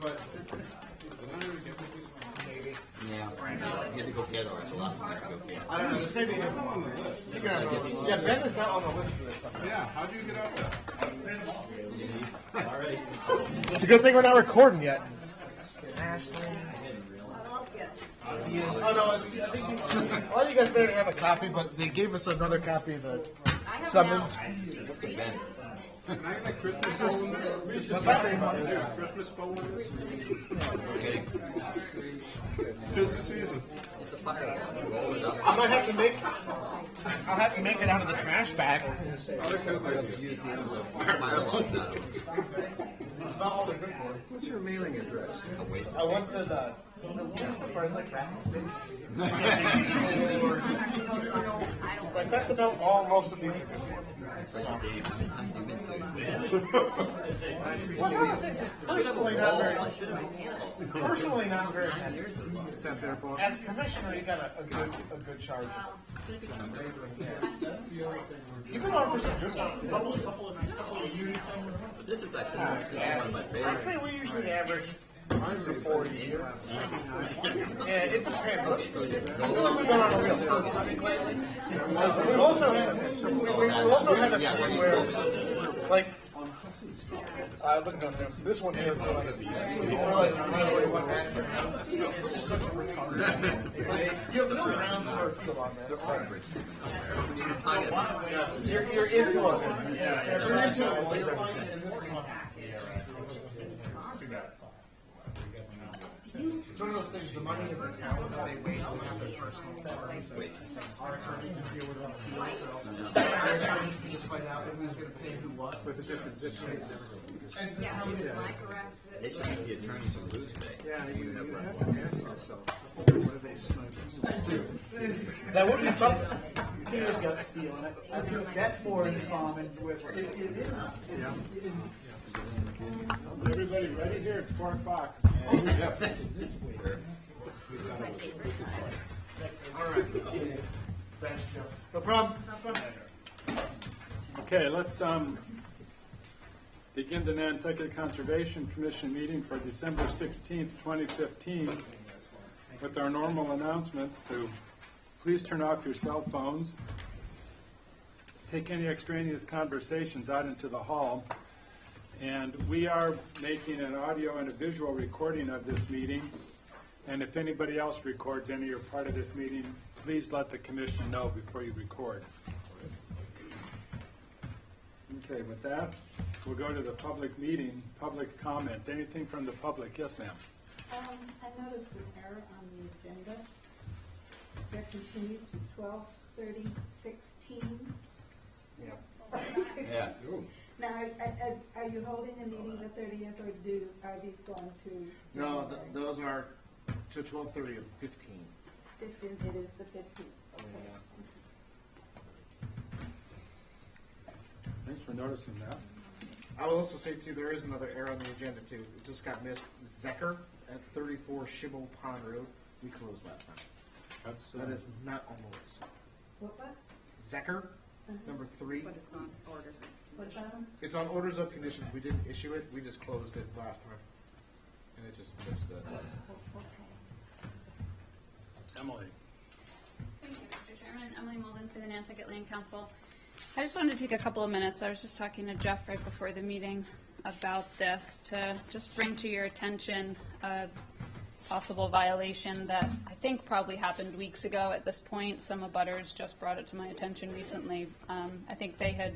But maybe. Yeah. You have to go get it, or it's a lot more to go get. I don't know. This may be on the list. Yeah, Ben is not on the list for this somehow. Yeah. How'd you get out there? All right. It's a good thing we're not recording yet. Oh no, I think all you guys better have a copy, but they gave us another copy of the summons. Ben. Can I get a Christmas bowl in there? Is there a Christmas bowl in this? Okay. 'Tis the season. It's a fire. Roll it up. I might have to make it out of the trash bag. I like that idea. Use the fire logs out of it. It's not all they're good for. What's your mailing address? A waste I once said first like that. It's like that's about all most of these are good for. Dave, how many times have you been sued? Personally, not very many. Sent there, Bob. As commissioner, you got a good charge. You've been on for some good ones. But this is actually one of my I'd favorites. say we usually average 2 to 40 years. Yeah, it depends. I feel like we've been on a real streak lately. We've also had a thing where, like, look down there. This one here, for like 41 back. It's just such a retard. You have no grounds for a field on this. You're into a lawyer fight, and this is what it's one of those things, the money in the town that they waste on their personal waste. Our attorneys can deal with it on the field, so our attorneys can just find out who's going to pay who what. With a different zip code. And Yeah, is my correct? They should make the attorneys who lose pay. Yeah, you have to ask yourself, what are they smoking? that would be something. Peter's got steel in it. That's for in common with. It is. Yeah. Is everybody ready here at 4 o'clock? All right. Thanks, Joe. No problem. Okay, let's begin the Nantucket Conservation Commission meeting for December 16th, 2015 with our normal announcements to please turn off your cell phones, take any extraneous conversations out into the hall, and we are making an audio and a visual recording of this meeting, and if anybody else records any or part of this meeting, please let the commission know before you record. Okay, with that, we'll go to the public meeting, public comment. Anything from the public? Yes, ma'am. I noticed an error on the agenda. That continued to 12:30:16. Yeah. Yeah. Now, are you holding a meeting the 30th, or are these going to? No, those are to 12:30 of 15. 15. It is the 15th. Okay. Thanks for noticing that. I will also say, too, there is another error on the agenda, too. It just got missed. Zecker at 34 Shibble Pond Road. We closed last time. So that is not on the list. What? Zecker, number 3. But it's on orders. What items? It's on orders of conditions. We didn't issue it. We just closed it last time. And it just missed the... Okay. Emily. Thank you, Mr. Chairman. Emily Molden for the Nantucket Land Council. I just wanted to take a couple of minutes. I was just talking to Jeff right before the meeting about this to just bring to your attention a possible violation that I think probably happened weeks ago at this point. Some abutters just brought it to my attention recently. I think they had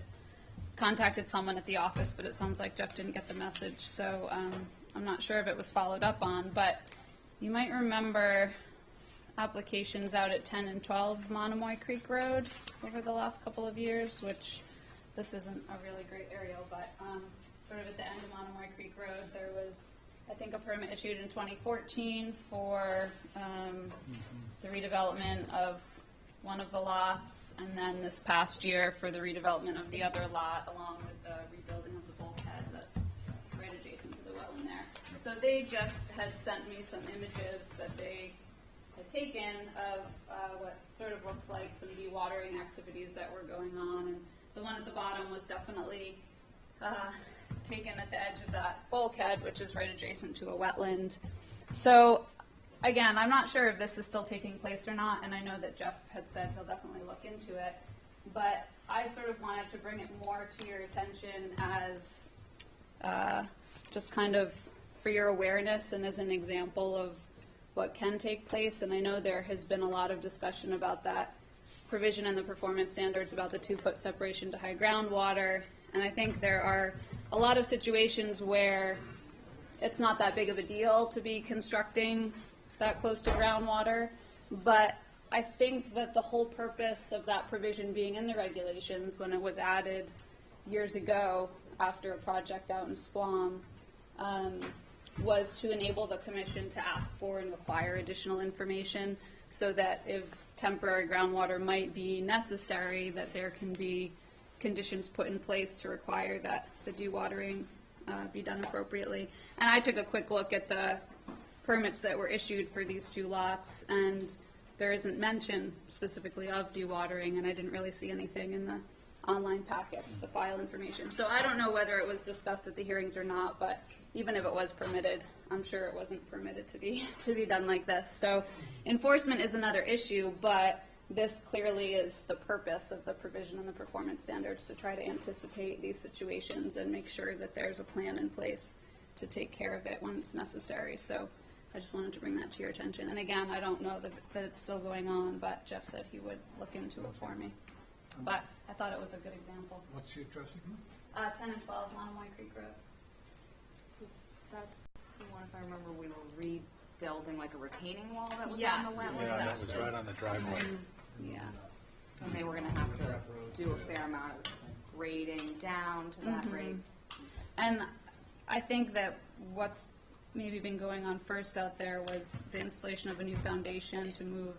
contacted someone at the office, but it sounds like Jeff didn't get the message. So I'm not sure if it was followed up on, but you might remember applications out at 10 and 12 Monomoy Creek Road over the last couple of years, which this isn't a really great aerial, but sort of at the end of Monomoy Creek Road, there was, I think, a permit issued in 2014 for the redevelopment of one of the lots, and then this past year for the redevelopment of the other lot, along with the rebuilding of the bulkhead that's right adjacent to the well in there. So they just had sent me some images that they had taken of what sort of looks like some dewatering activities that were going on, and the one at the bottom was definitely taken at the edge of that bulkhead, which is right adjacent to a wetland. So again, I'm not sure if this is still taking place or not, and I know that Jeff had said he'll definitely look into it, but I sort of wanted to bring it more to your attention as just kind of for your awareness and as an example of what can take place. And I know there has been a lot of discussion about that provision in the performance standards about the 2-foot separation to high groundwater, and I think there are a lot of situations where it's not that big of a deal to be constructing that close to groundwater, but I think that the whole purpose of that provision being in the regulations when it was added years ago after a project out in Squam was to enable the commission to ask for and require additional information so that if temporary groundwater might be necessary, that there can be conditions put in place to require that the dewatering be done appropriately. And I took a quick look at the permits that were issued for these 2 lots, and there isn't mention specifically of dewatering, and I didn't really see anything in the online packets, the file information. So I don't know whether it was discussed at the hearings or not, but even if it was permitted, I'm sure it wasn't permitted to be done like this. So enforcement is another issue, but this clearly is the purpose of the provision in the performance standards, to try to anticipate these situations and make sure that there's a plan in place to take care of it when it's necessary. So I just wanted to bring that to your attention. And again, I don't know that it's still going on, but Jeff said he would look into it for me. But I thought it was a good example. What's the address again? 10 and 12 Monomoy Creek Road. So that's the one, if I remember, we were rebuilding like a retaining wall that was on Yes. the wetland. Yeah, that was right on the driveway. Yeah. And they were gonna have to do a fair amount of grading down to that rate. And I think that what's maybe been going on first out there was the installation of a new foundation to move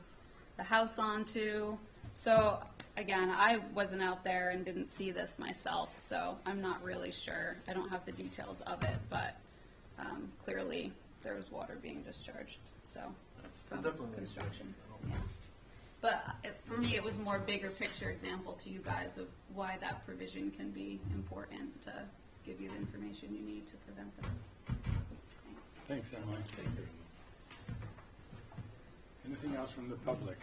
the house onto. So again, I wasn't out there and didn't see this myself, so I'm not really sure. I don't have the details of it, but clearly there was water being discharged, so from construction. Yeah. But for me, it was more bigger picture example to you guys of why that provision can be important to give you the information you need to prevent this. Thanks, Emily. Thank you. Anything else from the public?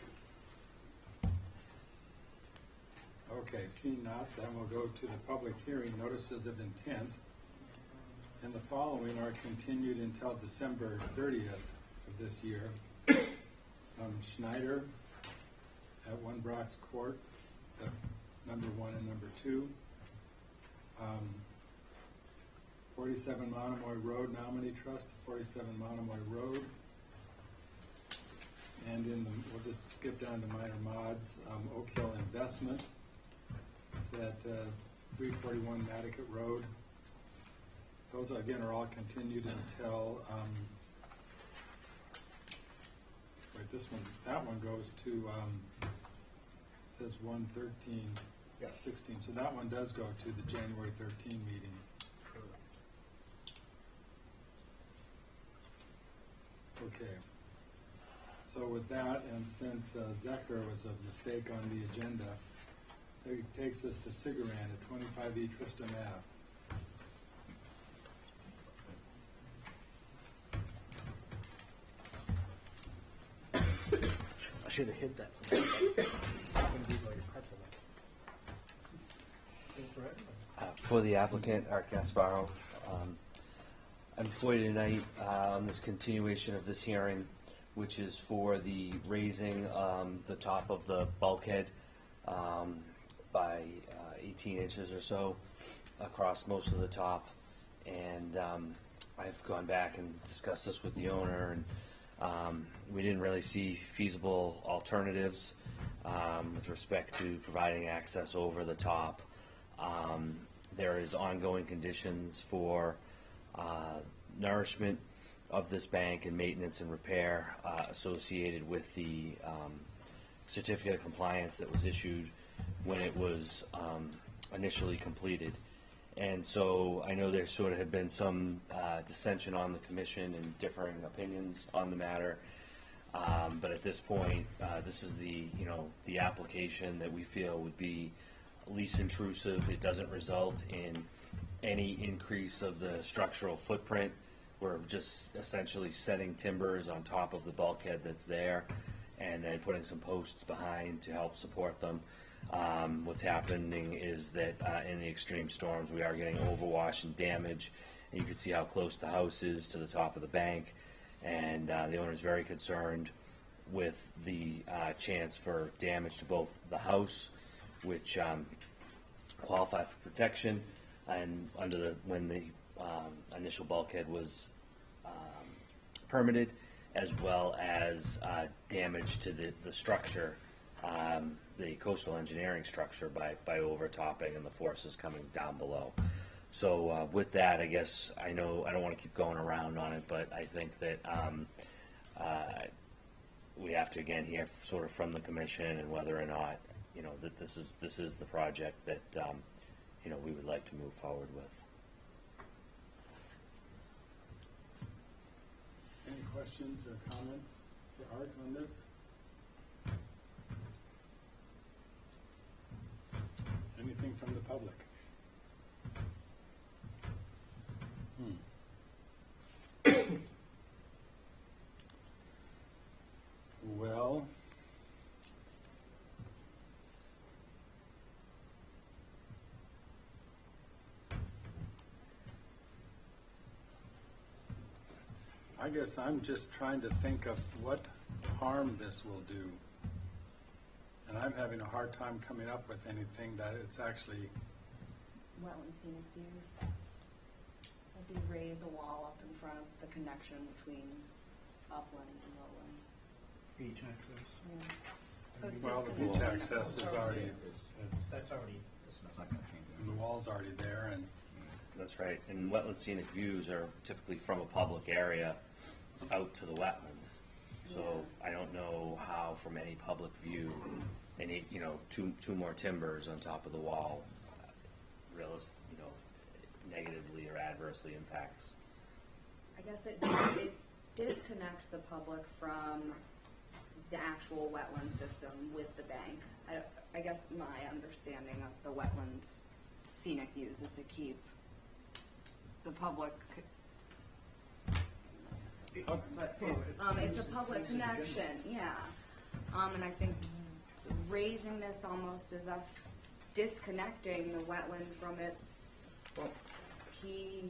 Okay, seeing not, then we'll go to the public hearing notices of intent. And the following are continued until December 30th of this year. Schneider at 1 Brox Court, number 1 and number 2. 47 Monomoy Road Nominee Trust, 47 Monomoy Road. And we'll just skip down to minor mods. Oak Hill Investment. It's at 341 Nantucket Road. Those, again, are all continued until, that one goes to, says 1/13/16. So that one does go to the January 13 meeting. Okay. So with that, and since Zechar was a mistake on the agenda, it takes us to Cigaran at 25 E Tristram Ave. I should have hid that from you. These are your pretzel ones. For the applicant, Art Gasparo, I'm before you tonight on this continuation of this hearing, which is for the raising the top of the bulkhead by 18 inches or so across most of the top. And I've gone back and discussed this with the owner, and we didn't really see feasible alternatives with respect to providing access over the top. There is ongoing conditions for nourishment of this bank and maintenance and repair associated with the certificate of compliance that was issued when it was initially completed. And so I know there sort of have been some dissension on the commission and differing opinions on the matter. But at this point, this is the application that we feel would be least intrusive. It doesn't result in any increase of the structural footprint. We're just essentially setting timbers on top of the bulkhead that's there and then putting some posts behind to help support them. What's happening is that in the extreme storms, we are getting overwash and damage. And you can see how close the house is to the top of the bank. And the owner is very concerned with the chance for damage to both the house, which qualify for protection, and when the initial bulkhead was permitted, as well as damage to the structure, the coastal engineering structure by overtopping and the forces coming down below. So with that, I guess I know I don't want to keep going around on it, but I think that we have to again hear sort of from the commission and whether or not that this is the project that we would like to move forward with. Any questions or comments for Art on this? Anything from the public? Well, I guess I'm just trying to think of what harm this will do. And I'm having a hard time coming up with anything that it's actually. Wetland scenic views. As you raise a wall up in front of the connection between upland and lowland. Beach access. Yeah. So it's Well, the just beach gonna- access is already, That's already, that's not gonna change. and the wall's already there, and That's right. And wetland scenic views are typically from a public area out to the wetland. So I don't know how from any public view, any, two more timbers on top of the wall, negatively or adversely impacts. I guess it disconnects the public from the actual wetland system with the bank. I guess my understanding of the wetlands scenic views is to keep the public, but it's a public connection, yeah. And I think raising this almost is us disconnecting the wetland from its key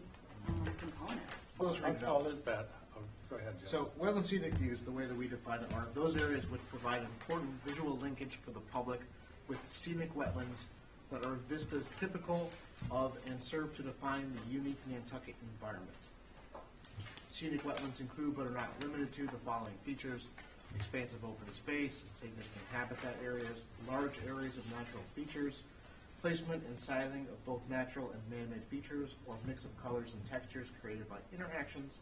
components. Well, let's how read it tall out. is that? Oh, go ahead, Joe. So, wetland scenic views, the way that we define it, are those areas which provide important visual linkage for the public with scenic wetlands that are vistas typical of and serve to define the unique Nantucket environment. Scenic wetlands include, but are not limited to, the following features: expansive open space, significant habitat areas, large areas of natural features, placement and sizing of both natural and man-made features, or mix of colors and textures created by interactions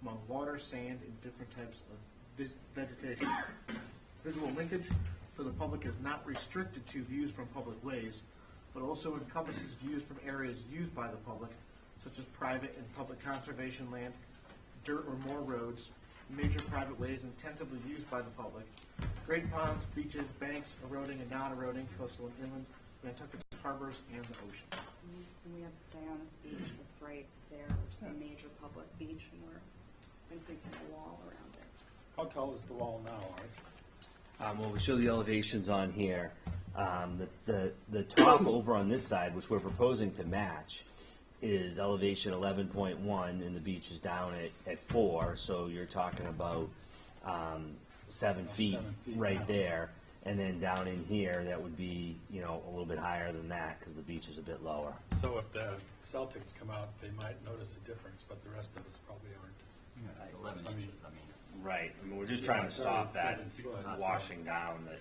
among water, sand, and different types of vegetation. Visual linkage for the public is not restricted to views from public ways, but also encompasses views from areas used by the public, such as private and public conservation land, dirt or more roads, major private ways intensively used by the public, great ponds, beaches, banks, eroding and non-eroding, coastal and inland, Nantucket harbors, and the ocean. And we have Diana's Beach that's right there, which is a major public beach, and we're increasing a wall around it. How tall is the wall now, Art? Well, we show the elevations on here. The top over on this side, which we're proposing to match, is elevation 11.1, and the beach is down at 4. So you're talking about 7 feet 7 feet right now. there, and then down in here that would be a little bit higher than that because the beach is a bit lower. So if the Celtics come out, they might notice a difference, but the rest of us probably aren't. 11 I mean- inches, I mean, it's. Right. I mean, we're just trying to stop that 7 foot. washing down. That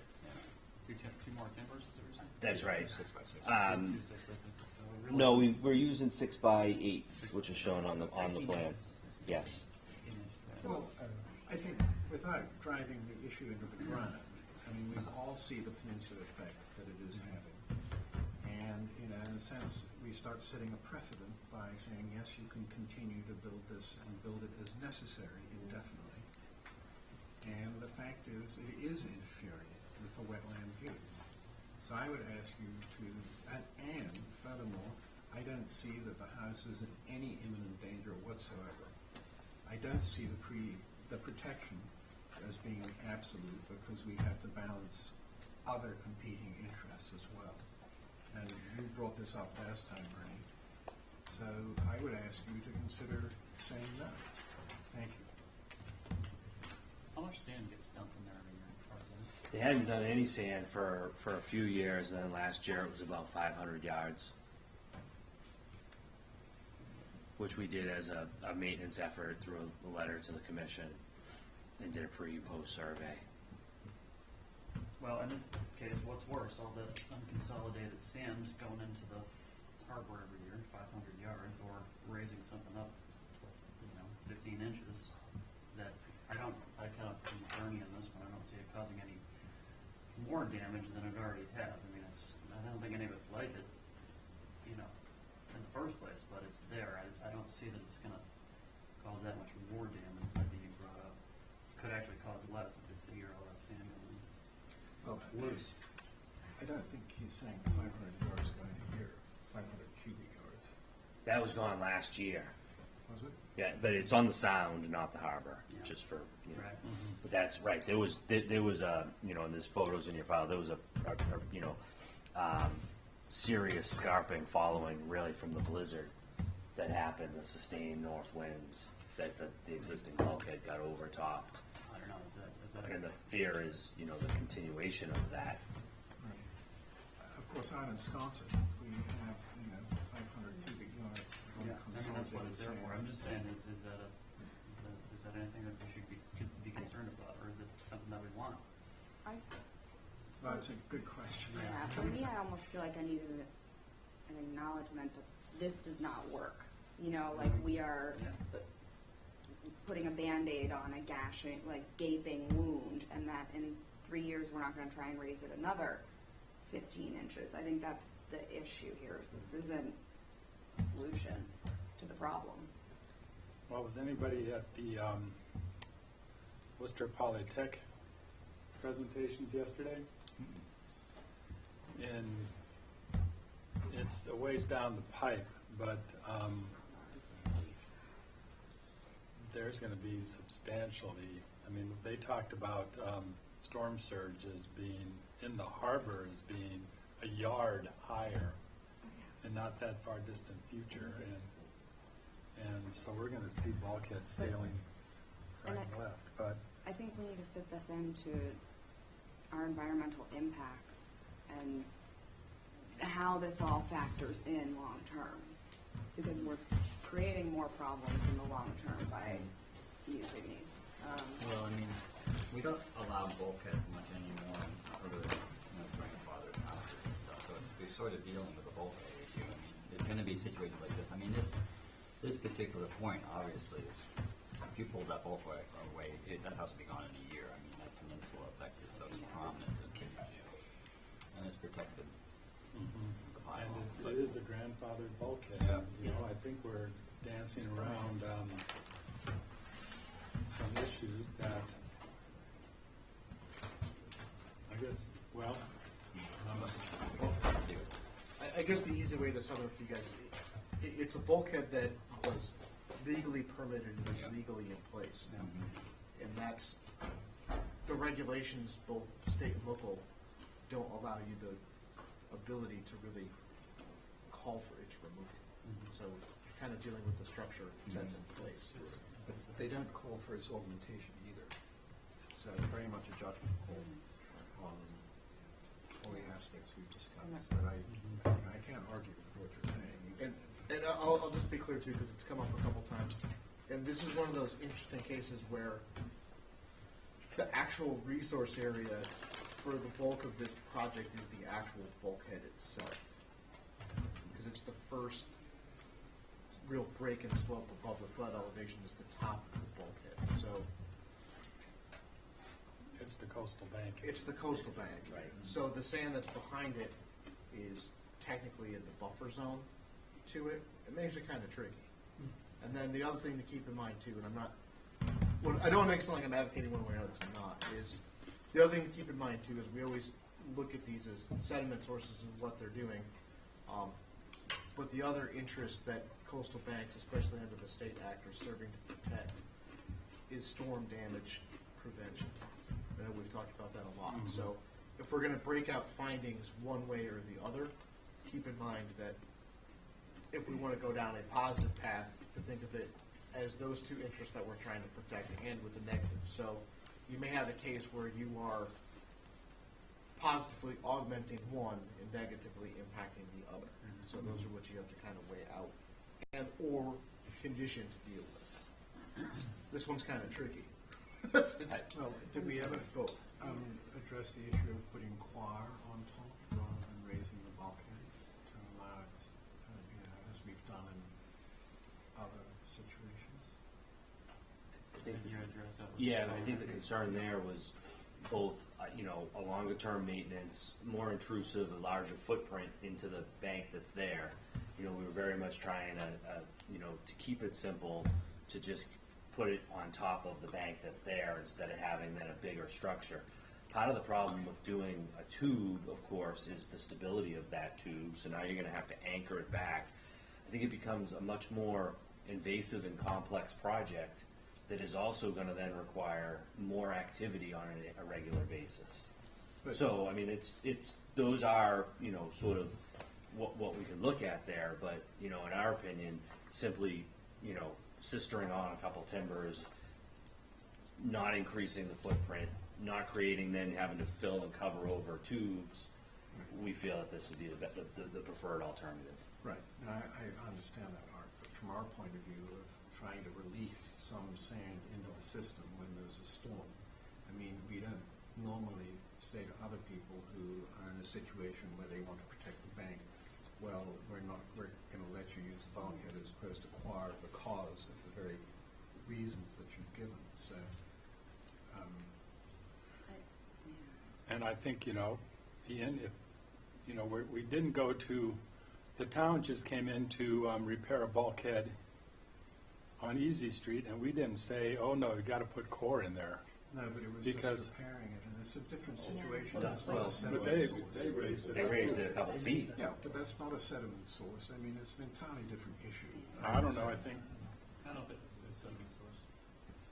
Two more timbers, is that what you're saying? that's right. 6 by 6. Um, 2 6 by 6. So we're really- No, we're using 6x8s, which is shown on the plan. Yes. Well, I think without driving the issue into the ground, I mean, we all see the peninsula effect that it is having. And, in a sense, we start setting a precedent by saying, yes, you can continue to build this and build it as necessary indefinitely. And the fact is, it is interfering with the wetland view. So I would ask you to, and furthermore, I don't see that the house is in any imminent danger whatsoever. I don't see the protection as being absolute because we have to balance other competing interests as well. And you brought this up last time, Bernie. So I would ask you to consider saying no. Thank you. How much sand gets dumped in there every year? They hadn't done any sand for a few years, and then last year it was about 500 yards, which we did as a maintenance effort through a letter to the commission and did a pre-post survey. Well, in this case, what's worse, all that unconsolidated sand going into the harbor every year, 500 yards, or raising something up, 15 inches, that I kind of am Bernie on this one, I don't see it causing any more damage than it already has. I mean, I don't think any of us like it, in the first place, but it's there. I don't see that it's going to cause that much more damage by being brought up. It could actually cause less if it's the year all that sand going in. Well, I don't think he's saying 500 yards going a year, 500 cubic yards. That was gone last year. Was it? Yeah, but it's on the Sound, not the harbor, just for, Right. But that's right. There was and there's photos in your file. There was a serious scarping following really from the blizzard that happened, the sustained north winds, that the existing bulkhead got overtopped. I don't know, is that And the fear is, the continuation of that. Right. Of course, out in Wisconsin, we have, 500 cubic yards. Yeah, I mean, that's what it's there for. I'm just saying, is that anything that we should be concerned about, or is it something that we want? Well, it's a good question. Yeah, for me, I almost feel like I need an acknowledgement that this does not work. Like we are putting a Band-Aid on a gashing, gaping wound, and that in 3 years we're not going to try and raise it another 15 inches. I think that's the issue here. Is this isn't a solution to the problem. Well, was anybody at the Worcester Polytech presentations yesterday? And it's a ways down the pipe, but there's going to be substantially, they talked about storm surges being in the harbor as being a yard higher and not that far distant future. And so we're going to see bulkheads failing right and left. But I think we need to fit this into our environmental impacts and how this all factors in long term, because we're creating more problems in the long term by using these. We don't allow bulkheads much anymore other than grandfathered houses and stuff. So we're sort of dealing with a bulkhead issue. There's going to be situations like this. This particular point, obviously, is if you pulled that bulkhead away, that house would be gone in a year. That peninsula effect is so prominent, and it's protected. and it is a grandfathered bulkhead. I think we're dancing around some issues that I guess. I guess the easy way to sum it up for you guys, it's a bulkhead that was legally permitted and was legally in place. And that's, the regulations, both state and local, don't allow you the ability to really call for it to remove it. So you're kind of dealing with the structure that's in place. But they don't call for its augmentation either. So it's very much a judgment call on all the aspects we've discussed. But I can't argue with what you're saying. And I'll just be clear too, because it's come up a couple times. And this is one of those interesting cases where the actual resource area for the bulk of this project is the actual bulkhead itself. Because it's the first real break and slope above the flood elevation is the top of the bulkhead. So It's the coastal bank. it's the coastal bank. Right. So the sand that's behind it is technically in the buffer zone to it. It makes it kind of tricky. And then the other thing to keep in mind too, and I don't want to make it sound like I'm advocating one way or the other, 'cause I'm not, is the other thing to keep in mind too is we always look at these as sediment sources and what they're doing. But the other interest that coastal banks, especially under the state act, are serving to protect is storm damage prevention. I know we've talked about that a lot. So if we're going to break out findings one way or the other, keep in mind that if we want to go down a positive path, to think of it as those two interests that we're trying to protect and with the negative. So you may have a case where you are positively augmenting one and negatively impacting the other. So those are what you have to kind of weigh out and or condition to deal with. This one's kind of tricky. Well, did we ever It's both. address the issue of putting choir on top rather than raising the bulkhead to allow it, as we've done in other situations? Did you address that? Yeah, I think the concern there was both, a longer term maintenance, more intrusive, a larger footprint into the bank that's there. We were very much trying to keep it simple, to just put it on top of the bank that's there instead of having then a bigger structure. Part of the problem with doing a tube, of course, is the stability of that tube. So now you're going to have to anchor it back. I think it becomes a much more invasive and complex project that is also going to then require more activity on a regular basis. So, I mean, it's those are, sort of what we can look at there, but, in our opinion, simply, sistering on a couple timbers, not increasing the footprint, not creating, then having to fill and cover over tubes, we feel that this would be the preferred alternative. Right. Now, I understand that, Art, but from our point of view of trying to release some sand into the system when there's a storm, I mean, we don't normally say to other people who are in a situation where they want to protect the bank, well, we're going to let you use the bulkhead as opposed to choir because of the very reasons that you've given. So, And I think, Ian, if, we didn't go to, the town just came in to repair a bulkhead on Easy Street, and we didn't say, oh, no, you got to put core in there. no, but it was Because- just repairing it, and it's a different situation. Yeah. It's not Well, a sediment But they source. raised it. They raised it a couple feet. Yeah, but that's not a sediment source. I mean, it's an entirely different issue. I don't know, I think, I don't think it's a sediment source.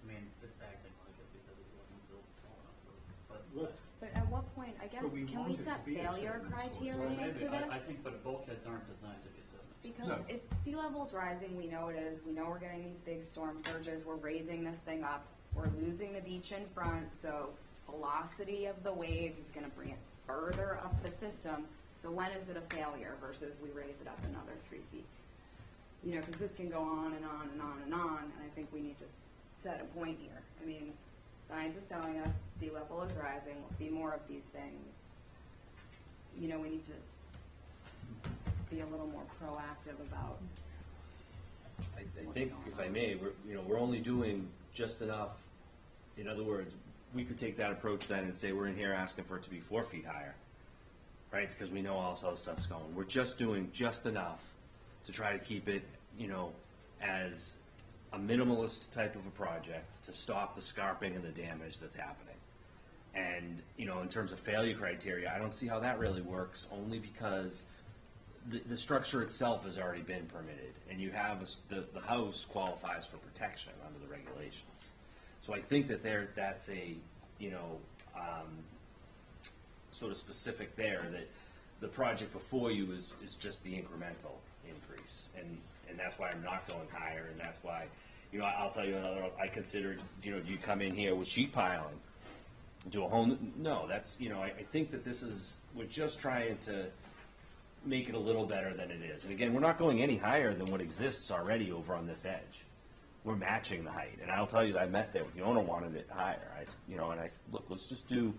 I mean, it's acting like it because it wasn't built tall enough for it. But let's, But at what point, I guess, But we can want we it to set be a failure sediment source. criteria maybe, to this? I think, but bulkheads aren't designed to be sediment. Because No. if sea level's rising, we know it is, we know we're getting these big storm surges, we're raising this thing up, we're losing the beach in front, so velocity of the waves is gonna bring it further up the system. So when is it a failure versus we raise it up another 3 feet? Because this can go on and on and on and on, and I think we need to set a point here. I mean, science is telling us sea level is rising, we'll see more of these things. We need to be a little more proactive about. I think, if I may, we're only doing just enough. In other words, we could take that approach then and say we're in here asking for it to be 4 feet higher, right? Because we know all this other stuff's going. We're just doing just enough to try to keep it, as a minimalist type of a project to stop the scarping and the damage that's happening. And, in terms of failure criteria, I don't see how that really works, only because the structure itself has already been permitted, and you have the house qualifies for protection under the regulations. So I think that that's a sort of specific there, that the project before you is just the incremental increase, and that's why I'm not going higher, and that's why I'll tell you another. I considered do you come in here with sheet piling, do a whole no? That's I think that we're just trying to make it a little better than it is. And again, we're not going any higher than what exists already over on this edge. We're matching the height. And I'll tell you that I met there with the owner, wanted it higher. I said, look, let's just do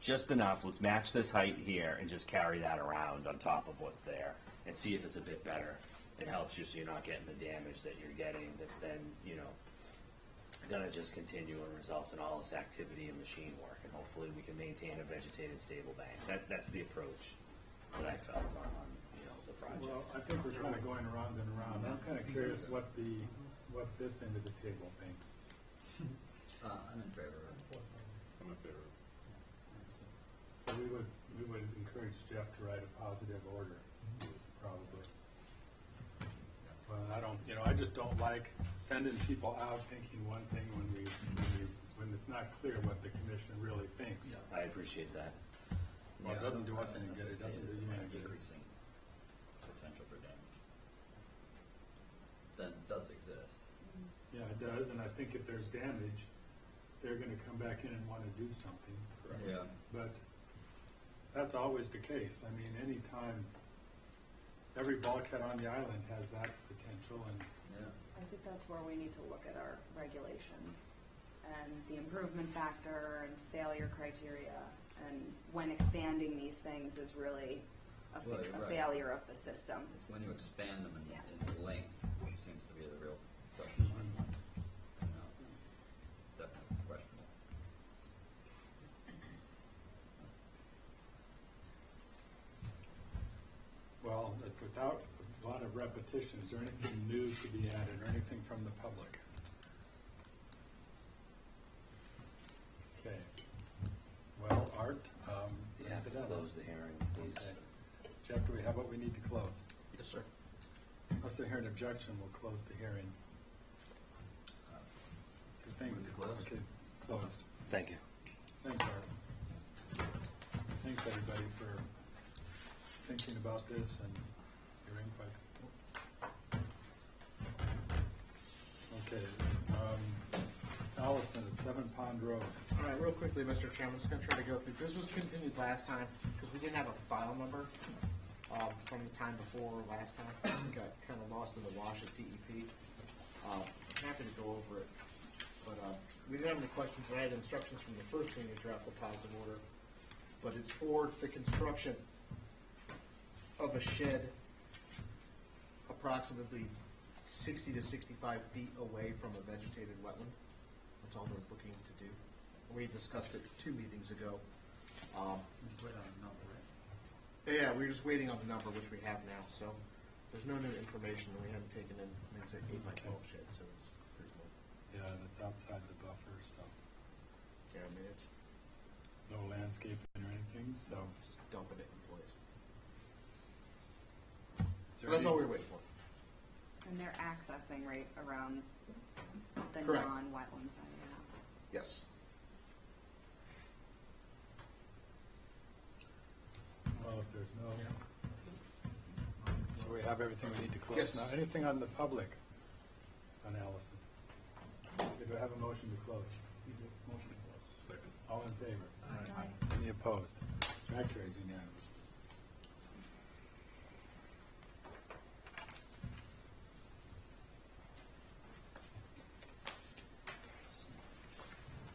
just enough. Let's match this height here and just carry that around on top of what's there and see if it's a bit better. It helps you so you're not getting the damage that you're getting that's then, going to just continue and results in all this activity and machine work. And hopefully we can maintain a vegetated, stable bank. That's the approach that I felt on the project. well, I think we're kind of going around and around. I'm kind of curious what this end of the table thinks. I'm in favor of it. I'm in favor. So we would encourage Jeff to write a positive order, probably. just don't like sending people out thinking one thing when it's not clear what the commission really thinks. I appreciate that. Well, it doesn't do us any good, it doesn't do you any good. Increasing potential for damage. That does exist. Yeah, it does, and I think if there's damage, they're gonna come back in and wanna do something. Yeah. But that's always the case. I mean, anytime, every bulkhead on the island has that potential, and Yeah. I think that's where we need to look at our regulations and the improvement factor and failure criteria. And when expanding these things is really a Well, you're right. failure of the system. It's when you expand them Yeah. in length, which seems to be the real question. You know, it's definitely questionable. well, without a lot of repetition, is there anything new to be added, or anything from the public? Okay. Well, Art, You have to close the hearing, please. Okay. Jeff, do we have what we need to close? Yes, sir. Unless I hear an objection, we'll close the hearing. Good, thanks. Move to close? Okay, it's closed. Thank you. Thanks, Art. Thanks, everybody, for thinking about this and your input. Okay, Allison at 7 Pond Road. All right, real quickly, Mr. Chairman, I'm just going to try to go through. This was continued last time because we didn't have a file number from the time before last time. It got kind of lost in the wash at DEP. Happy to go over it. But we didn't have any questions. I had instructions from the first meeting to draft a positive order. But it's for the construction of a shed approximately 60 to 65 feet away from a vegetated wetland. That's all they're looking to do. We discussed it 2 meetings ago. Wait on a number, right? Yeah, we're just waiting on the number, which we have now. So there's no new information that we haven't taken in. I mean, it's an 8 by 12 shed, so it's pretty small. Yeah, and it's outside the buffer, so Yeah, I mean, it's no landscaping or anything, so. just dumping it in place. Is So there that's any- all we're waiting for. And they're accessing right around the Correct. non-wetland side of the house. Yes. Well, if there's no, so we have everything we need to close. Yes. Now, anything on the public on Allison? Do I have a motion to close? Motion to close. All in favor? Aye. Any opposed? That carries unanimous.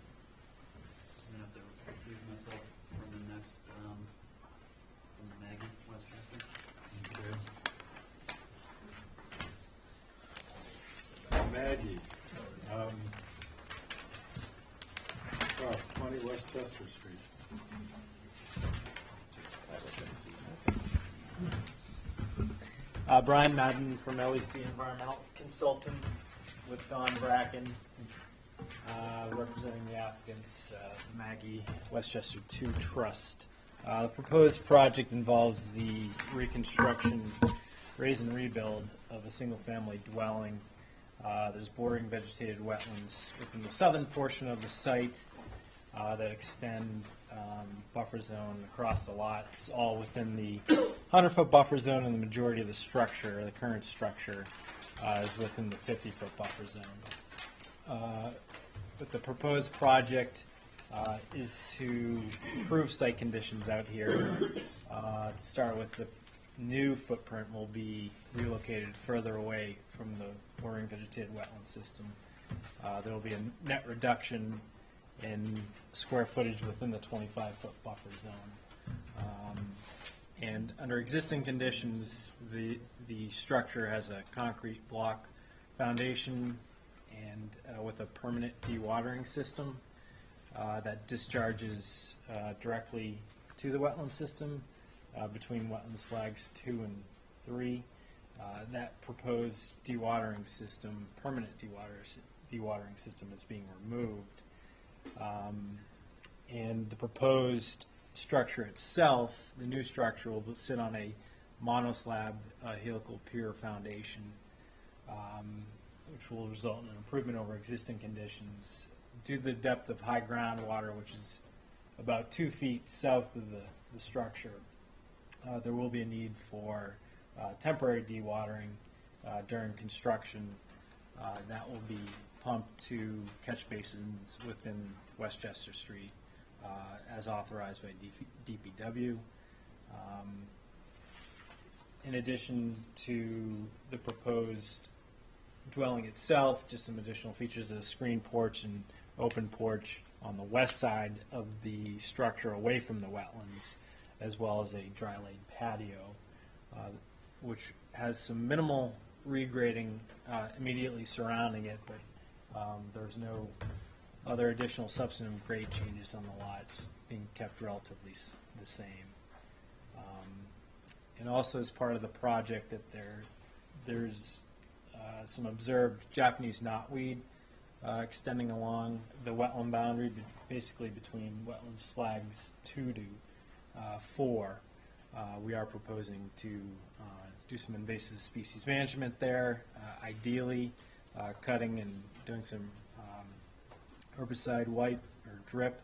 I'm gonna have to recuse myself from the next, from the Maggie, Westchester. Okay. Maggie, across 20 West Chester Street. Brian Madden from LEC Environmental Consultants with Don Bracken, representing the applicants, Maggie Westchester 2 Trust. The proposed project involves the reconstruction, raise and rebuild of a single-family dwelling. There's bordering vegetated wetlands within the southern portion of the site that extend buffer zone across the lots, all within the 100-foot buffer zone, and the majority of the structure, the current structure, is within the 50-foot buffer zone. But the proposed project is to improve site conditions out here. To start with, the new footprint will be relocated further away from the bordering vegetated wetland system. There will be a net reduction in square footage within the 25-foot buffer zone. And under existing conditions, the structure has a concrete block foundation and with a permanent dewatering system that discharges directly to the wetland system between wetlands flags 2 and 3. That proposed dewatering system, permanent dewatering system, is being removed. And the proposed structure itself, the new structure, will sit on a monoslab helical pier foundation which will result in an improvement over existing conditions. Due to the depth of high groundwater, which is about 2 feet south of the structure, there will be a need for temporary dewatering during construction. That will be pumped to catch basins within Westchester Street as authorized by DPW. In addition to the proposed dwelling itself, just some additional features: a screen porch and open porch on the west side of the structure away from the wetlands, as well as a dry laid patio, which has some minimal regrading immediately surrounding it, but there's no other additional substantive grade changes on the lots, being kept relatively the same. And also as part of the project, that there's some observed Japanese knotweed extending along the wetland boundary, basically between wetlands flags 2 to 4. We are proposing to do some invasive species management there, ideally cutting and doing some herbicide wipe or drip,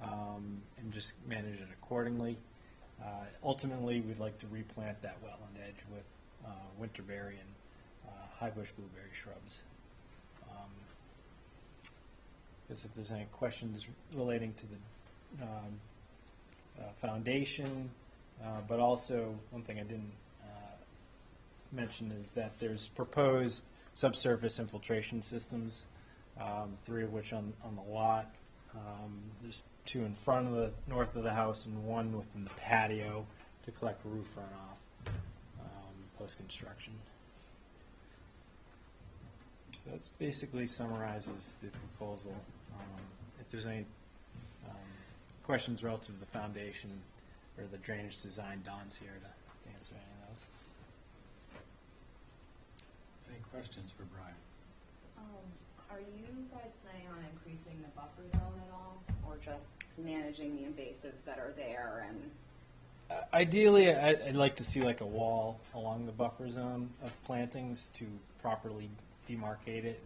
and just manage it accordingly. Ultimately, we'd like to replant that wetland edge with winterberry and high bush blueberry shrubs. Guess if there's any questions relating to the foundation, but also one thing I didn't mention is that there's proposed subsurface infiltration systems, 3 of which on the lot. There's 2 in front of the north of the house and 1 within the patio to collect roof runoff post-construction. That basically summarizes the proposal. If there's any questions relative to the foundation or the drainage design, Don's here to answer any of those. Any questions for Brian? Are you guys planning on increasing the buffer zone at all, or just managing the invasives that are there? And Ideally, I'd like to see like a wall along the buffer zone of plantings to properly demarcate it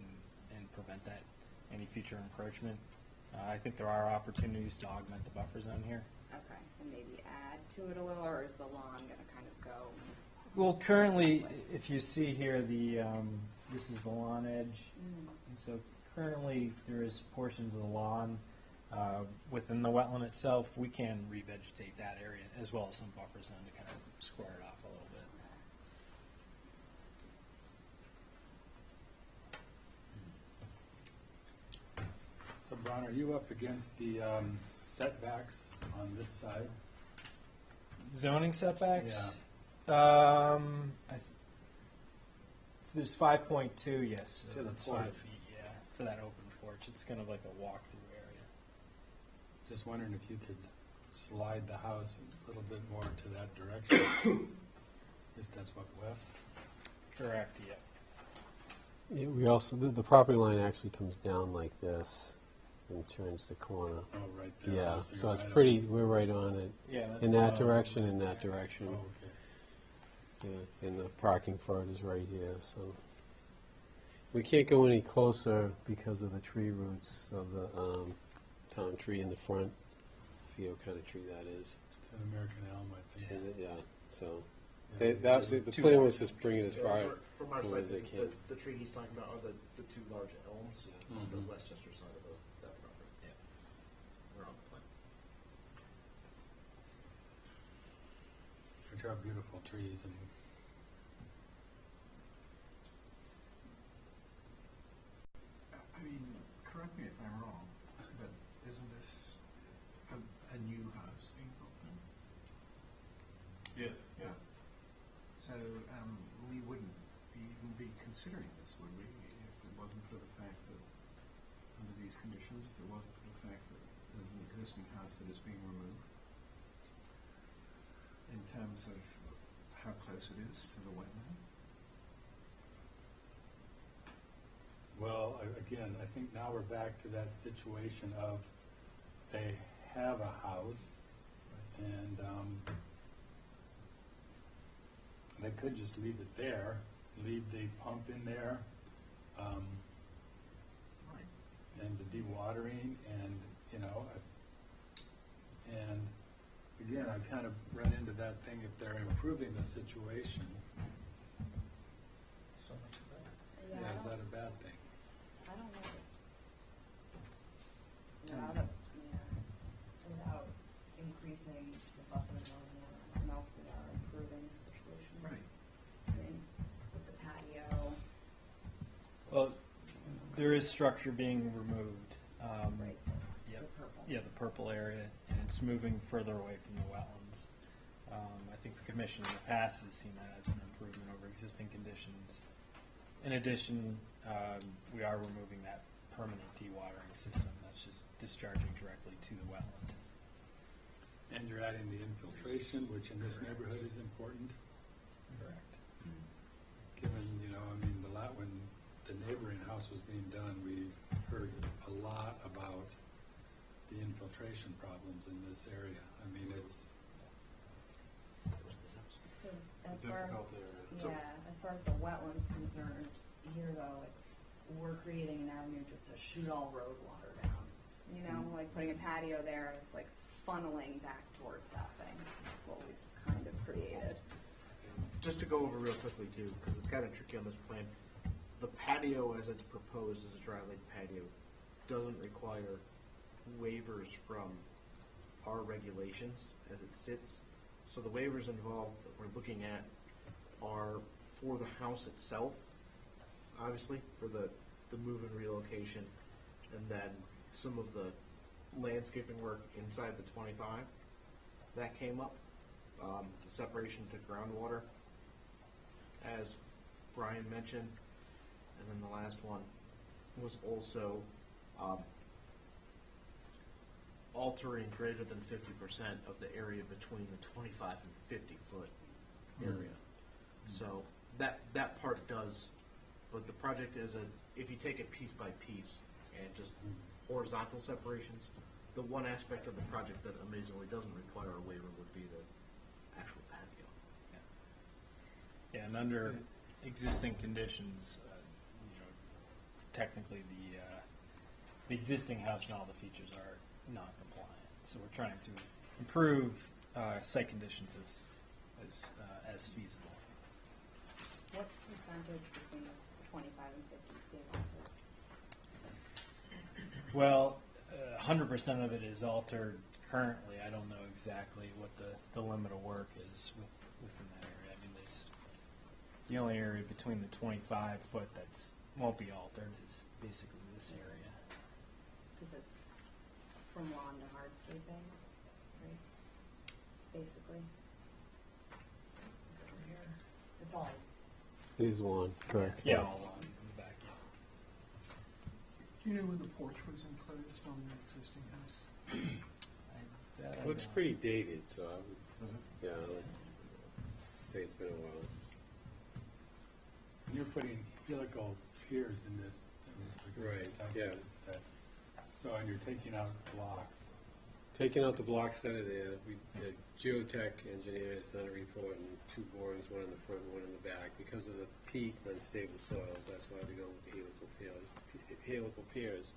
and prevent that any future encroachment. I think there are opportunities to augment the buffer zone here. okay, and maybe add to it a little, or is the lawn going to kind of go? Well, currently, if you see here, this is the lawn edge, and so currently there is portions of the lawn within the wetland itself. We can revegetate that area as well as some buffer zone to kind of square it off a little bit. So, Brian, are you up against the setbacks on this side? Zoning setbacks? Yeah. There's 5.2, yes. To the It's porch. 5 feet, yeah, for that open porch. It's kind of like a walk-through area. Just wondering if you could slide the house a little bit more to that direction. Guess that's what, west? Correct, yeah. Yeah, we also, the property line actually comes down like this and turns the corner. Oh, right there. Yeah, So so you're it's right pretty, we're right on it. Yeah, that's In that Oh. direction, in that direction. Oh, okay. Yeah, and the parking for it is right here, so. We can't go any closer because of the tree roots of the town tree in the front. I forget what kind of tree that is. It's an American elm, I think. Is it? Yeah, so. Yeah. The plan was just bring it as far From our forward side, as they can. the tree he's talking about are the 2 large elms on the Mhm. Westchester side of that property. Yeah. We're on the plan. Which are beautiful trees, and I mean, correct me if I'm wrong, but isn't this a new house being built then? Yes. Yeah. So, we wouldn't even be considering this, would we, if it wasn't for the fact that, under these conditions, if it wasn't for the fact that there's an existing house that is being removed? In terms of how close it is to the wetland? well, again, I think now we're back to that situation of they have a house, and they could just leave it there leave the pump in there, and the dewatering, and, you know, and again, I kind of run into that thing, if they're improving the situation, yeah, is that a bad thing? I don't know. Without increasing the buffer zone, I don't know if we are improving the situation. Right. I mean, with the patio, Well, there is structure being removed. right, Yep. the purple. Yeah, the purple area, and it's moving further away from the wetlands. I think the commission in the past has seen that as an improvement over existing conditions. In addition, we are removing that permanent dewatering system that's just discharging directly to the wetland. And you're adding the infiltration, which in this neighborhood is important. Correct. Given, you know, I mean, when the neighboring house was being done, we heard a lot about the infiltration problems in this area. I mean, it's, So as far as, Difficult area. yeah, as far as the wetlands concerned, here though, we're creating an avenue just to shoot all road water down. You know, like putting a patio there, and it's like funneling back towards that thing. That's what we've kind of created. Just to go over real quickly too, because it's kind of tricky on this plan. The patio, as it's proposed as a dry lake patio, doesn't require waivers from our regulations as it sits. So the waivers involved that we're looking at are for the house itself, obviously, for the move and relocation, and then some of the landscaping work inside the 25 that came up, the separation to groundwater, as Brian mentioned, and then the last one was also altering greater than 50% of the area between the 25 and 50 foot area. So that part does, but the project is if you take it piece by piece and just horizontal separations, the one aspect of the project that amazingly doesn't require a waiver would be the actual patio. Yeah, and under existing conditions, you know, technically the existing house and all the features are non-compliant. So we're trying to improve site conditions as feasible. What percentage between the 25 and 50 is being altered? Well, 100% of it is altered currently. I don't know exactly what the limit of work is within that area. I mean, there's the only area between the 25 foot that's won't be altered is basically this area. Because it's from lawn to hardscaping, right? Basically. Over here. It's all. Here's one, correct. Yeah, all along in the back. Do you know when the porch was enclosed on the existing house? Yeah. Looks pretty dated, so I would, Was it? yeah, I would say it's been a while. you're putting helical piers in this. Right, yeah. So, and you're taking out blocks. Taking out the blocks that are there, the geotech engineer has done a report, and 2 borings, one in the front, one in the back. Because of the peak unstable soils, that's why they're going with the helical piers.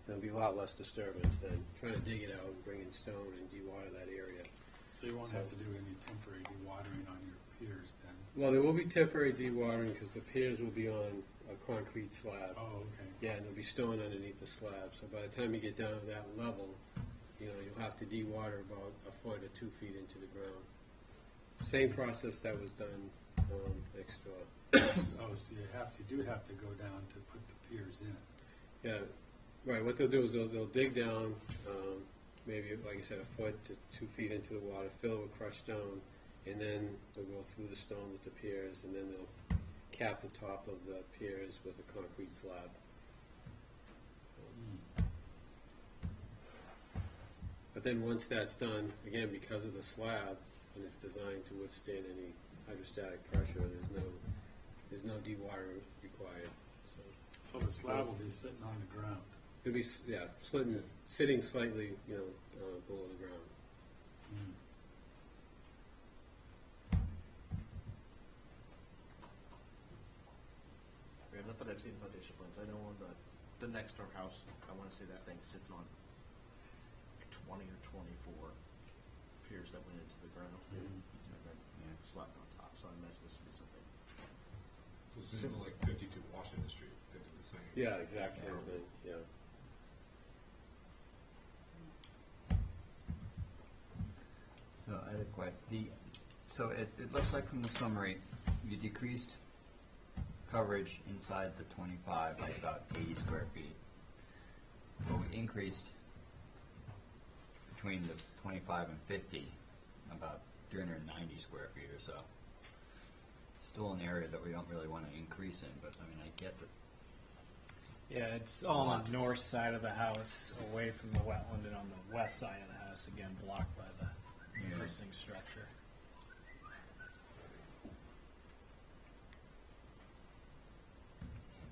There'll be a lot less disturbance than trying to dig it out and bring in stone and dewater that area. So you won't have to do any temporary dewatering on your piers then? Well, there will be temporary dewatering because the piers will be on a concrete slab. Oh, okay. Yeah, and there'll be stone underneath the slab. So by the time you get down to that level, you know, you'll have to dewater about a foot or 2 feet into the ground. Same process that was done next door. Oh, so you do have to go down to put the piers in. Yeah, right. What they'll do is they'll dig down, maybe like I said, a foot to 2 feet into the water, fill it with crushed stone, and then they'll go through the stone with the piers, and then they'll cap the top of the piers with a concrete slab. But then once that's done, again, because of the slab, and it's designed to withstand any hydrostatic pressure, there's no dewatering required. So the slab will be sitting on the ground. It'll be, sitting slightly, below the ground. I've seen foundation plans. I know on the next door house, I want to say that thing sits on 20 or 24 piers that went into the ground and then slapped on top. So I imagine this would be something. So it seems like 52 Washington Street did the same. Yeah, exact same thing, yeah. So I had a question. So it looks like from the summary, you decreased coverage inside the 25 by about 80 square feet. But we increased between the 25 and 50 about 390 square feet or so. Still an area that we don't really want to increase in, but I mean, I get that. Yeah, it's all on the north side of the house, away from the wetland, and on the west side of the house, again, blocked by the existing structure.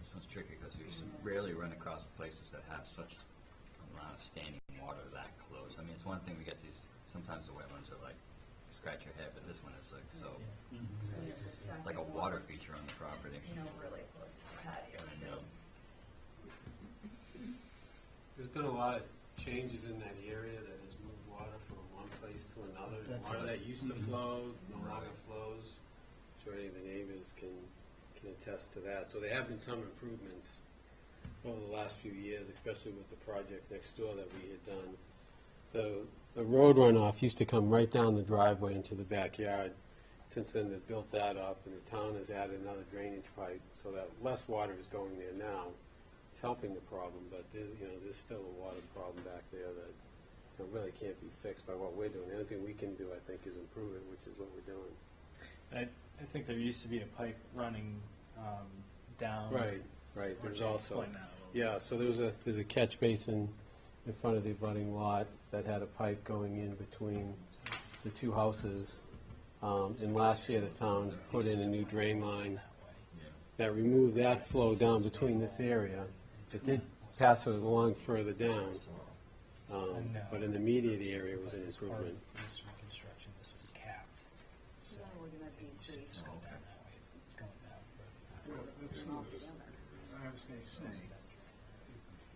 This one's tricky because you rarely run across places that have such amount of standing water that close. I mean, it's one thing we get these, sometimes the wetlands are like, you scratch your head, but this one is like so, it's like a water feature on the property. Really close to the patio I know. There's been a lot of changes in that area that has moved water from one place to another. Water that used to flow no longer flows. I'm sure any of the neighbors can attest to that. So there have been some improvements over the last few years, especially with the project next door that we had done. The road runoff used to come right down the driveway into the backyard. Since then, they've built that up, and the town has added another drainage pipe so that less water is going there now. It's helping the problem, but there's still a water problem back there that really can't be fixed by what we're doing. The only thing we can do, I think, is improve it, which is what we're doing. I think there used to be a pipe running down. Right. Why There's don't you also, explain that a little so there's a catch basin in front of the abutting lot that had a pipe going in between the two houses. And last year, the town put in a new drain line that removed that flow down between this area. It did pass it along further down, but in the immediate area, it was an As part of improvement. this reconstruction, this was capped. So we're going to decrease. down that way, it's going down further. Well, that's not, as they say,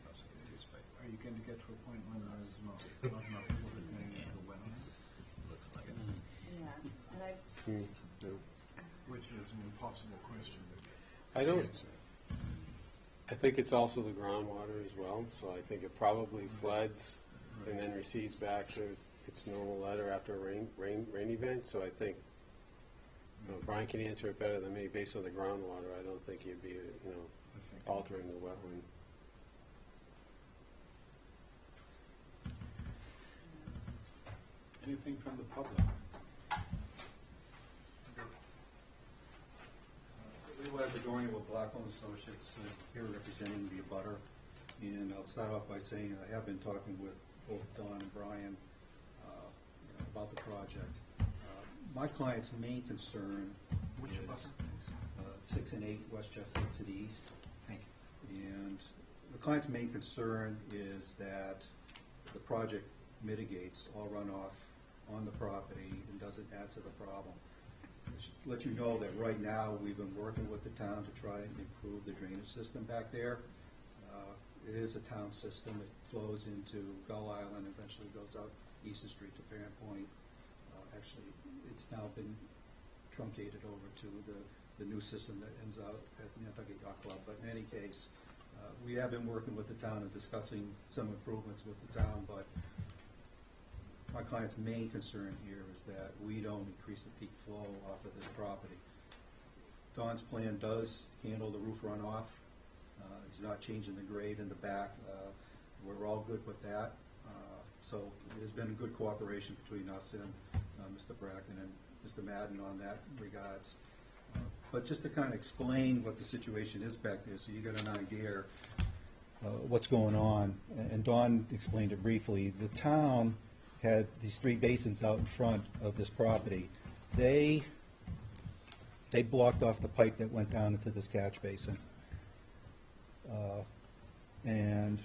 are you going to get to a point when there's not enough water going into the wetlands? Looks like it. Yeah, and I, Which is an impossible question. I think it's also the groundwater as well, so I think it probably floods and then recedes back to its normal level after a rain event, so I think, Brian can answer it better than me, based on the groundwater, I don't think you'd be, altering the wetland. Anything from the public? Levi Bedoring with Blackstone Associates, here representing the abutter. And I'll start off by saying I have been talking with both Don and Brian about the project. My client's main concern is 6 and 8 Westchester to the east. Thank you. And the client's main concern is that the project mitigates all runoff on the property and doesn't add to the problem. I should let you know that right now, we've been working with the town to try and improve the drainage system back there. It is a town system. It flows into Gull Island, eventually goes out Easton Street to Parent Point. Actually, it's now been truncated over to the new system that ends out at Nantucket Yacht Club. But in any case, we have been working with the town and discussing some improvements with the town, but my client's main concern here is that we don't increase the peak flow off of this property. Don's plan does handle the roof runoff. He's not changing the grade in the back. We're all good with that. So there's been a good cooperation between us and Mr. Bracken and Mr. Madden on that regards. But just to kind of explain what the situation is back there, so you get an idea what's going on, and Don explained it briefly. The town had these 3 basins out in front of this property. They blocked off the pipe that went down into this catch basin. And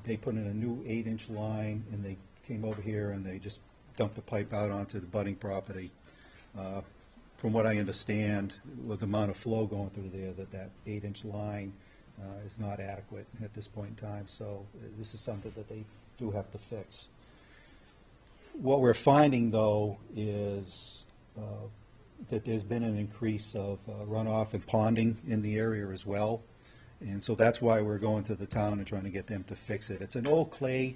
they put in a new 8-inch line, and they came over here and they just dumped the pipe out onto the budding property. from what I understand, with the amount of flow going through there, that 8-inch line is not adequate at this point in time. So this is something that they do have to fix. What we're finding, though, is that there's been an increase of runoff and ponding in the area as well. And so that's why we're going to the town and trying to get them to fix it. It's an old clay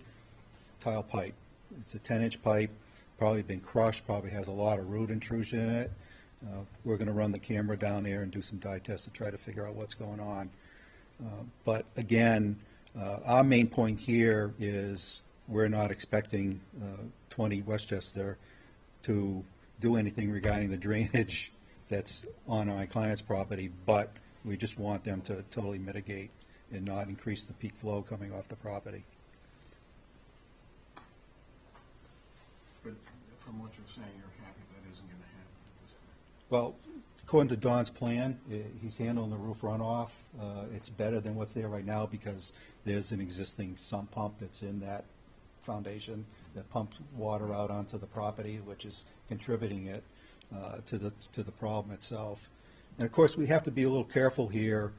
tile pipe. It's a 10-inch pipe, probably been crushed, probably has a lot of root intrusion in it. We're going to run the camera down there and do some dye tests to try to figure out what's going on. But again, our main point here is we're not expecting 20 Westchester to do anything regarding the drainage that's on my client's property, but we just want them to totally mitigate and not increase the peak flow coming off the property. But from what you're saying, you're happy that isn't going to happen at this point? Well, according to Don's plan, he's handling the roof runoff. It's better than what's there right now because there's an existing sump pump that's in that foundation that pumps water out onto the property, which is contributing it to the problem itself. And of course, we have to be a little careful here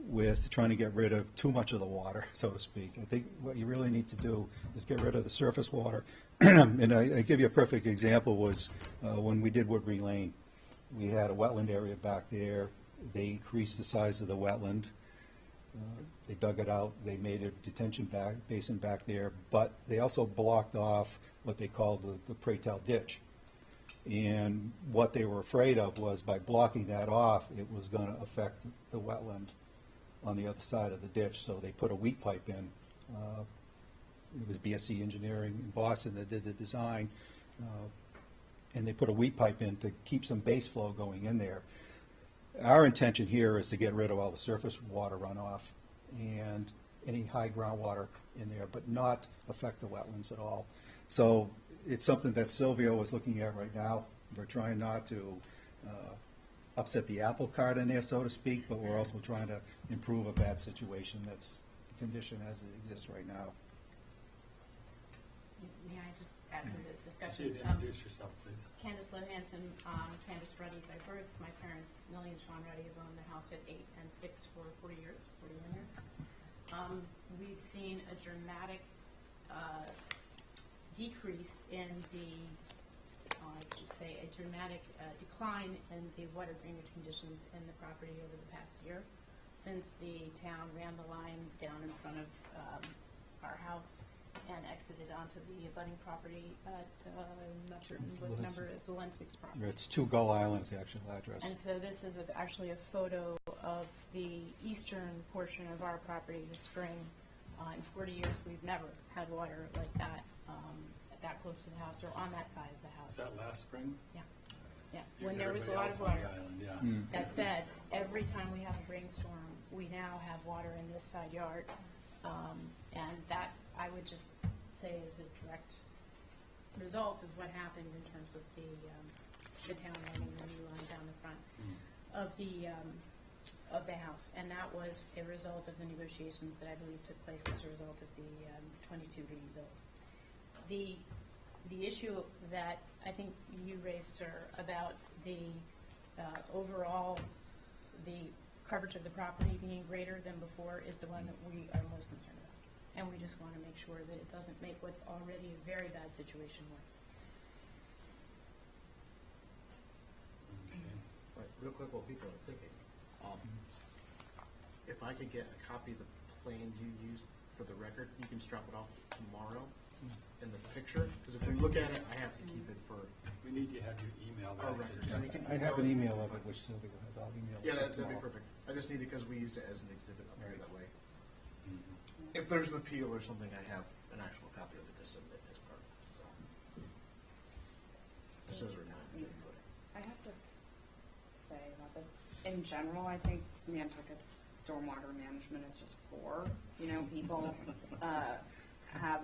with trying to get rid of too much of the water, so to speak. I think what you really need to do is get rid of the surface water. And I give you a perfect example was when we did Woodbury Lane. We had a wetland area back there. They increased the size of the wetland. They dug it out. They made a detention basin back there, but they also blocked off what they called the Pratel ditch. And what they were afraid of was by blocking that off, it was going to affect the wetland on the other side of the ditch. So they put a weak pipe in. It was BSC Engineering in Boston that did the design. And they put a weak pipe in to keep some base flow going in there. Our intention here is to get rid of all the surface water runoff and any high groundwater in there, but not affect the wetlands at all. So it's something that Silvio is looking at right now. We're trying not to upset the apple cart in there, so to speak, but we're also trying to improve a bad situation that's the condition as it exists right now. May I just add to the discussion? You'd introduce yourself, please. Candace Lynn Hanson, Candace Ruddy by birth. My parents, Millie and Sean Ruddy, have owned the house at 8 and 6 for 41 years. We've seen a dramatic decrease in the, I should say, a dramatic decline in the water drainage conditions in the property over the past year since the town ran the line down in front of our house and exited onto the abutting property at, I'm not certain what the number is, the Lensick's property. It's 2 Gull Islands, the actual address. And so this is actually a photo of the eastern portion of our property this spring. In 40 years, we've never had water like that, that close to the house or on that side of the house. Was that last spring? Yeah. Yeah, when there was a lot of water. That said, every time we have a rainstorm, we now have water in this side yard. And that, I would just say, is a direct result of what happened in terms of the town running the new line down the front of the house. And that was a result of the negotiations that I believe took place as a result of the 22 rebuild. The issue that I think you raised, sir, about the overall, the coverage of the property being greater than before is the one that we are most concerned about. And we just want to make sure that it doesn't make what's already a very bad situation worse. Right, real quick while people are thinking, if I could get a copy of the plan you used for the record, you can just drop it off tomorrow in the picture, because if we look at it, I have to keep it for We need to have you email our that. records. And you can I have an email of it, which Sylvia has. I'll email it. Yeah, to you that'd be tomorrow. perfect. I just need it because we used it as an exhibit up here that way. If there's an appeal or something, I have an actual copy of it to submit as part of it, so. Just as a reminder. I have to say about this, in general, I think Nantucket's stormwater management is just poor. You know, people have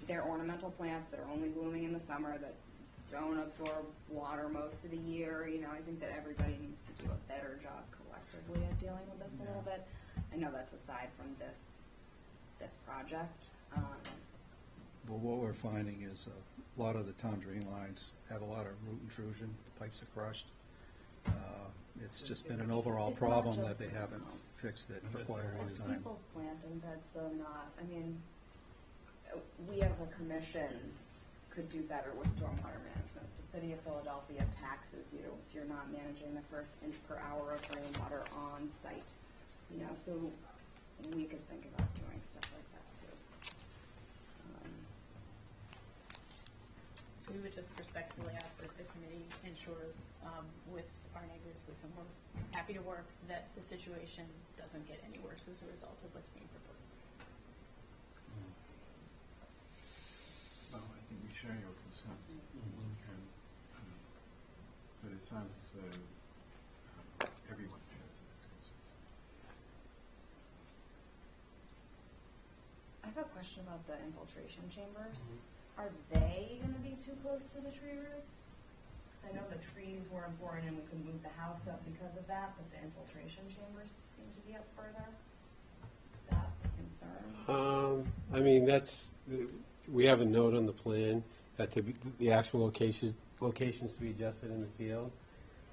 their ornamental plants that are only blooming in the summer that don't absorb water most of the year. You know, I think that everybody needs to do a better job collectively of dealing with this a little bit. I know that's aside from this project. Well, what we're finding is a lot of the town drain lines have a lot of root intrusion. The pipes are crushed. It's just been an overall It's not problem just that they the haven't amount. fixed it for quite a long It's time. people's planting beds though, not, I mean, we as a commission could do better with stormwater management. The city of Philadelphia taxes you if you're not managing the first inch per hour of rainwater on site. You know, so we could think about doing stuff like that too. So we would just respectfully ask that the committee ensure with our neighbors with whom we're happy to work that the situation doesn't get any worse as a result of what's being proposed. Well, I think we share your concerns. But it sounds as though everyone shares those concerns. I have a question about the infiltration chambers. Are they going to be too close to the tree roots? Because I know the trees were important and we could move the house up because of that, but the infiltration chambers seem to be up further. Is that a concern? I mean, we have a note on the plan that the actual locations to be adjusted in the field.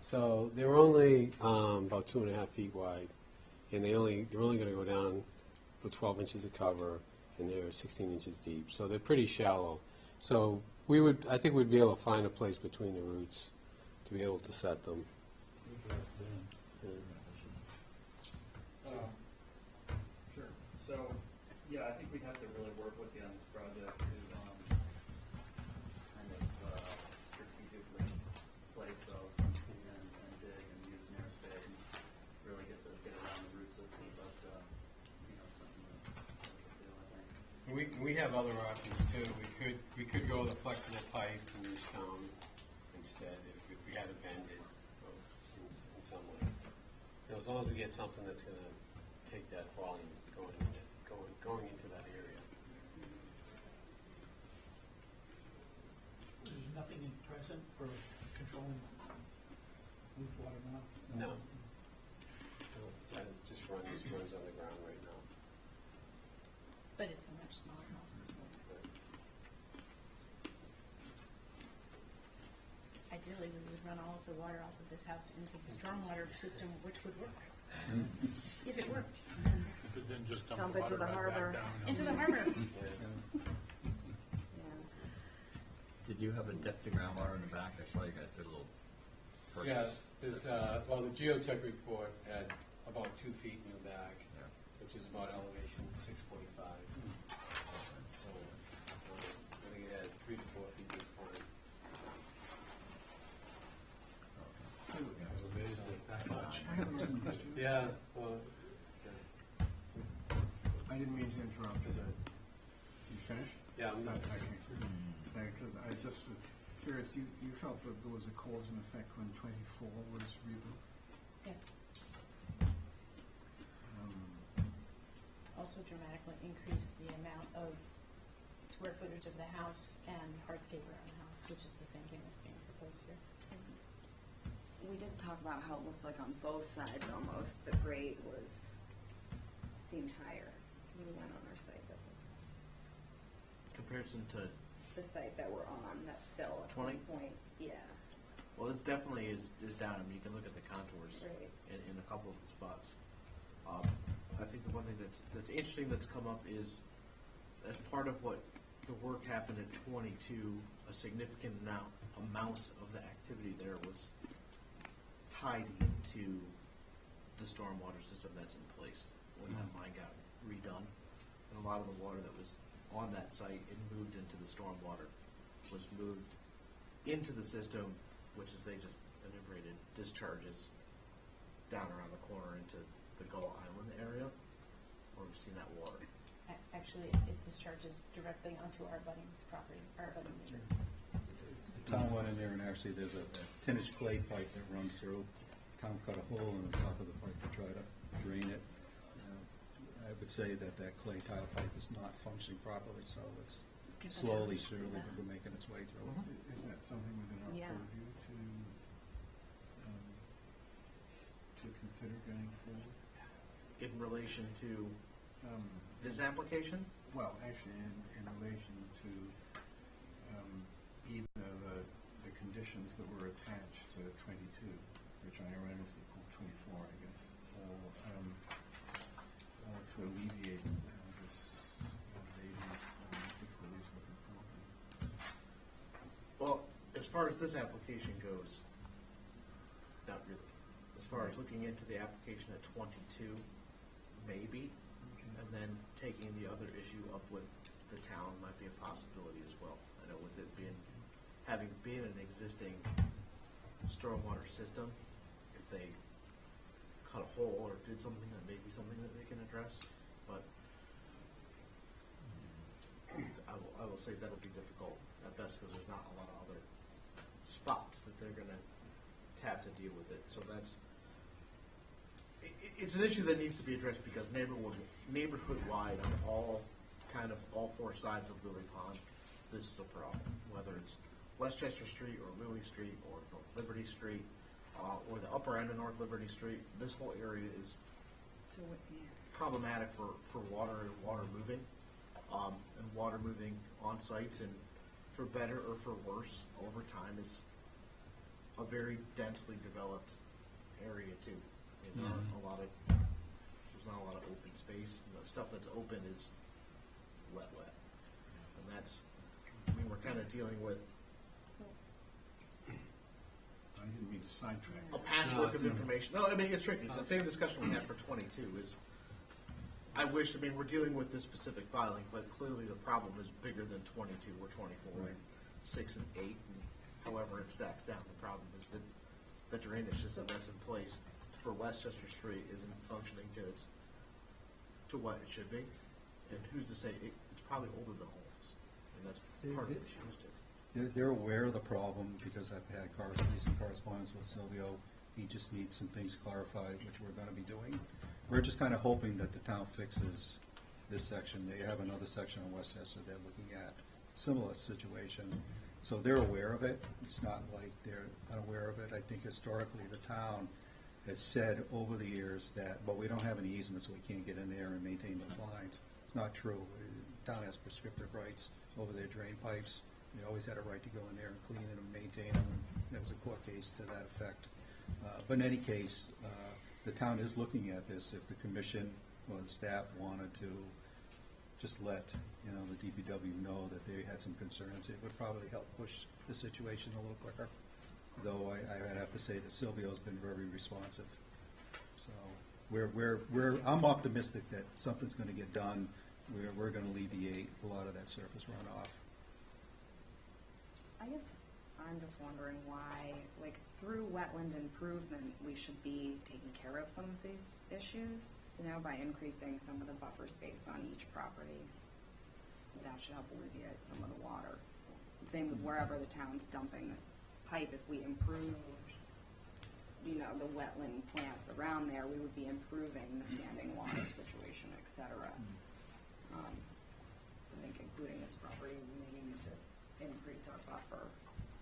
So they're only about 2.5 feet wide, and they're only going to go down for 12 inches of cover, and they're 16 inches deep. So they're pretty shallow. So I think we'd be able to find a place between the roots to be able to set them. Sure. So, yeah, I think we'd have to really work with you on this project to kind of strategically place those and dig and use near spade and really get around the root system. But you know, something that we do, I think. We have other options too. We could go with a flexible pipe and use stone instead if we had to bend it in some way. You know, as long as we get something that's going to take that volume going into that area. There's nothing in present for controlling loose water now? No. It just runs on the ground right now. But it's a much smaller house as well. Ideally, we would run all of the water off of this house into the stormwater system, which would work. If it worked. But then just Dump the it to water the right harbor. back down. Into the harbor. Yeah. Did you have a depth to groundwater in the back? I saw you guys did a little. Yeah, there's, well, the geotech report had about 2 feet in the back, which is about elevation 645. So, I think it had 3 to 4 feet in front. Yeah, well, I didn't mean to interrupt. You finished? yeah, I'm not. Because I just was curious, you felt that there was a cause and effect when 24 was rebuilt? Yes. Also dramatically increase the amount of square footage of the house and hardscape around the house, which is the same thing that's being proposed here. We did talk about how it looked like on both sides almost, the grade seemed higher. We went on our site visits. Comparison to, The site that we're on, that Phil at 20? some point, yeah, well, this definitely is down. I mean, you can look at the contours right. in a couple of the spots. I think the one thing that's interesting that's come up is, as part of what the work happened at 22, a significant amount of the activity there was tied into the stormwater system that's in place when that mine got redone. And a lot of the water that was on that site and moved into the stormwater was moved into the system, which is they just integrated discharges down around the corner into the Gull Island area, where we've seen that water. Actually, it discharges directly onto our abutting property, our abutting neighbors. The town went in there and actually there's a 10-inch clay pipe that runs through. Town cut a hole in the top of the pipe to try to drain it. I would say that clay tile pipe is not functioning properly, so it's slowly, surely making its way through. Is that something within our Yeah. purview to consider going forward? In relation to this application? Well, actually, in relation to either the conditions that were attached to 22, which I read is Equal 24, I guess. To alleviate this baby's difficulties with improvement. Well, as far as this application goes, not really. As far as looking into the application at 22, maybe, and then taking the other issue up with the town might be a possibility as well. I know with it having been an existing stormwater system, if they cut a hole or did something, that may be something that they can address, but I will say that'll be difficult at best because there's not a lot of other spots that they're gonna have to deal with it. So it's an issue that needs to be addressed because neighborhood-wide on all four sides of Lily Pond, this is a problem. Whether it's Westchester Street or Lily Street or North Liberty Street or the upper end of North Liberty Street, this whole area is problematic for water moving and water moving on sites, and for better or for worse, over time, it's a very densely developed area too. And there's not a lot of open space. The stuff that's open is wet, and that's, we're kind of dealing with I didn't mean to sidetrack. a patchwork of information. No, I mean, it's tricky. It's the same discussion we had for 22 is, we're dealing with this specific filing, but clearly the problem is bigger than 22 or 24, Right. 6 and 8, and however it stacks down. The problem is that the drainage system that's in place for Westchester Street isn't functioning to what it should be. And who's to say, it's probably older than all of us, and that's part of the issue too. They're aware of the problem because I've had recent correspondence with Silvio. He just needs some things clarified, which we're going to be doing. We're just kind of hoping that the town fixes this section. They have another section on Westchester they're looking at, similar situation. So they're aware of it. It's not like they're unaware of it. I think historically the town has said over the years that, well, we don't have any easements, so we can't get in there and maintain those lines. It's not true. The town has prescriptive rights over their drain pipes. They always had a right to go in there and clean it and maintain them. There was a court case to that effect. But in any case, the town is looking at this. If the commission or the staff wanted to just let the DPW know that they had some concerns, it would probably help push the situation a little quicker. Though I'd have to say that Silvio's been very responsive. So I'm optimistic that something's going to get done. We're going to alleviate a lot of that surface runoff. I guess I'm just wondering why, through wetland improvement, we should be taking care of some of these issues, by increasing some of the buffer space on each property. That should help alleviate some of the water. Same with wherever the town's dumping this pipe. If we improve, the wetland plants around there, we would be improving the standing water situation, et cetera. So I think including this property, we may need to increase our buffer.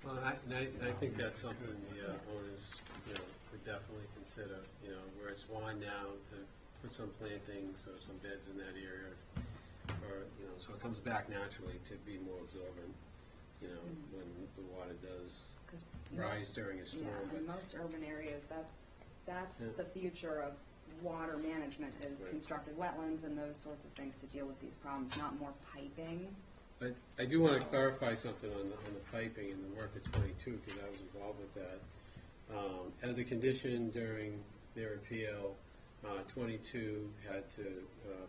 Well, I think that's something the owners, would definitely consider, where it's worn down, to put some plantings or some beds in that area, or, so it comes back naturally to be more absorbent, when the water does rise during a storm. Yeah, in most urban areas, that's the future of water management, is constructed wetlands and those sorts of things to deal with these problems, not more piping. But I do want to clarify something on the piping and the work at 22, because I was involved with that. As a condition during their appeal, 22 had to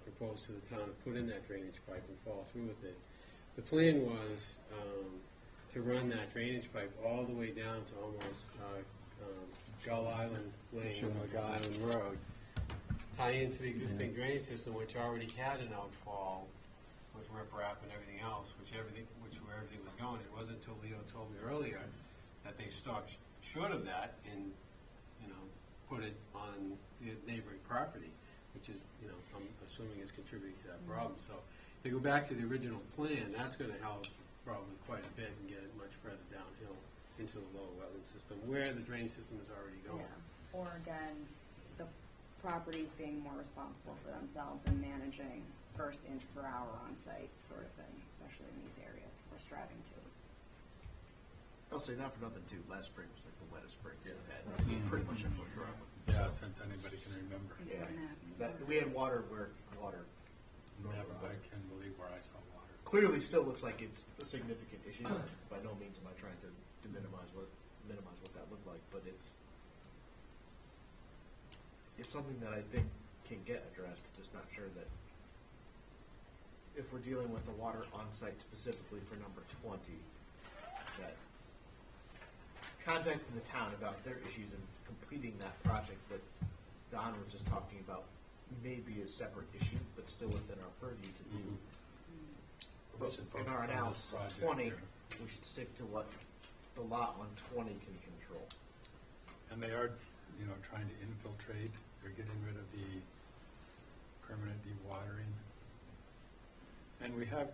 propose to the town to put in that drainage pipe and follow through with it. The plan was to run that drainage pipe all the way down to almost Gull Island Lane, or Gull Island Road, tie into the existing drainage system, which already had an outfall with riprap and everything else, where everything was going. It wasn't until Leo told me earlier that they stopped short of that and, put it on the neighboring property, which is, I'm assuming is contributing to that problem. So if they go back to the original plan, that's going to help probably quite a bit and get it much further downhill into the lower wetland system, where the drainage system is already going. Yeah. Or again, the properties being more responsible for themselves and managing first inch per hour on site sort of thing, especially in these areas we're striving to. I'll say not for nothing too, last spring was like the wettest spring we've had, pretty much forever. Yeah, since anybody can remember. Yeah, we had water where water Never, I can't believe where I saw water. clearly still looks like it's a significant issue. By no means am I trying to minimize what that looked like, but it's something that I think can get addressed. Just not sure that if we're dealing with the water on site specifically for number 20, that contacting the town about their issues in completing that project that Don was just talking about may be a separate issue, but still within our purview to do. But in our analysis of 20, we should stick to what the lot on 20 can control. And they are, trying to infiltrate. They're getting rid of the permanent dewatering. And we have,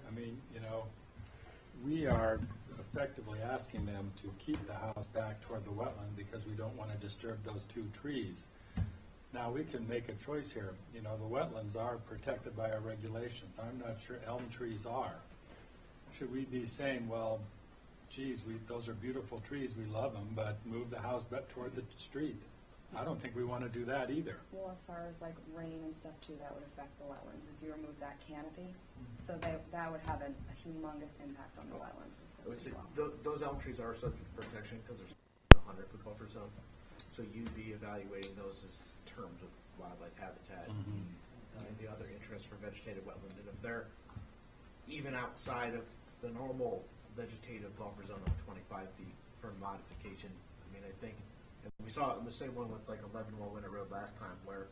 we are effectively asking them to keep the house back toward the wetland because we don't want to disturb those 2 trees. Now, we can make a choice here. The wetlands are protected by our regulations. I'm not sure elm trees are. Should we be saying, well, geez, those are beautiful trees, we love them, but move the house back toward the street? I don't think we want to do that either. Well, as far as like rain and stuff too, that would affect the wetlands if you remove that canopy. So that would have a humongous impact on the wetland system I would as say well. those elm trees are subject to protection because there's a 100-foot buffer zone. So you'd be evaluating those as terms of wildlife habitat and the other interests for vegetative wetland. And if they're even outside of the normal vegetative buffer zone of 25 feet for modification, I think, and we saw it in the same one with like 11 Well Winter Road last time, where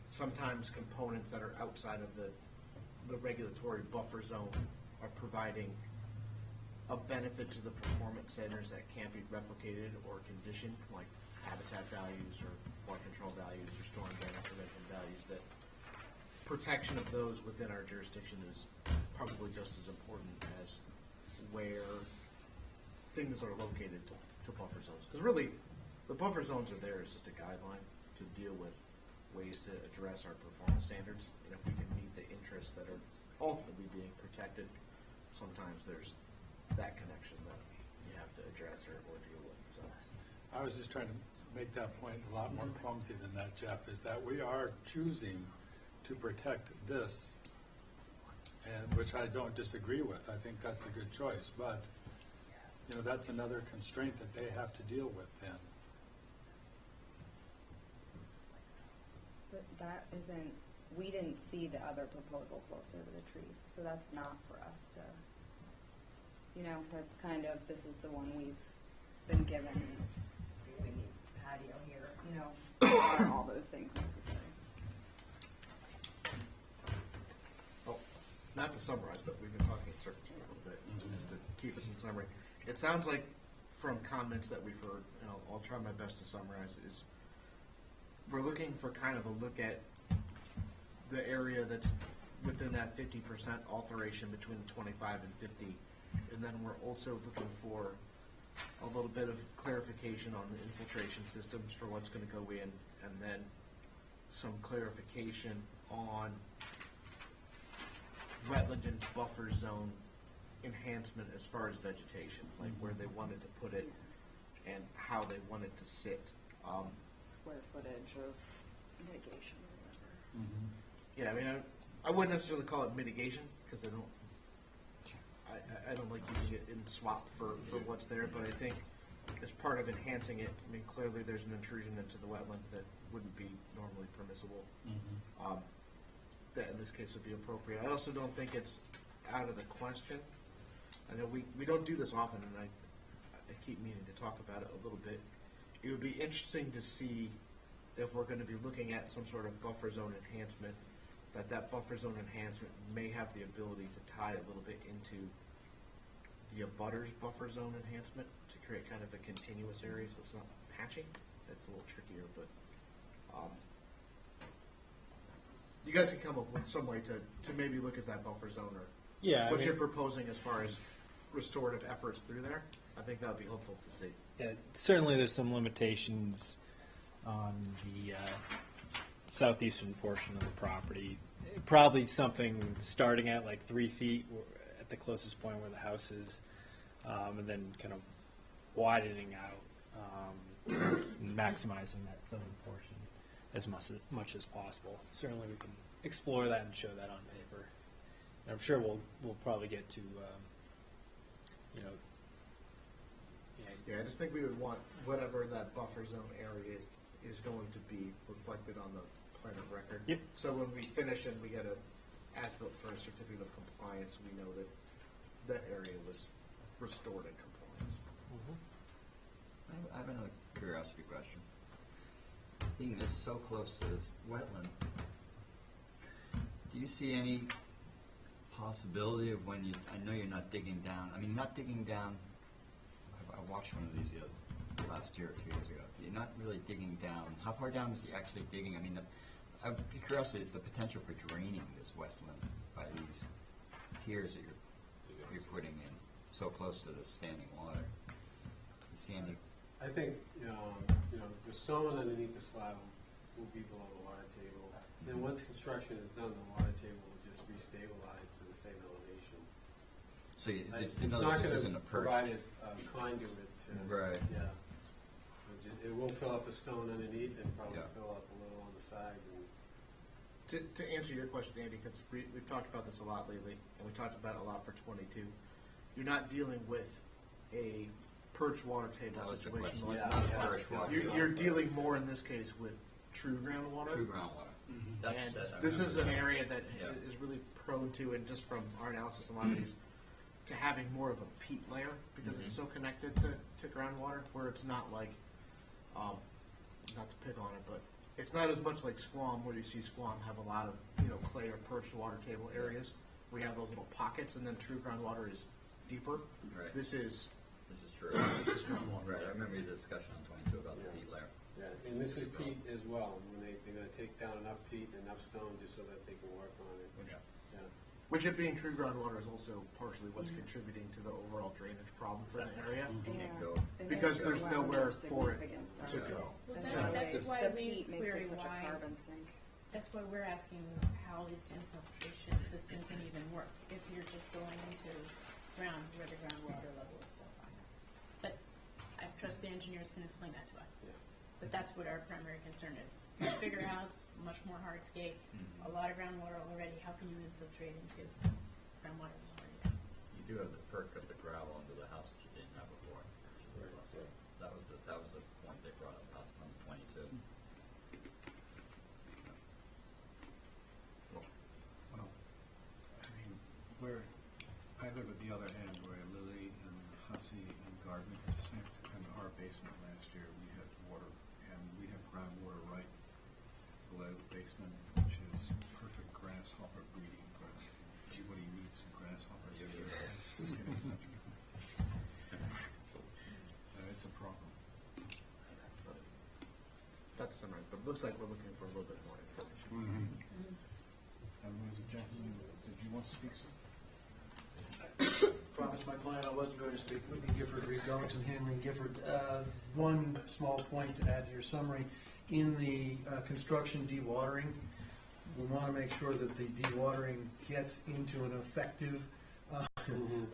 sometimes components that are outside of the regulatory buffer zone are providing a benefit to the performance standards that can't be replicated or conditioned, like habitat values or flood control values or storm damage prevention values. That protection of those within our jurisdiction is probably just as important as where things are located to buffer zones. Because really, the buffer zones are there as just a guideline to deal with ways to address our performance standards. And if we can meet the interests that are ultimately being protected, sometimes there's that connection that you have to address or deal with. So I was just trying to make that point a lot more clumsy than that, Jeff, is that we are choosing to protect this, and which I don't disagree with. I think that's a good choice, but that's another constraint that they have to deal with then. But that isn't, we didn't see the other proposal closer to the trees, so that's not for us to, that's kind of, this is the one we've been given. We need patio here, are all those things necessary? well, not to summarize, but we've been talking in circles for a little bit, just to keep us in summary. It sounds like from comments that we've heard, and I'll try my best to summarize, is we're looking for kind of a look at the area that's within that 50% alteration between 25 and 50, and then we're also looking for a little bit of clarification on the infiltration systems for what's going to go in, and then some clarification on wetland and buffer zone enhancement as far as vegetation, like where they wanted to put it and how they want it to sit. Square footage of mitigation or whatever. Yeah, I wouldn't necessarily call it mitigation because I don't like using it in swap for what's there, but I think as part of enhancing it, clearly there's an intrusion into the wetland that wouldn't be normally permissible. That in this case would be appropriate. I also don't think it's out of the question. I know we don't do this often, and I keep meaning to talk about it a little bit. It would be interesting to see if we're going to be looking at some sort of buffer zone enhancement, that buffer zone enhancement may have the ability to tie a little bit into the abutters buffer zone enhancement to create kind of a continuous area so it's not patching. That's a little trickier, but you guys can come up with some way to maybe look at that buffer zone or what you're proposing as far as restorative efforts through there. I think that would be helpful to see. Yeah, certainly there's some limitations on the southeastern portion of the property. Probably something starting at like 3 feet at the closest point where the house is, and then kind of widening out, maximizing that southern portion as much as possible. Certainly we can explore that and show that on paper. And I'm sure we'll probably get to, Yeah, I just think we would want whatever that buffer zone area is going to be reflected on the plan of record. Yep. So when we finish and we get a as-built for a certificate of compliance, we know that that area was restored in compliance. I have another curiosity question. Being this so close to this wetland, do you see any possibility of when you, I know you're not digging down, not digging down, I watched one of these last year or 2 years ago. You're not really digging down. How far down is he actually digging? I'd be curious the potential for draining this wetland by these piers that you're putting in so close to the standing water. You see any? I think, the stone underneath the slab will be below the water table. Then once construction is done, the water table will just restabilize to the same elevation. So It's not going to provide a conduit to, right. Yeah. It will fill up the stone underneath and probably fill up a little on the sides. And To answer your question, Andy, because we've talked about this a lot lately, and we talked about it a lot for 22, you're not dealing with a perched water table situation. You're dealing more in this case with true groundwater. True groundwater. And this is an area that is really prone to, and just from our analysis, a lot of these, to having more of a peat layer because it's so connected to groundwater, where it's not like, not to pick on it, but it's not as much like Squam, where you see Squam have a lot of clay or perched water table areas. We have those little pockets, and then true groundwater is deeper. Right. This is true. This is groundwater. Right. I remember your discussion on 22 about the peat layer. yeah, and this is peat as well. When they're going to take down enough peat and enough stone just so that they can work on it. Yeah. Yeah. Which, it being true groundwater, is also partially what's contributing to the overall drainage problem for the area. Can't go. Because there's nowhere for it to go. That's why The we peat makes query it such a why, carbon sink. that's why we're asking how this infiltration system can even work, if you're just going into ground where the groundwater level is so high. But I trust the engineers can explain that to us. Yeah. But that's what our primary concern is. Bigger house, much more hardscape, a lot of groundwater already, how can you infiltrate into groundwater that's already there? You do have the perk of the gravel under the house, which you didn't have before. That was the point they brought up last time, 22. Well, I live at the other end where Lily and Hussey and Gardner and our basement last year, we had water, and we have groundwater right below the basement, which is perfect grasshopper breeding ground. Everybody needs some grasshoppers. Just getting in touch with them. So it's a problem. That's summary, but it looks like we're looking for a little bit more information. And there's a gentleman, did you want to speak, sir? Promised my client I wasn't going to speak. Whitney Gifford, Reed Gullickson, Hanley and Gifford. One small point to add to your summary. In the construction dewatering, we want to make sure that the dewatering gets into an effective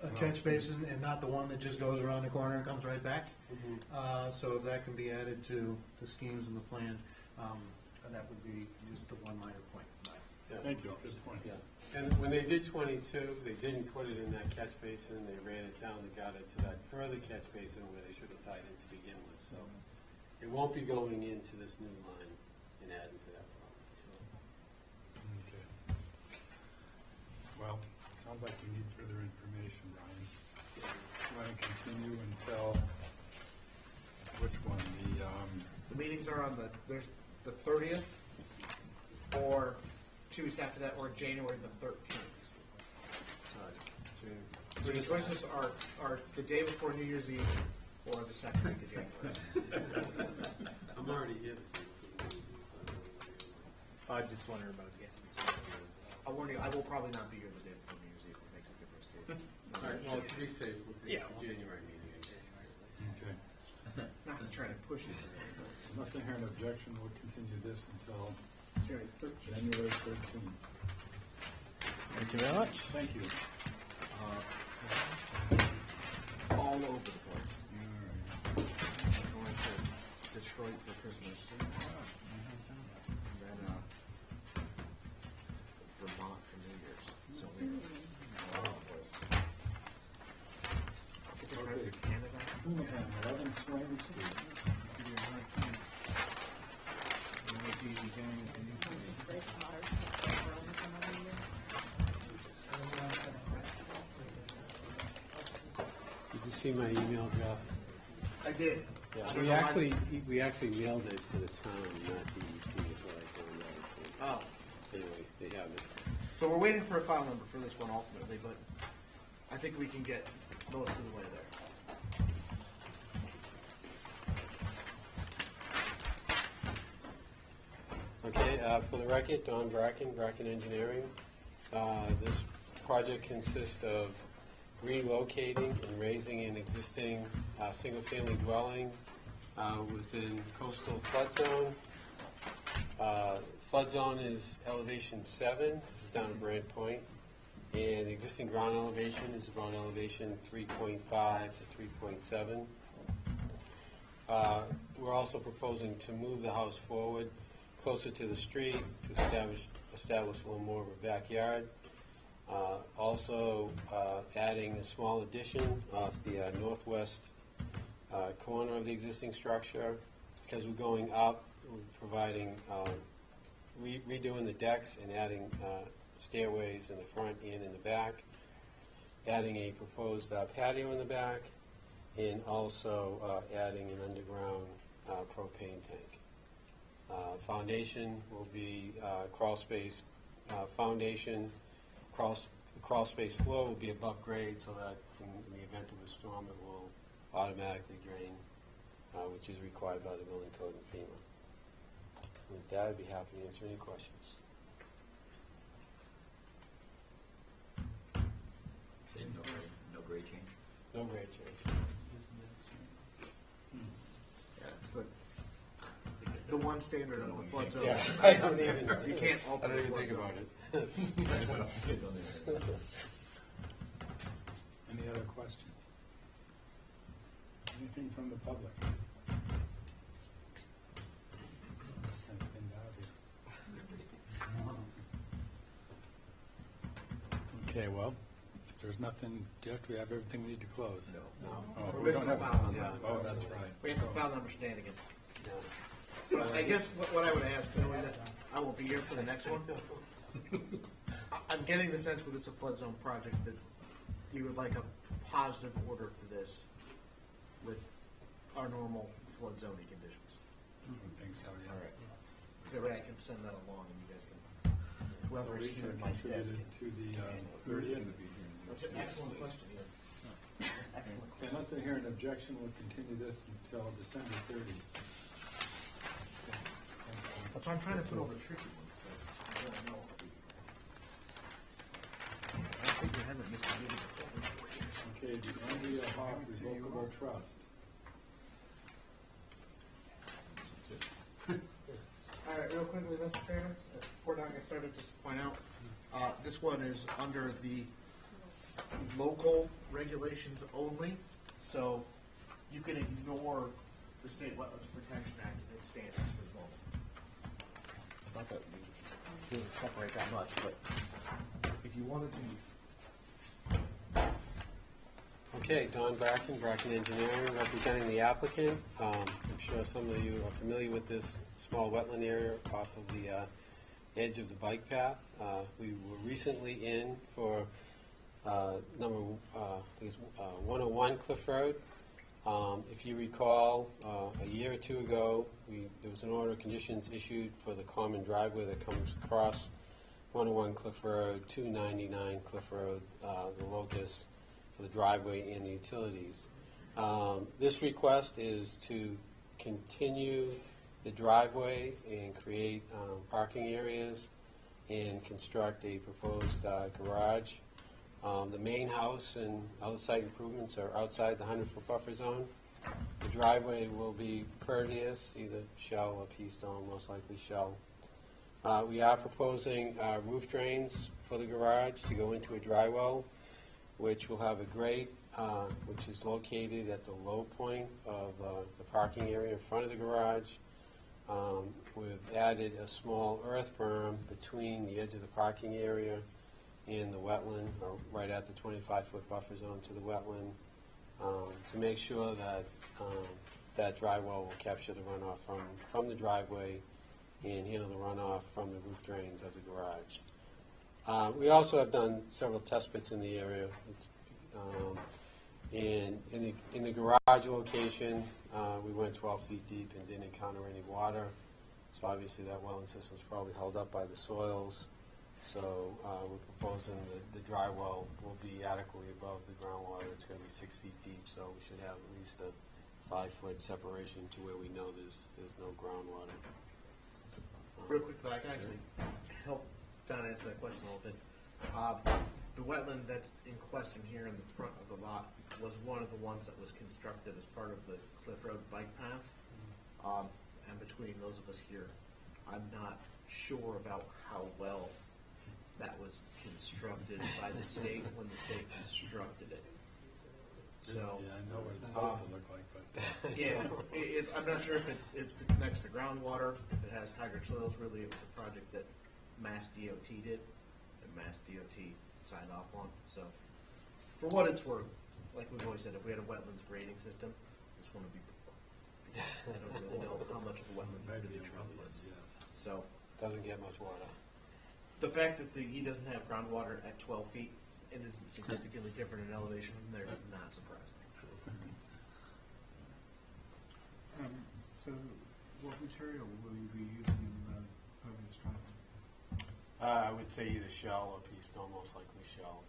a catch basin and not the one that just goes around the corner and comes right back. So if that can be added to the schemes and the plan, that would be just the one minor point. Yeah. Thank you, good point. Yeah. And when they did 22, they didn't put it in that catch basin. They ran it down and got it to that further catch basin where they should have tied it to begin with. So it won't be going into this new line and adding to that problem. Okay. Well, sounds like we need further information, Brian. You want to continue until, which one? The meetings are on there's the 30th, or 2 weeks after that, or January the 13th. So the choices are the day before New Year's Eve or the second week of January. I'm already here. I just wonder about the I'll warn you, I will probably not be here the day before New Year's Eve. It makes a difference to you. All right, well, to be safe, we'll take Yeah. the January meeting. I guess. Okay. Not to try to push you. Unless I hear an objection, we'll continue this until January 13th. January 13th. Thank you very much. Thank you. All over the place. All right. and 11 Swain Street. Did you see my email, Jeff? I did. Yeah, I don't we know why- actually mailed it to the town, not DEP, is what I found out. So Oh, anyway, they have it. so we're waiting for a file number for this one ultimately, but I think we can get most of the way there. Okay, for the record, Don Bracken, Bracken Engineering. This project consists of relocating and raising an existing single-family dwelling within coastal flood zone. Flood zone is elevation 7. This is down at Brant Point. And the existing ground elevation is about elevation 3.5 to 3.7. We're also proposing to move the house forward closer to the street to establish a little more of a backyard. Also adding a small addition off the northwest corner of the existing structure. Because we're going up, we're providing, redoing the decks and adding stairways in the front and in the back. Adding a proposed patio in the back, and also adding an underground propane tank. Foundation will be crawl space foundation. Crawl space floor will be above grade, so that in the event of a storm, it will automatically drain, which is required by the building code and FEMA. With that, I'd be happy to answer any questions. Same, no grade change? No grade change. Yeah, it's the one standard of the flood zone. Yeah, I don't even. You can't alter I don't the even flood think zone. about it. Any other questions? Anything from the public? Just kind of pinned out here. Okay, well, if there's nothing, Jeff, do we have everything we need to close? No. Oh, We're we missing don't the have file. a Yeah. Oh, that's right. We had some file number shenanigans. So I guess what I would ask, knowing that I will be here for the next one, I'm getting the sense with this a flood zone project that you would like a positive order for this with our normal flood zoning conditions. I don't think so, yeah. All right. So I can send that along and you guys can, whoever is here in my stead. To the 30th. That's an excellent question, yeah. Excellent question. Unless I hear an objection, we'll continue this until December 30th. So I'm trying to put over tricky ones, so I don't know. I think we haven't missed a meeting for over 4 years. Okay, the Andrea Hoff Revocable Trust. All right, real quickly, Mr. Chairman, before I get started, just to point out, this one is under the local regulations only, so you can ignore the State Wetlands Protection Act and its standards for the moment. Not that we really separate that much, but if you wanted to. Okay, Don Bracken, Bracken Engineering, representing the applicant. I'm sure some of you are familiar with this small wetland area off of the edge of the bike path. We were recently in for number 101 Cliff Road. If you recall, a year or two ago, there was an order of conditions issued for the common driveway that comes across 101 Cliff Road, 299 Cliff Road, the locus for the driveway and the utilities. This request is to continue the driveway and create parking areas and construct a proposed garage. The main house and other site improvements are outside the 100-foot buffer zone. The driveway will be pervious, either shell or pea stone, most likely shell. We are proposing roof drains for the garage to go into a dry well, which will have a grate, which is located at the low point of the parking area in front of the garage. We've added a small earth berm between the edge of the parking area and the wetland, or right at the 25-foot buffer zone to the wetland. to make sure that that dry well will capture the runoff from the driveway and handle the runoff from the roof drains of the garage. We also have done several test pits in the area. And in the garage location, we went 12 feet deep and didn't encounter any water. So obviously that wetland system's probably held up by the soils. So we're proposing that the dry well will be adequately above the groundwater. It's going to be 6 feet deep, so we should have at least a 5-foot separation to where we know there's no groundwater. Real quick, though, I can actually help Don answer that question a little bit. The wetland that's in question here in the front of the lot was one of the ones that was constructed as part of the Cliff Road bike path. And between those of us here, I'm not sure about how well that was constructed by the state when the state constructed it. So Yeah, I know what it's supposed to look like, but. yeah, I'm not sure if it connects to groundwater, if it has hydric soils. Really, it was a project that Mass DOT did, and Mass DOT signed off on. So, for what it's worth, like we've always said, if we had a wetlands grading system, this one would be. I don't really know how much of a wetland it really truly is. Yes. So, Doesn't get much water. the fact that he doesn't have groundwater at 12 feet and isn't significantly different in elevation from there is not surprising. So what material will you be using in the pervious driveway? I would say either shell or pea stone, most likely shell.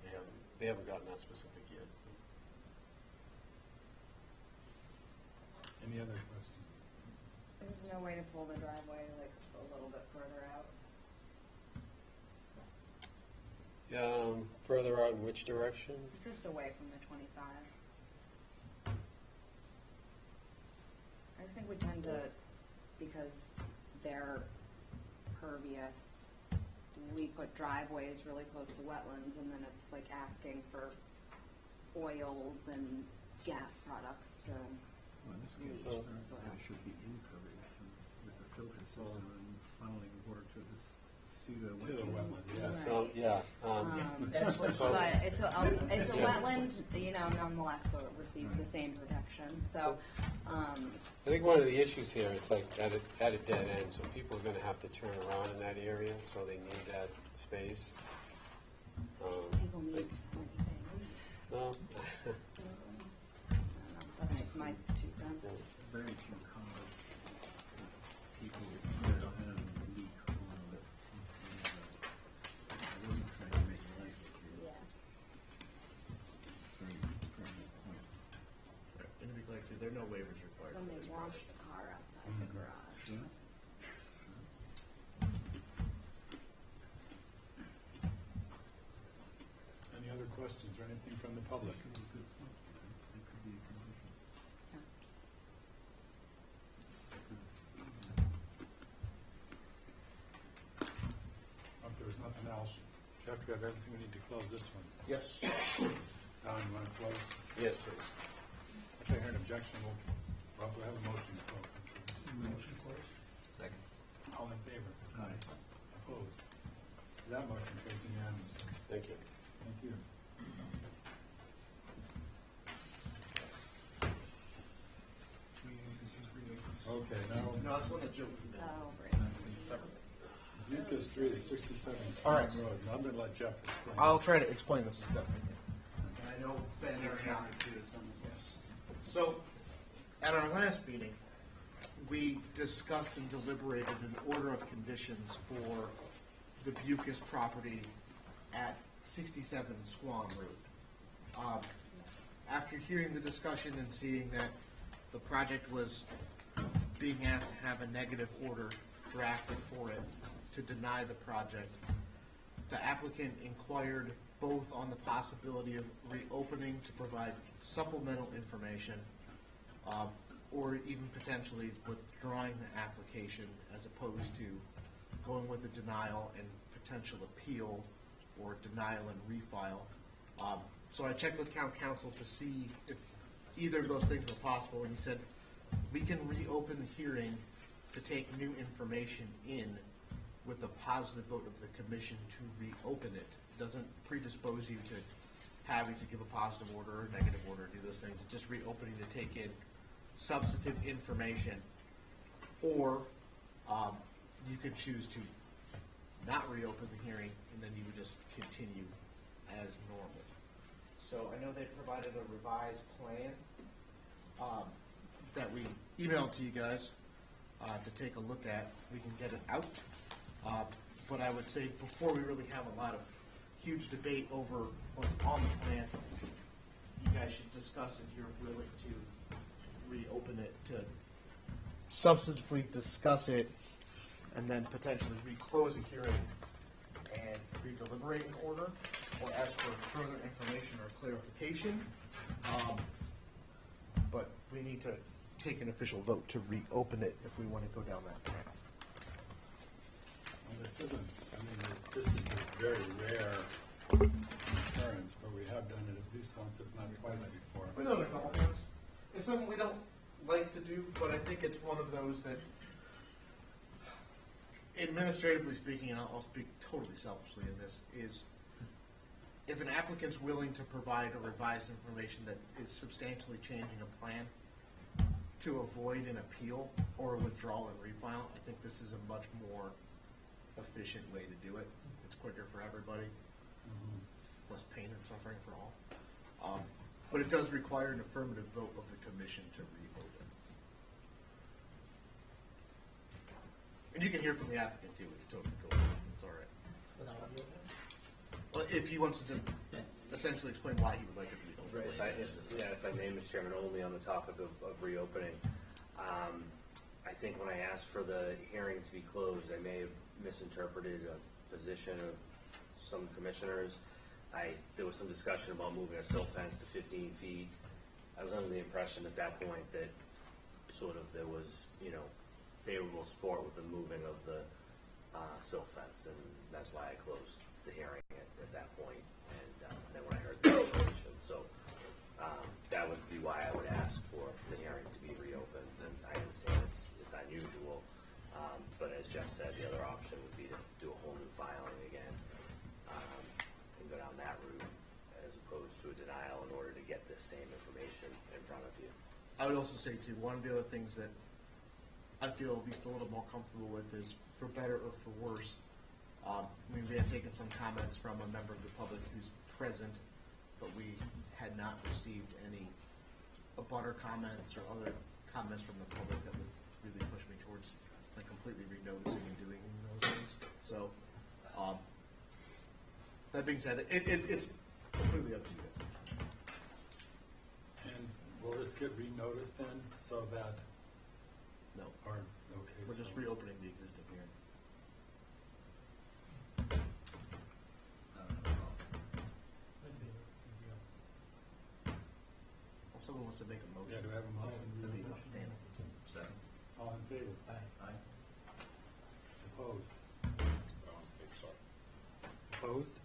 They haven't gotten that specific yet. Any other questions? There's no way to pull the driveway like a little bit further out. Further out in which direction? Just away from the 25. I just think we tend to, because they're pervious, we put driveways really close to wetlands, and then it's like asking for oils and gas products to. Well, in this case, So- it should be impervious and with a filter system and funneling water to this wetland, yeah. So, yeah. But it's a wetland, nonetheless, so it receives the same protection. So, I think one of the issues here, it's like at a dead end, so people are going to have to turn around in that area, so they need that space. people need so many things. Well, I don't know, that's just my 2 cents. Very few cars, people that don't have a leak on it. I wasn't trying to make life Yeah. very pertinent point. And to be clear, too, there are no waivers required. So for they this wash project. the car outside the garage. Sure. Any other questions or anything from the public? That could be a good point. That could be a condition. If there's nothing else, Jeff, we have everything we need to close this one. Yes. Don, you want to close? yes, please. If I hear an objection, we'll have a motion to close. Motion closed? Second. All in favor? Aye. Opposed? That motion carries unanimously. Thank you. Thank you. Okay, now, No, that's one that Joe. Oh, great. Utica Street is 67 All right. Spring Road, and I'm going to let Jeff explain. I'll try to explain this as best I can. And I know Ben is happy to do this. So, at our last meeting, we discussed and deliberated an order of conditions for the Bucas property at 67 Squam Road. After hearing the discussion and seeing that the project was being asked to have a negative order drafted for it to deny the project, the applicant inquired both on the possibility of reopening to provide supplemental information, or even potentially withdrawing the application as opposed to going with a denial and potential appeal or denial and refile. So I checked with town council to see if either of those things were possible, and he said, we can reopen the hearing to take new information in with a positive vote of the commission to reopen it. Doesn't predispose you to having to give a positive order or negative order, do those things. It's just reopening to take in substantive information, or you could choose to not reopen the hearing, and then you would just continue as normal. So I know they provided a revised plan that we emailed to you guys to take a look at. We can get it out. But I would say before we really have a lot of huge debate over what's on the plan, you guys should discuss if you're willing to reopen it, to substantively discuss it, and then potentially reclose a hearing and redeliberate an order, or ask for further information or clarification. But we need to take an official vote to reopen it if we want to go down that path. Well, this isn't, I mean, this is a very rare occurrence, but we have done it at least once, if not twice before. We've done it a couple times. It's something we don't like to do, but I think it's one of those that, administratively speaking, and I'll speak totally selfishly in this, is if an applicant's willing to provide a revised information that is substantially changing a plan to avoid an appeal or a withdrawal and refile, I think this is a much more efficient way to do it. It's quicker for everybody, less pain and suffering for all. But it does require an affirmative vote of the commission to reopen. And you can hear from the applicant too. It's totally cool. It's all right. Well, if he wants to just essentially explain why he would like it to be open. If I may, Mr. Chairman, only on the topic of reopening. I think when I asked for the hearing to be closed, I may have misinterpreted a position of some commissioners. There was some discussion about moving a silt fence to 15 feet. I was under the impression at that point that sort of there was, favorable support with the moving of the silt fence, and that's why I closed the hearing at that point. And then when I heard the explanation, so that would be why I would ask for the hearing to be reopened. And I understand it's unusual, but as Jeff said, the other option would be to do a whole new filing again and go down that route as opposed to a denial in order to get this same information in front of you. I would also say too, one of the other things that I feel at least a little more comfortable with is, for better or for worse, we had taken some comments from a member of the public who's present, but we had not received any abutter comments or other comments from the public that would really push me towards completely renoticing and doing those things. So, that being said, it's completely up to you. And will this get renoticed then, so that? No. Or, okay. We're just reopening the existing hearing. Well, someone wants to make a motion. Yeah, do I have a motion? That'd be outstanding. Second. All in favor? Aye. Opposed? Sorry. Opposed?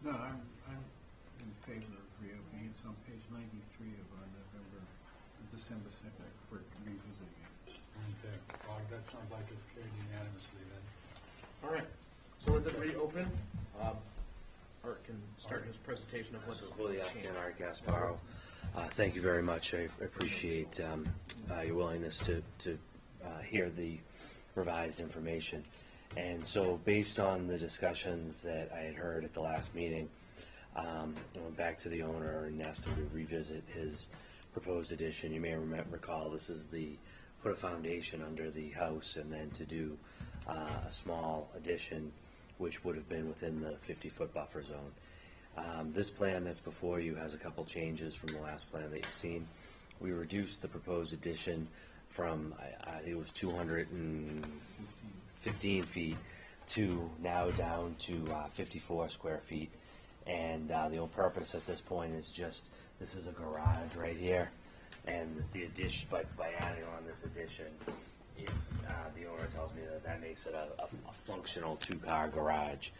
No, I'm in favor of reopening. It's on page 93 of our December 2nd, for revisiting it. Okay. Well, that sounds like it's carried unanimously then. All right. So with it reopened, Art can start his presentation of what's This is for the changed. applicant, Art Gasparo. Thank you very much. I appreciate your willingness to hear the revised information. And so based on the discussions that I had heard at the last meeting, I went back to the owner and asked him to revisit his proposed addition. You may recall this is put a foundation under the house and then to do a small addition which would have been within the 50-foot buffer zone. This plan that's before you has a couple changes from the last plan that you've seen. We reduced the proposed addition from, I think it was 215 feet to now down to 54 square feet. And the whole purpose at this point is just, this is a garage right here. And the addition, by adding on this addition, the owner tells me that makes it a functional two-car garage.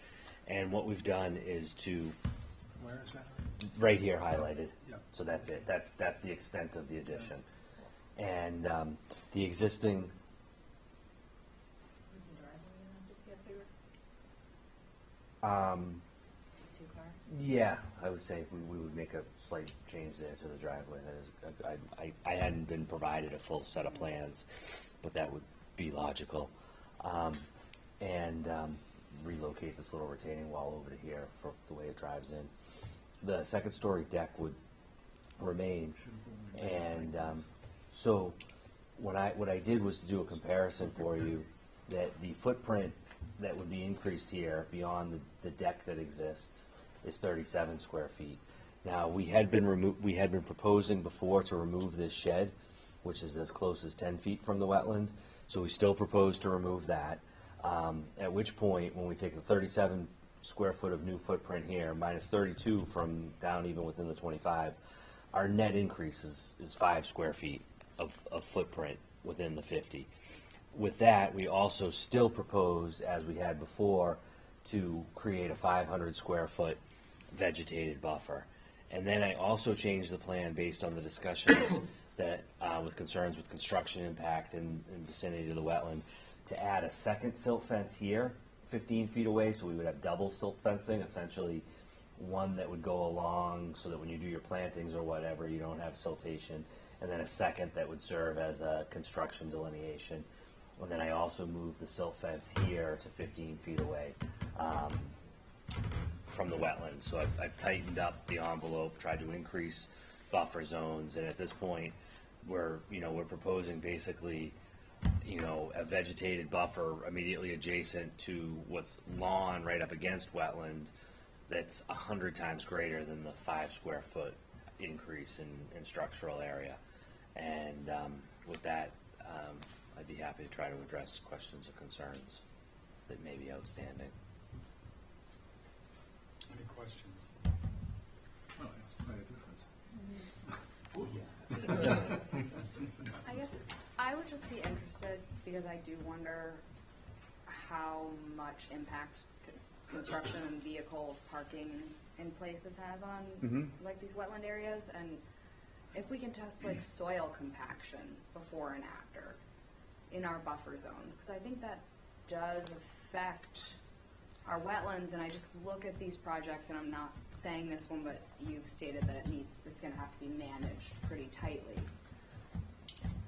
And what we've done is to, Where is that? right here highlighted. Yep. So that's it. That's the extent of the addition. And the existing, Is the driveway gonna have to get bigger? um, Two car? Yeah, I would say we would make a slight change there to the driveway. That is, I hadn't been provided a full set of plans, but that would be logical. And relocate this little retaining wall over to here for the way it drives in. The second story deck would remain, and so what I did was to do a comparison for you that the footprint that would be increased here beyond the deck that exists is 37 square feet. Now, we had been proposing before to remove this shed, which is as close as 10 feet from the wetland, so we still propose to remove that. At which point, when we take the 37 square foot of new footprint here, minus 32 from down even within the 25, our net increase is 5 square feet of footprint within the 50. With that, we also still propose, as we had before, to create a 500 square foot vegetated buffer. And then I also changed the plan based on the discussions that, with concerns with construction impact in vicinity to the wetland, to add a second silt fence here, 15 feet away, so we would have double silt fencing, essentially one that would go along so that when you do your plantings or whatever, you don't have siltation, and then a second that would serve as a construction delineation. And then I also moved the silt fence here to 15 feet away from the wetlands. So I've tightened up the envelope, tried to increase buffer zones, and at this point, we're proposing basically, a vegetated buffer immediately adjacent to what's lawn right up against wetland that's 100 times greater than the 5 square foot increase in structural area. And with that, I'd be happy to try to address questions or concerns that may be outstanding. Any questions? Oh, that's quite a difference. I guess I would just be interested, because I do wonder how much impact construction and vehicles parking in places has on like these wetland areas, and if we can test like soil compaction before and after in our buffer zones, because I think that does affect our wetlands. And I just look at these projects, and I'm not saying this one, but you've stated that it's going to have to be managed pretty tightly.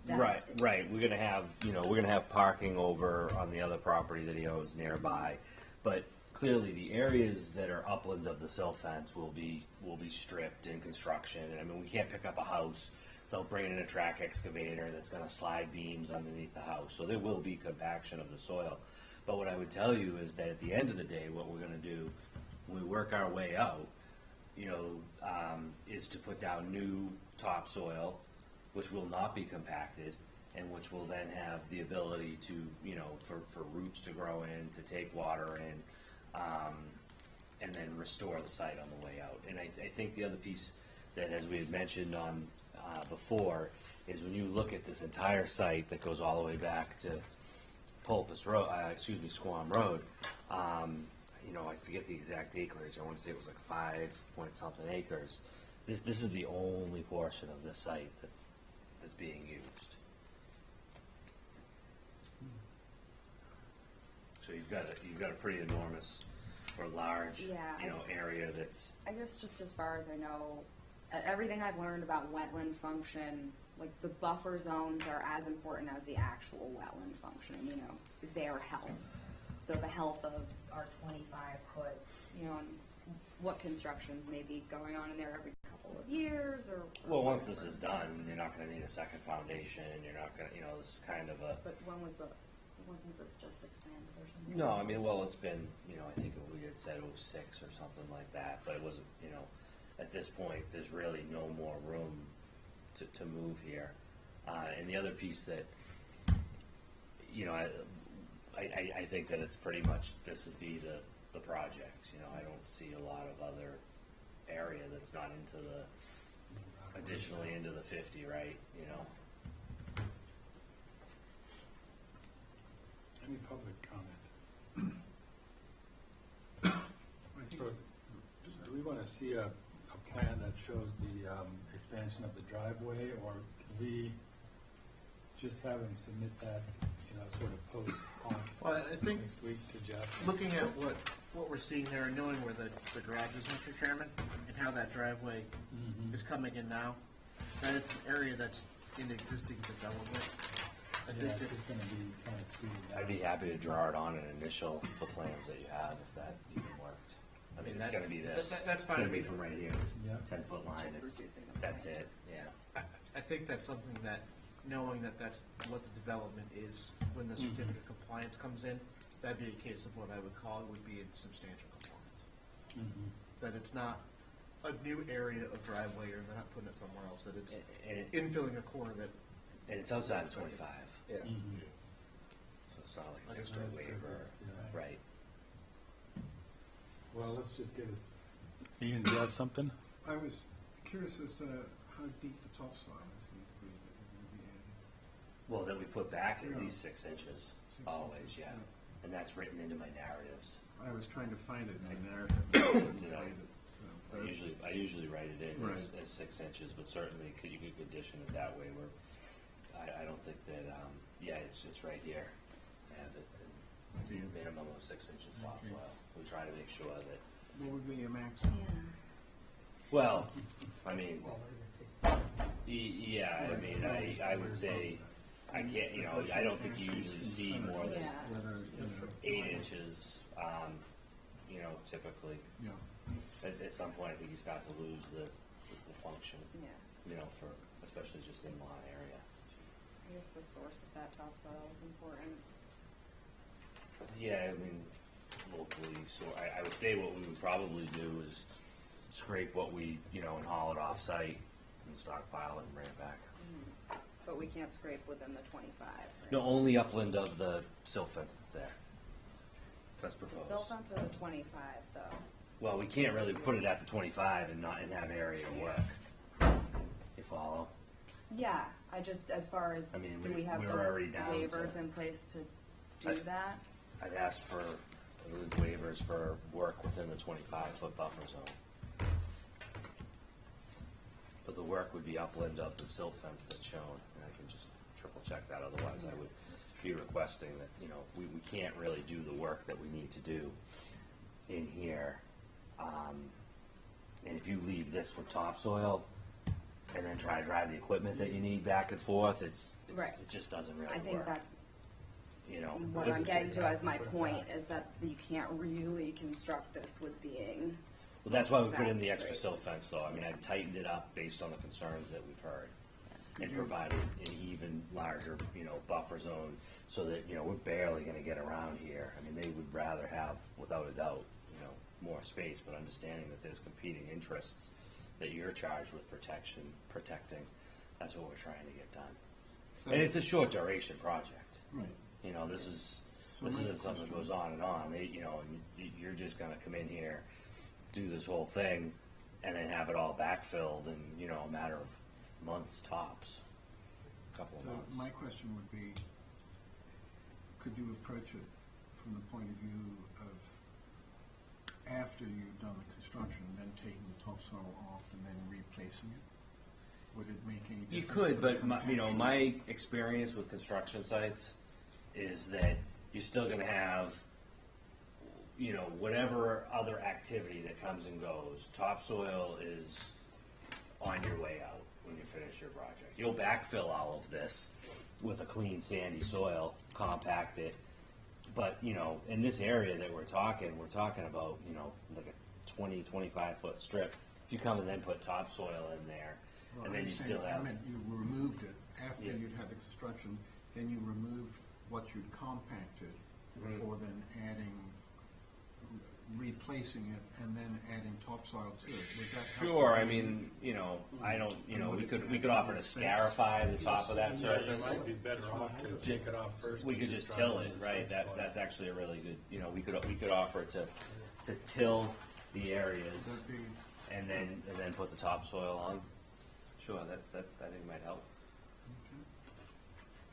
Right. We're gonna have parking over on the other property that he owns nearby, but clearly the areas that are upland of the silt fence will be stripped in construction. And I mean, we can't pick up a house. They'll bring in a track excavator that's gonna slide beams underneath the house. So there will be compaction of the soil. But what I would tell you is that at the end of the day, what we're gonna do when we work our way out, is to put down new topsoil, which will not be compacted, and which will then have the ability to, for roots to grow in, to take water in, and then restore the site on the way out. And I think the other piece that, as we had mentioned on before, is when you look at this entire site that goes all the way back to Squam Road, I forget the exact acreage. I want to say it was like 5 point something acres. This is the only portion of this site that's being used. So you've got a pretty enormous or large, area that's. I guess just as far as I know, everything I've learned about wetland function, like the buffer zones are as important as the actual wetland function, their health. So the health of our 25-foot, and what constructions may be going on in there every couple of years, or. Well, once this is done, you're not going to need a second foundation. You're not going to, this is kind of a. But wasn't this just expanded or something? No, I mean, well, it's been, I think we had said 06 or something like that, but it wasn't, at this point, there's really no more room to move here. And the other piece that, I think that it's pretty much, this would be the project. I don't see a lot of other area that's not additionally into the 50, right? Any public comment? So, do we want to see a plan that shows the expansion of the driveway, or can we just have him submit that in sort of postpone Well, I think, next week to Jeff. looking at what we're seeing there and knowing where the garage is, Mr. Chairman, and how that driveway is coming in now, that it's an area that's in existing development. I think Yeah, if, it's gonna be kind of screwed down. I'd be happy to draw it on an initial, the plans that you have, if that even worked. I mean, it's gonna be this. That's fine. It's gonna be from right here, this Yeah. 10-foot line, it's, that's it, yeah. I think that's something that, knowing that that's what the development is, when the certificate of compliance comes in, that'd be a case of what I would call it would be in substantial compliance. That it's not a new area of driveway, or they're not putting it somewhere else, that it's infilling a corner that. And it's outside of 25. Yeah. So it's not like Like it's a extra nice waiver, purpose, yeah. right? Well, let's just get us. Ian, do you have something? I was curious as to how deep the topsoil is going to be that you're going to be adding. Well, that we put back at Yeah. least 6 inches, always, yeah. And that's written into my narratives. I was trying to find it in the narrative. I couldn't You know, find it, so that's- I usually write it in as Right. 6 inches, but certainly you could condition it that way where, I don't think that, yeah, it's right here. I have it, minimum of 6 inches topsoil. We try to make sure that, What would be your maximum? well, I mean, yeah, I mean, I would say, I can't, you know, I don't think you usually see more than Whether, 8 inches, you know, typically. Yeah. At some point, I think you start to lose the function, Yeah, you know, for, especially just in lawn area. I guess the source of that topsoil is important. Yeah, I mean, locally, so I would say what we would probably do is scrape what we, you know, and haul it off-site and stockpile it and bring it back. But we can't scrape within the 25, right? No, only upland of the silt fence that's there. That's The proposed. silt fence or the 25, though? Well, we can't really put it at the 25 and not, and have area work. You follow? Yeah, I just, as far as, I mean, do we have the we're already down to- waivers in place to do that? I'd asked for, I believe, waivers for work within the 25-foot buffer zone. But the work would be upland of the silt fence that's shown, and I can just triple check that, otherwise I would be requesting that, you know, we can't really do the work that we need to do in here. And if you leave this with topsoil, and then try to drive the equipment that you need back and forth, it just doesn't really work. I think that's You know. what I'm getting to as my point, is that you can't really construct this with being. Well, that's why we put in the Right. extra silt fence, though. I mean, I've tightened it up based on the concerns that we've heard, and provided an even larger, you know, buffer zone, so that, you know, we're barely gonna get around here. I mean, they would rather have, without a doubt, you know, more space, but understanding that there's competing interests that you're charged with protecting, that's what we're trying to get done. So- And it's a short duration project. Right. You know, this is, So this my isn't something that goes on and on. They, you know, and you're just gonna come in here, do this whole thing, and then have it all backfilled in, you know, a matter of months tops, couple of So months. my question would be, could you approach it from the point of view of after you've done the construction, then taking the topsoil off and then replacing it? Would it make any difference? You to could, the but you know, compaction? my experience with construction sites is that you're still gonna have, you know, whatever other activity that comes and goes, topsoil is on your way out when you finish your project. You'll backfill all of this with a clean sandy soil, compact it, but, you know, in this area that we're talking about, you know, like a 20, 25-foot strip. If you come and then put topsoil in there, Well, and I then you understand. still have. I meant you removed it after Yeah. you'd had the construction, then you removed what you'd compacted Mhm. before then replacing it and then adding topsoil to it. Would that help? Sure, I mean, you know, I don't, you know, we could offer to scarify the top of that You surface. might be better off to take it off first. We and could just try till on it, the right? subsoil. That's actually a really good, you know, we could offer to till the areas Would that be, and then put the topsoil on. Sure, that I think might help. okay.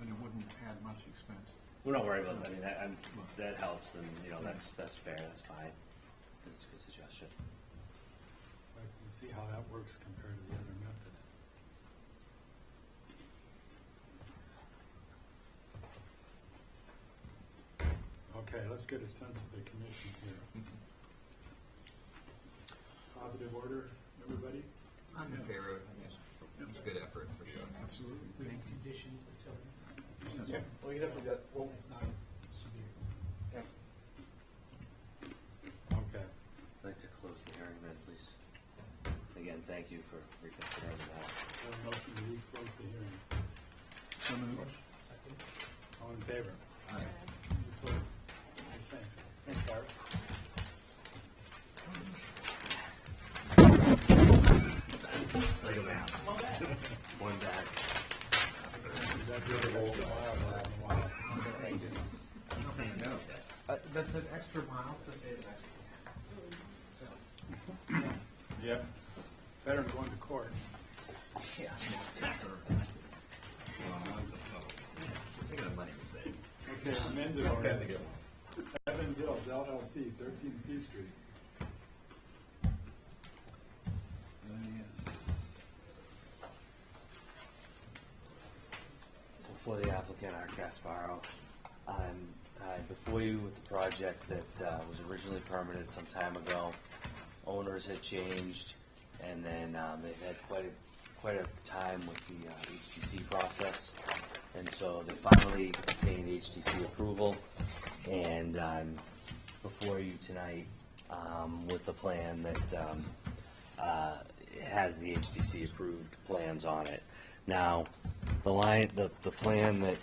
And it wouldn't add much expense. We're not worried about that. I mean, that helps, then, you know, that's fair, that's fine. That's a good suggestion. I can see how that works compared to the other method. a sense of the commission here. Positive order, everybody? I'm in favor. It's a good effort for sure. Absolutely. With condition until Yeah, well, you definitely got, well, it's not severe. yeah. Okay. I'd like to close the hearing then, please. Again, thank you for reconsidering that. Have a motion to close the hearing. All in favor? Aye. Opposed? Thanks. Thanks, Art. One back. That's the other extra mile. Thank you. That's an extra mile to save an extra. So. Yep. Better than going to court. Yeah. Think of the money we save. Okay, amended order. Evan Gills, LLC, 13 C Street. Before the applicant, Art Gasparo, I'm before you with the project that was originally permitted some time ago. Owners had changed, and then they've had quite a time with the HTC process, and so they finally obtained HTC approval, and I'm before you tonight with the plan that has the HTC approved plans on it. Now, the plan that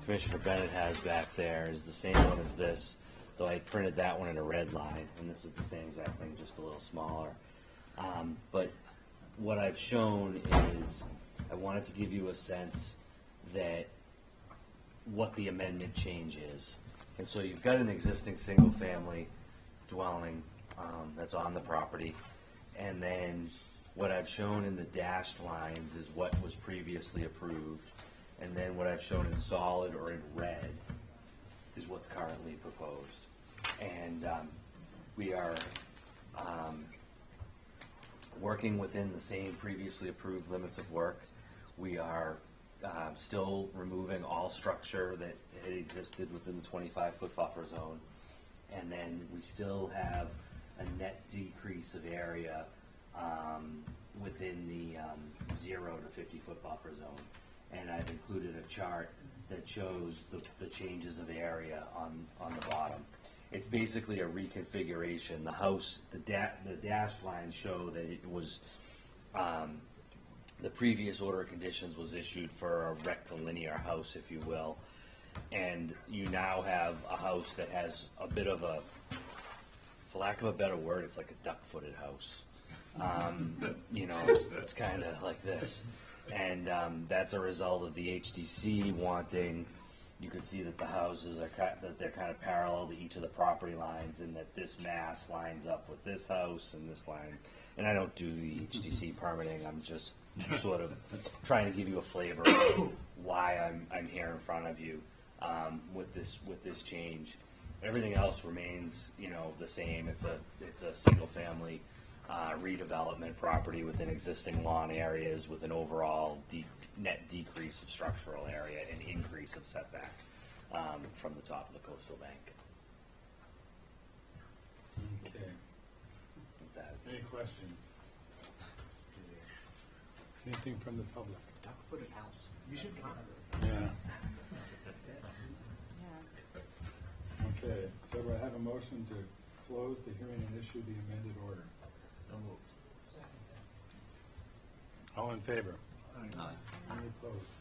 Commissioner Bennett has back there is the same one as this, though I printed that one in a red line, and this is the same exact thing, just a little smaller. But what I've shown is I wanted to give you a sense that what the amendment change is. And so you've got an existing single-family dwelling that's on the property, and then what I've shown in the dashed lines is what was previously approved, and then what I've shown in solid or in red is what's currently proposed. And we are working within the same previously approved limits of work. We are still removing all structure that had existed within the 25-foot buffer zone, and then we still have a net decrease of area within the 0 to 50-foot buffer zone. And I've included a chart that shows the changes of area on the bottom. It's basically a reconfiguration. The house, the dashed lines show that it was, the previous order of conditions was issued for a rectilinear house, if you will. And you now have a house that has a bit of a, for lack of a better word, it's like a duck-footed house. You know, it's kind of like this. And that's a result of the HDC wanting, you can see that the houses are, that they're kind of parallel to each of the property lines, and that this mass lines up with this house and this line. And I don't do the HDC permitting, I'm just sort of trying to give you a flavor of why I'm here in front of you with this change. Everything else remains, you know, the same. It's a single family redevelopment property within existing lawn areas with an overall net decrease of structural area and increase of setback from the top of the coastal bank. Okay. With that, Any questions? Anything from the public? Duck-footed house. You should comment. Yeah. Okay, so do I have a motion to close the hearing and issue the amended order? So moved. All in favor? Aye. Any opposed?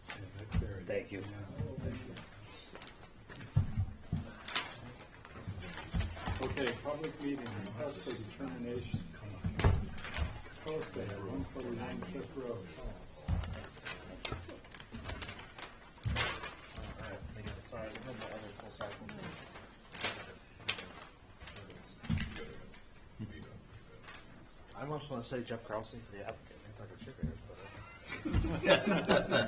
Okay, that carries. Thank you. Yeah. Okay, public meeting, request for determination. Co-sale, 149 Cliff Road. Sorry, I have my other full cycle. I almost want to say Jeff Carlson for the applicant,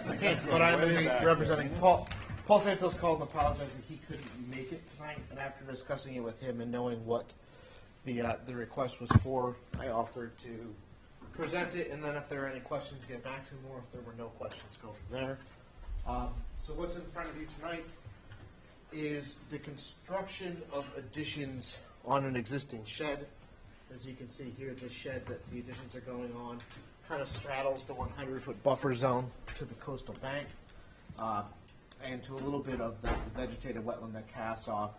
I can't, but I'm going to be representing Paul. Paul Santos called and apologized that he couldn't make it tonight, and after discussing it with him and knowing what the request was for, I offered to present it, and then if there are any questions, get back to him, or if there were no questions, go from there. So what's in front of you tonight is the construction of additions on an existing shed. As you can see here, the shed that the additions are going on kind of straddles the 100-foot buffer zone to the coastal bank, and to a little bit of the vegetated wetland that casts off.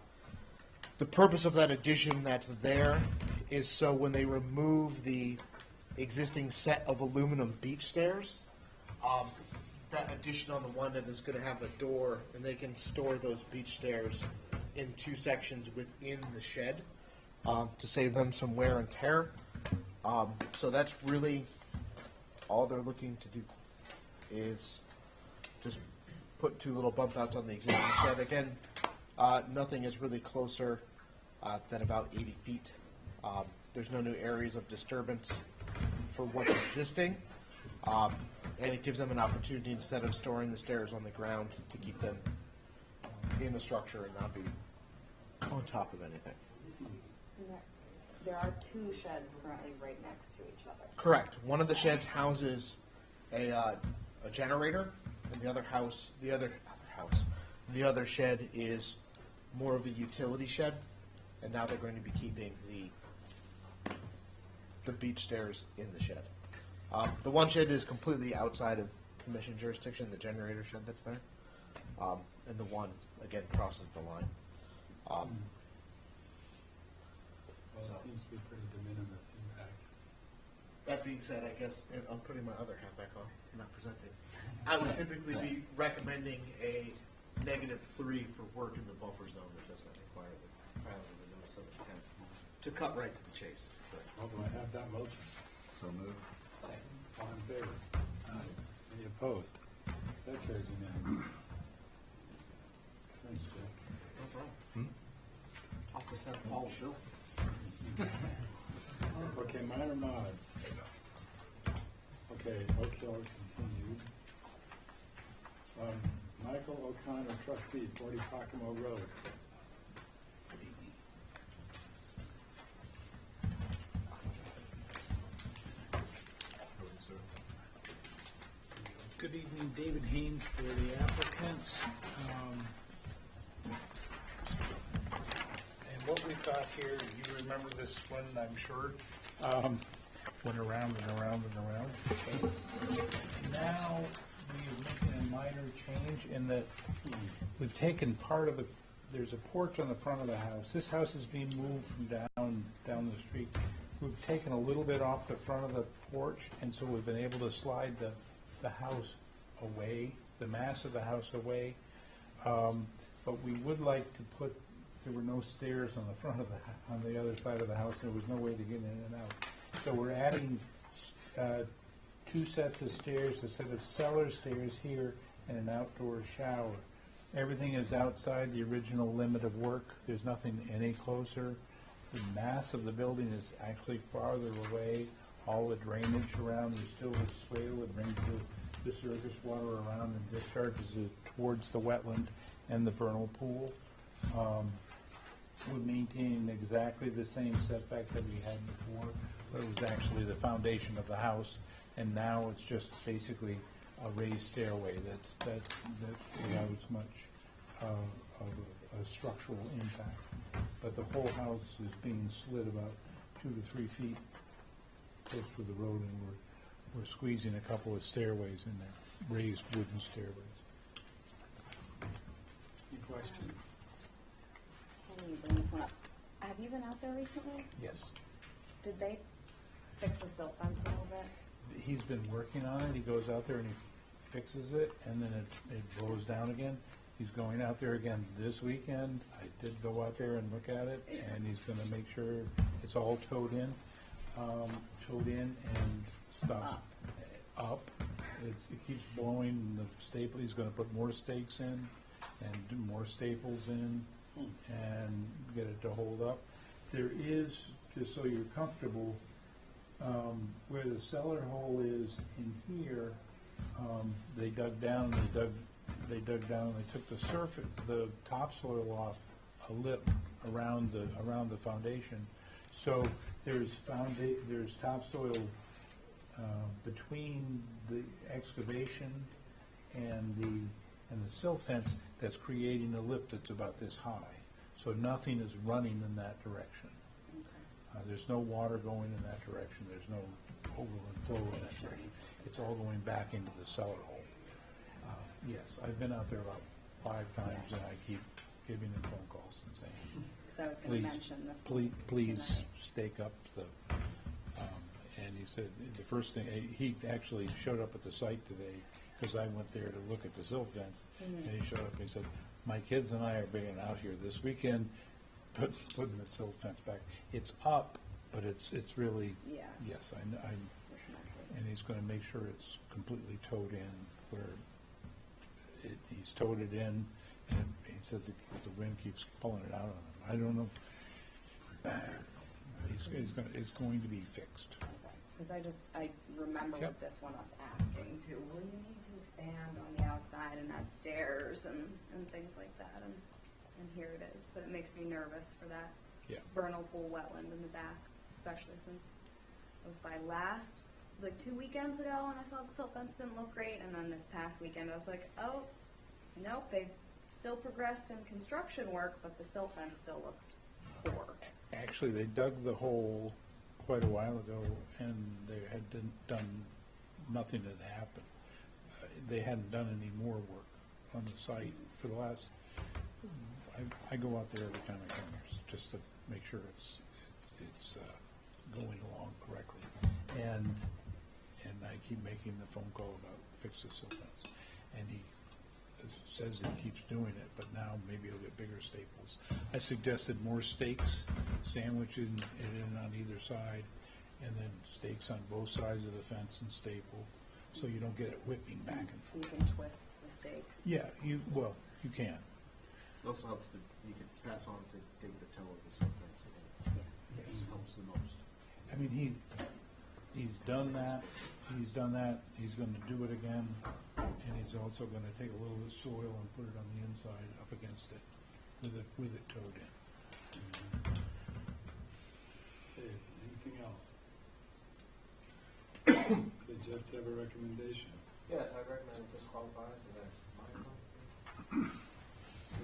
The purpose of that addition that's there is so when they remove the existing set of aluminum beach stairs, that addition on the one end is going to have a door, and they can store those beach stairs in two sections within the shed to save them some wear and tear. So that's really all they're looking to do, is just put two little bump outs on the existing shed. Again, nothing is really closer than about 80 feet. There's no new areas of disturbance for what's existing. And it gives them an opportunity, instead of storing the stairs on the ground, to keep them in the structure and not be on top of anything. There are two sheds currently right next to each other. Correct. One of the sheds houses a generator, and the other shed is more of a utility shed. And now they're going to be keeping the beach stairs in the shed. The one shed is completely outside of commission jurisdiction, the generator shed that's there. And the one, again, crosses the line. Well, it seems to be pretty de minimis impact. That being said, I guess, and I'm putting my other hat back on, I'm not presenting. I would typically be recommending a -3 for work in the buffer zone that does not require the filing of the notice of intent. To cut right to the chase. Well, do I have that motion? So moved. All in favor? Aye. Any opposed? That carries unanimously. Thanks, Jeff. No problem. Off the St. Paul show. Okay, minor mods. Okay, Oak Hill continued. Michael O'Connor, trustee, 40 Pocomo Road. Good evening, David Haynes for the applicant. And what we've got here, you remember this one, I'm sure, went around and around and around. Now, we're making a minor change in that we've taken part of there's a porch on the front of the house. This house is being moved from down the street. We've taken a little bit off the front of the porch, and so we've been able to slide the house away, the mass of the house away. But we would like to there were no stairs on the front of on the other side of the house. There was no way to get in and out. So we're adding 2 sets of stairs, a set of cellar stairs here, and an outdoor shower. Everything is outside the original limit of work. There's nothing any closer. The mass of the building is actually farther away. All the drainage around, there's still a swale that brings the surface water around and discharges it towards the wetland and the vernal pool. We're maintaining exactly the same setback that we had before, but it was actually the foundation of the house, and now it's just basically a raised stairway that without much of a structural impact. But the whole house is being slid about 2 to 3 feet close to the road, and we're squeezing a couple of stairways in there, raised wooden stairways. Any questions? Can you bring this one up? Have you been out there recently? Yes. Did they fix the silt fence a little bit? He's been working on it. He goes out there and he fixes it, and then it blows down again. He's going out there again this weekend. I did go out there and look at it, and he's going to make sure it's all towed in and stops up. It keeps blowing. The staple. He's going to put more stakes in and do more staples in and get it to hold up. There is, just so you're comfortable, where the cellar hole is in here, they dug down. They dug down. And they took the topsoil off a lip around the foundation. So there's topsoil between the excavation and and the silt fence that's creating a lip that's about this high. So nothing is running in that direction. There's no water going in that direction, there's no overland flow in that direction. It's all going back into the cellar hole. Yes, I've been out there about 5 times, and I keep giving him phone calls and saying, Because I was going to mention this. please stake up the, and he said, the first thing, he actually showed up at the site today, because I went there to look at the silt fence, and he showed up and he said, my kids and I are being out here this weekend, putting the silt fence back. It's up, but it's really, yes, and he's gonna make sure it's completely towed in, where he's towed it in, and he says that the wind keeps pulling it out on him. I don't know. It's going to be fixed. Because I remember with this one us asking too, well, you need to expand on the outside and add stairs and things like that, and here it is. But it makes me nervous for that vernal pool wetland in the back, especially since it was by last, like 2 weekends ago, and I saw the silt fence didn't look great, and then this past weekend I was like, oh, nope, they've still progressed in construction work, but the silt fence still looks poor. Actually, they dug the hole quite a while ago, and they had done, nothing had happened. They hadn't done any more work on the site for the last, I go out there every time I come here, just to make sure it's going along correctly. And I keep making the phone call about fix the silt fence. And he says he keeps doing it, but now maybe he'll get bigger staples. I suggested more stakes, sandwiching it in on either side, and then stakes on both sides of the fence and staple, so you don't get it whipping back and So forth. you can twist the stakes. Yeah, you can. It also helps that you can pass on to dig the toe of the silt fence again. Yes. It helps the most. I mean, he's done that, he's gonna do it again, and he's also gonna take a little bit of soil and put it on the inside up against it, with it towed in. Okay, anything else? Okay, Jeff, do you have a recommendation? Yes, I recommend this qualifies as a minor. Do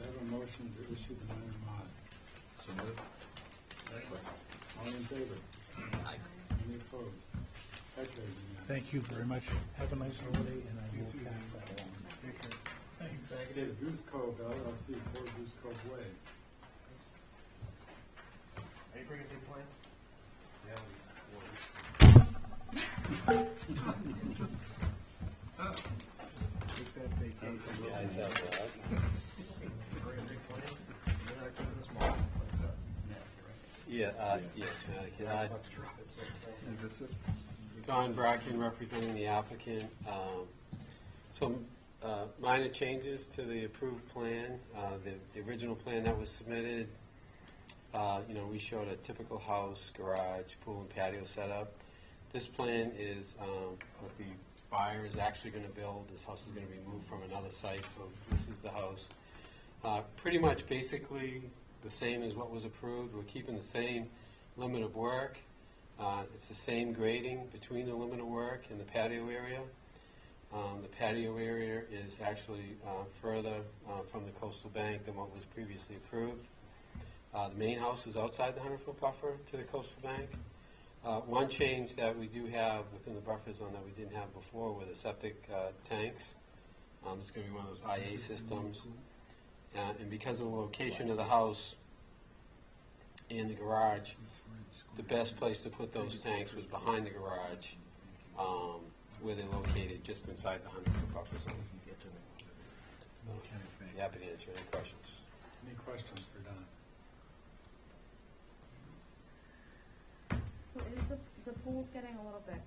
I have a motion to issue the minor mod? So moved. All in favor? Aye. Any opposed? Okay, thank you very much. Have a nice holiday, and I will pass that along. Thanks. Okay, Goose Cove LLC, 4 Goose Cove Way. Are you bringing big plans? Take that vacation. You guys have that. Bringing big plans? You're not giving us more. Yes, Connecticut. Don Bracken representing the applicant. Some minor changes to the approved plan. The original plan that was submitted, we showed a typical house, garage, pool and patio setup. This plan is what the buyer is actually going to build. This house is going to be moved from another site, so this is the house. Pretty much basically the same as what was approved. We're keeping the same limit of work. It's the same grading between the limit of work and the patio area. The patio area is actually further from the coastal bank than what was previously approved. The main house is outside the 100-foot buffer to the coastal bank. One change that we do have within the buffer zone that we didn't have before were the septic tanks. It's going to be one of those IA systems. And because of the location of the house and the garage, the best place to put those tanks was behind the garage, where they're located just inside the 100-foot buffer zone. Happy to answer any questions. Any questions for Don? So is the pool's getting a little bit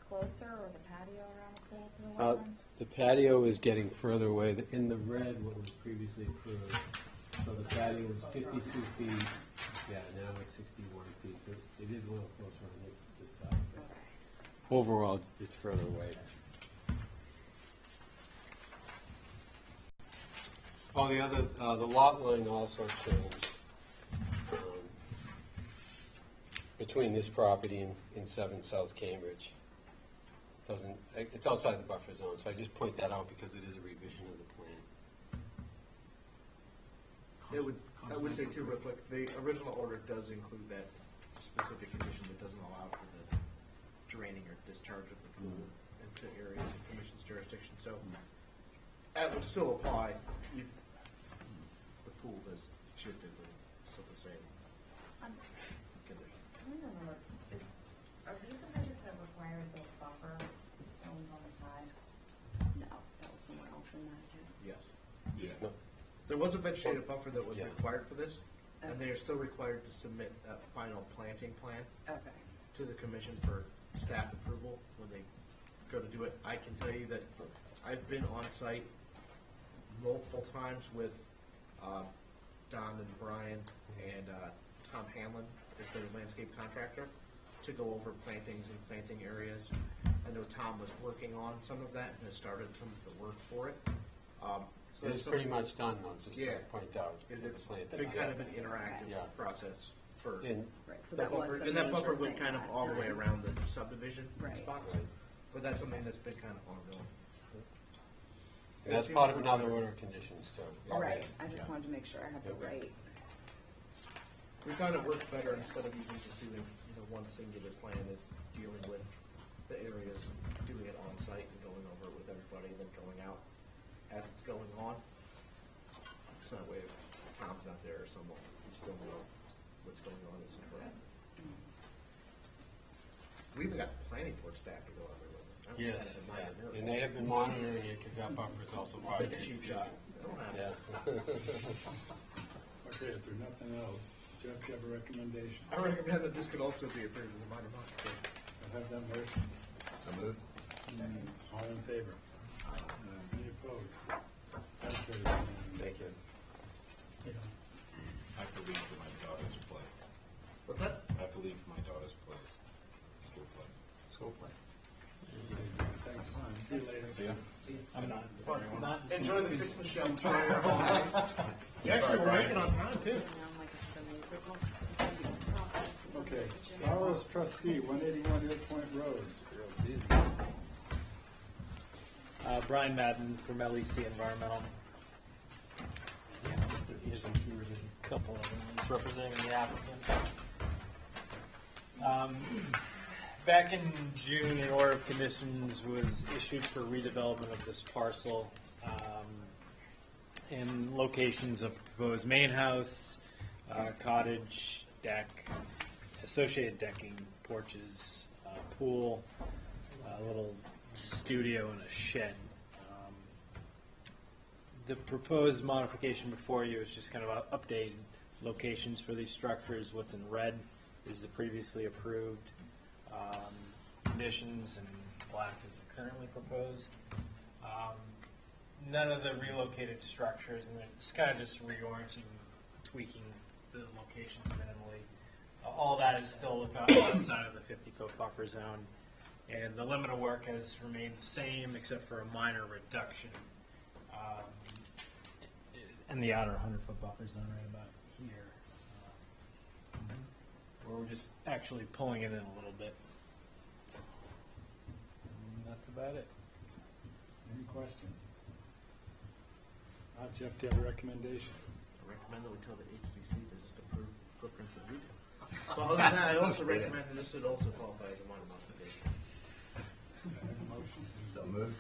closer, or the patio around the pool to the wetland? The patio is getting further away. In the red, what was previously approved, so the patio was 52 feet. Yeah, now it's 61 feet. So it is a little closer on this side. Overall, it's further away. Oh, the lot line also changed between this property and 7 South Cambridge. It's outside the buffer zone, so I just point that out because it is a revision of the plan. It would, I would say too, reflect, the original order does include that specific condition that doesn't allow for the draining or discharge of the pool into areas of commission's jurisdiction, so that would still apply if the pool has shifted, but it's still the same condition. I don't know, are these the projects that require the buffer zones on the side? No, that was somewhere else in that. Yes. Yeah. There was a vegetative buffer that was Yeah. required for this, and they are still required to submit a final planting plan Okay. to the commission for staff approval when they go to do it. I can tell you that I've been on site multiple times with Don and Brian and Tom Hanlon, is their landscape contractor, to go over plantings and planting areas. I know Tom was working on some of that and has started some of the work for it. So It's some- pretty much done though, just to Yeah. point out. Is it's Plant been it. kind of an interactive Yeah. process for And Right, so that that was buffer, the and that buffer major went thing kind of last all the way time. around the subdivision Right. spots. Right. But that's something that's been kind of ongoing. and that's part of another order of conditions too. Right, I just wanted to make sure I have the Yeah. right. We found it works better instead of even just doing, one singular plan is dealing with the areas, doing it on site and going over it with everybody, and then going out as it's going on. So that way, if Tom's not there or someone, you still know what's going on is correct. We even got the planning board staff to go over with us. That was Yes, kind of a minor note. and they have been monitoring it because that buffer is also part of Take the a cheap decision. shot. Don't have Yeah. Okay, if there's nothing else, Jeff, do you have a recommendation? I recommend that this could also be approved as a minor modification. I'll have that motion. So moved. All in favor? Any opposed? That carries unanimously. Thank you. I have to leave for my daughter's play. What's that? I have to leave for my daughter's play. School play. School play. Thanks. See you later. See ya. I'm not. Enjoy the Christmas show. You actually will make it on time, too. Okay, Sparrow's trustee, 181 Air Point Road. Brian Madden from LEC Environmental. Here's a couple of them He's representing the applicant. Back in June, an order of conditions was issued for redevelopment of this parcel in locations of proposed main house, cottage, deck, associated decking, porches, pool, a little studio, and a shed. The proposed modification before you is just kind of updated locations for these structures. What's in red is the previously approved conditions, and black is the currently proposed. None of the relocated structures, and it's kind of just reorienting, tweaking the locations minimally. All that is still outside of the 50-foot buffer zone, and the limit of work has remained the same except for a minor reduction in the outer 100-foot buffer zone right about here, where we're just actually pulling it in a little bit. And that's about it. Any questions? Jeff, do you have a recommendation? I recommend that we tell the HDC to just approve footprints of retail. Well, other than that, I also recommend that this should also qualify as a minor modification. Motion? So moved.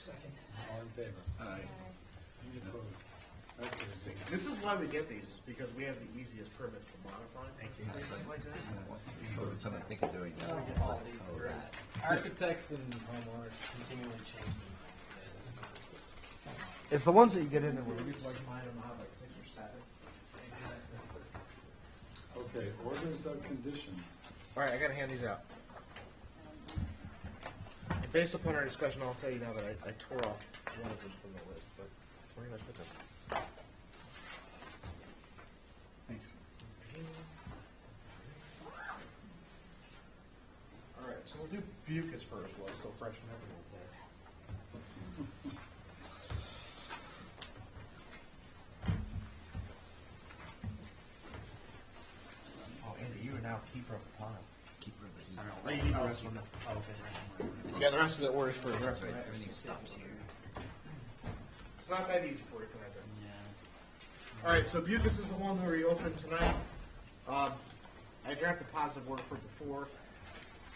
Second. All in favor? Aye. Any opposed? That carries unanimously. This is why we get these, is because we have the easiest permits to modify. Thank you. Things like this. Something I think of doing. Architects and homeowners continually change some things. It's the ones that you get in there where we like minor mod, like 6 or 7. Okay, orders of conditions. All right, I gotta hand these out. And based upon our discussion, I'll tell you now that I tore off one of them from the list, but where did I put them? Thanks. All right, so we'll do Bucas first while it's still fresh in everyone's there. Oh, Andy, you are now keeper of the pond. Keeper of the heat. Oh, you need the rest of them. Oh, okay. Yeah, the rest of the orders for the rest of Everything stops here. It's not that easy for you tonight, though. Yeah. All right, so Bucus is the one that we opened tonight. I drafted positive word for before,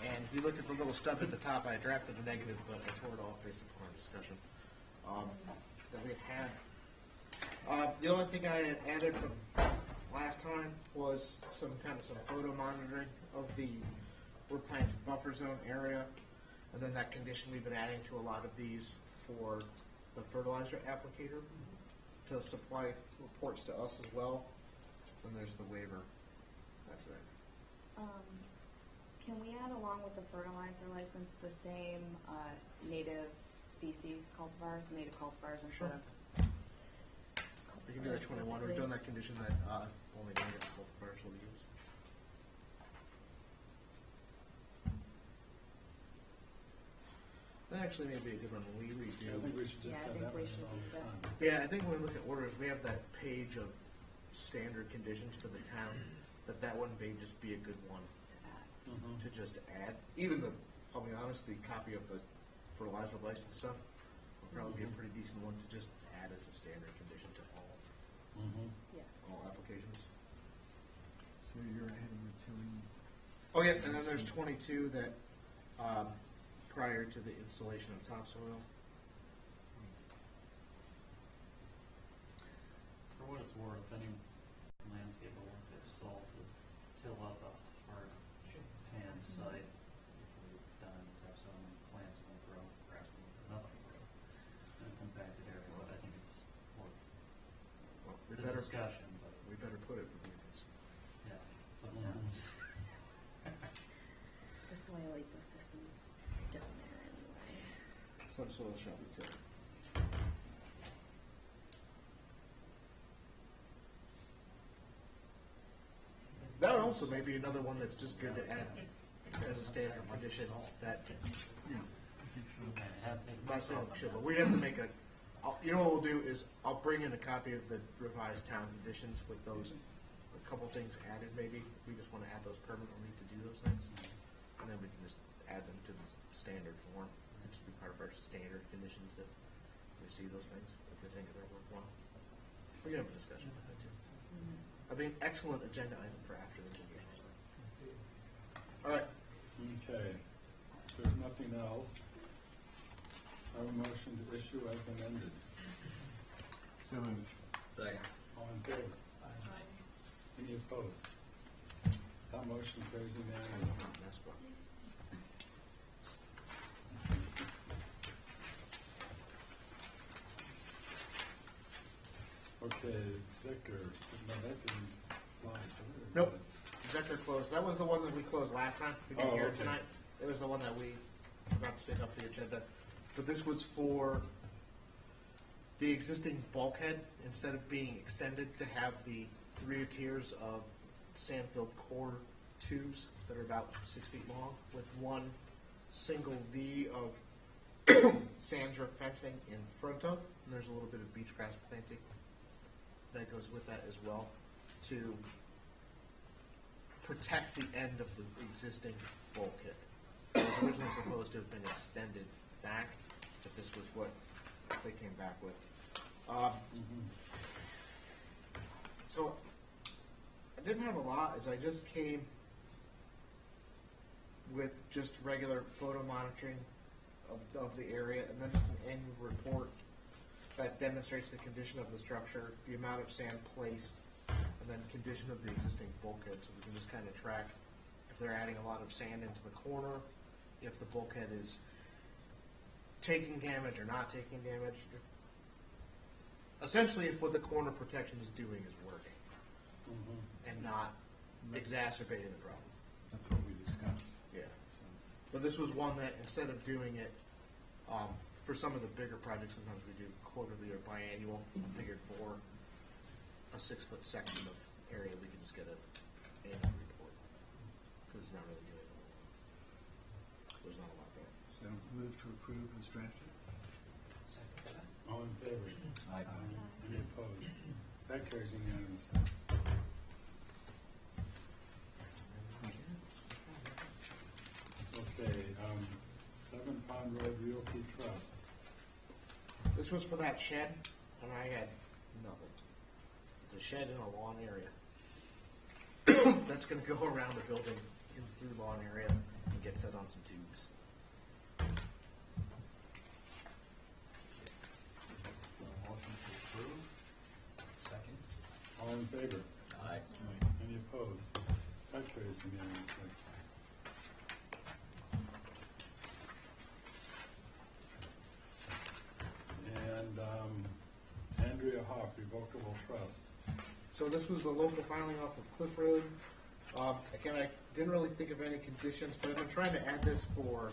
and if you look at the little stub at the top, I drafted a negative, but I tore it off based upon our discussion that we had. The only thing I had added from last time was some photo monitoring of the wood plant buffer zone area, and then that condition we've been adding to a lot of these for the fertilizer applicator to supply reports to us as well. And there's the waiver. That's it. Can we add along with the fertilizer license the same native species cultivars, native cultivars instead of? We can do that 21. We've done that condition that only native cultivars will be used. That actually may be a good one when we redo. I think we should just Yeah, I have think that we one should all use the it. time. Yeah, I think when we look at orders, we have that page of standard conditions for the town. That one may just be a good one to just add. Even the, I'll be honest, the copy of the fertilizer license stuff will probably be a pretty decent one to just add as a standard condition to all Yes. applications. So you're ahead of the tilling. Oh yeah, and then there's 22 that prior to the installation of topsoil. For what it's worth, any landscape will work their salt to till up a hard pan site. If we've done topsoil, and plants won't grow, grass won't grow, nothing will grow in a compacted area, but I think it's worth We the better discussion, but we better put it for you guys. yeah. But, yeah. The soil ecosystem's down there anyway. Subsoil shall be tilled. That also may be another one that's just good to add as a standard condition that, I'm not saying we should, but we have to make you know what we'll do is I'll bring in a copy of the revised town conditions with those, a couple things added maybe. We just want to add those permanently to do those things. And then we can just add them to the standard form. It'll just be part of our standard conditions that we see those things if we think they're worthwhile. We can have a discussion about that too. I mean, excellent agenda item for after the meeting. All right. Okay, if there's nothing else, I have a motion to issue as amended. So moved. Second. All in favor? Any opposed? That motion carries unanimously. Okay, Zicker, no, that didn't fly. Nope. Executor closed. That was the one that we closed last time. We didn't hear it tonight. It was the one that we forgot to pick up the agenda. But this was for the existing bulkhead, instead of being extended, to have the 3 tiers of sand-filled core tubes that are about 6 feet long with one single V of sandra fencing in front of, and there's a little bit of beach grass planting that goes with that as well to protect the end of the existing bulkhead. It was originally proposed to have been extended back, but this was what they came back with. So I didn't have a lot, as I just came with just regular photo monitoring of the area, and then just an annual report that demonstrates the condition of the structure, the amount of sand placed, and then condition of the existing bulkhead, so we can just kind of track if they're adding a lot of sand into the corner, if the bulkhead is taking damage or not taking damage. Essentially, if what the corner protection is doing is working and not exacerbating the problem. That's what we discussed. Yeah. But this was one that instead of doing it for some of the bigger projects, sometimes we do quarterly or biannual. I figured for a 6-foot section of area, we can just get an annual report because it's not really doing a lot. There's not a lot there. So move to approve as drafted. All in favor? Aye. Any opposed? That carries unanimously. Okay, 7 Pond Road Realty Trust. This was for that shed, and I had nothing. It's a shed in a lawn area. That's gonna go around the building in through lawn area and get set on some tubes. Motion to approve. Second. All in favor? Aye. Any opposed? That carries unanimously. And Andrea Hoff, revocable trust. So this was the local filing off of Cliff Road. Again, I didn't really think of any conditions, but I've been trying to add this for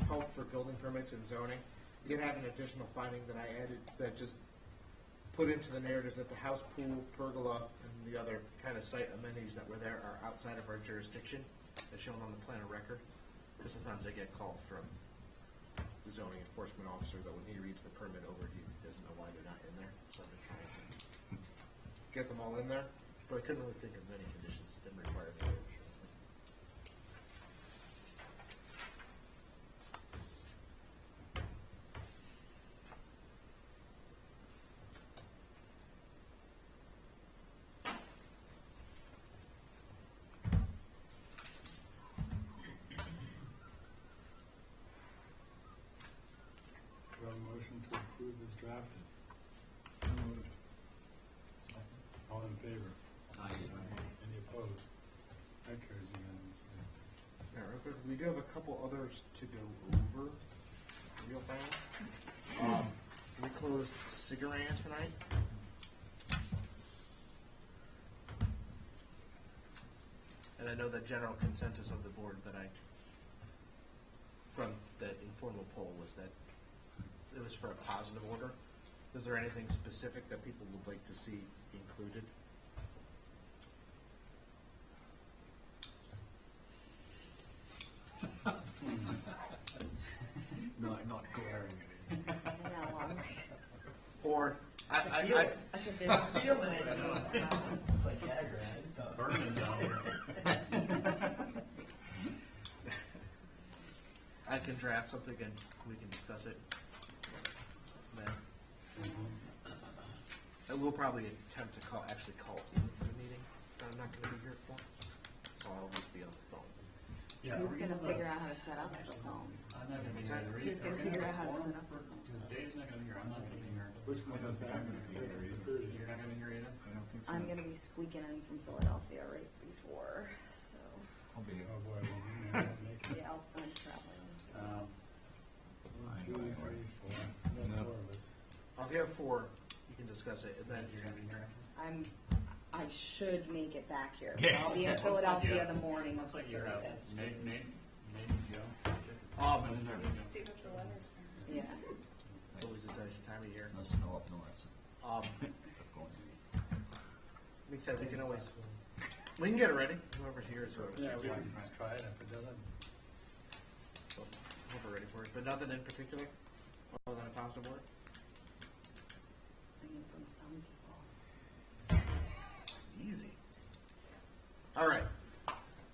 help for building permits and zoning. Did have an additional finding that I added that just put into the narrative that the house, pool, pergola, and the other kind of site amenities that were there are outside of our jurisdiction, as shown on the plan of record. Because sometimes I get called from the zoning enforcement officer that when he reads the permit overview, he doesn't know why they're not in there. So I've been trying to get them all in there, but I couldn't really think of many conditions that didn't require any waiver. Do I have a motion to approve as drafted? Moved. All in favor? Aye. Any opposed? That carries unanimously. Yeah, real quick, we do have a couple others to go over real fast. We closed Cigaran tonight. And I know the general consensus of the board that from the informal poll was that it was for a positive order. Is there anything specific that people would like to see included? Not glaring at it. Or, I Feeling it. It's like Agra, it's not burning down here. I can draft something and we can discuss it then. I will probably attempt to actually call in for the meeting that I'm not gonna be here for, so I'll just be on the phone. Yeah. Who's gonna figure out how to set up the phone? I'm not gonna be here. Who's gonna figure out how to set up the phone? Dave's not gonna be here, I'm not gonna be here. Which one is that? You're not gonna be here either? I don't think so. I'm gonna be squeaking in from Philadelphia right before, so, I'll be Oh, boy, well, we may not make it. yeah, I'm traveling. Two, three, four. No, four of us. If you have four, you can discuss it, and then You're gonna be here after? I should make it back here. Yeah. I'll be in Looks like Philadelphia you- the morning of Looks the like you're out. 30th. Maybe Joe. See what the weather's doing. Yeah. it's always a nice time of year. No snow up north. Like I said, we can always, we can get it ready, whoever's here is whoever's Yeah, we here. can just try it. If it doesn't, So, we'll be ready for it, but nothing in particular, other than a positive word? I mean, from some people. Easy. All right,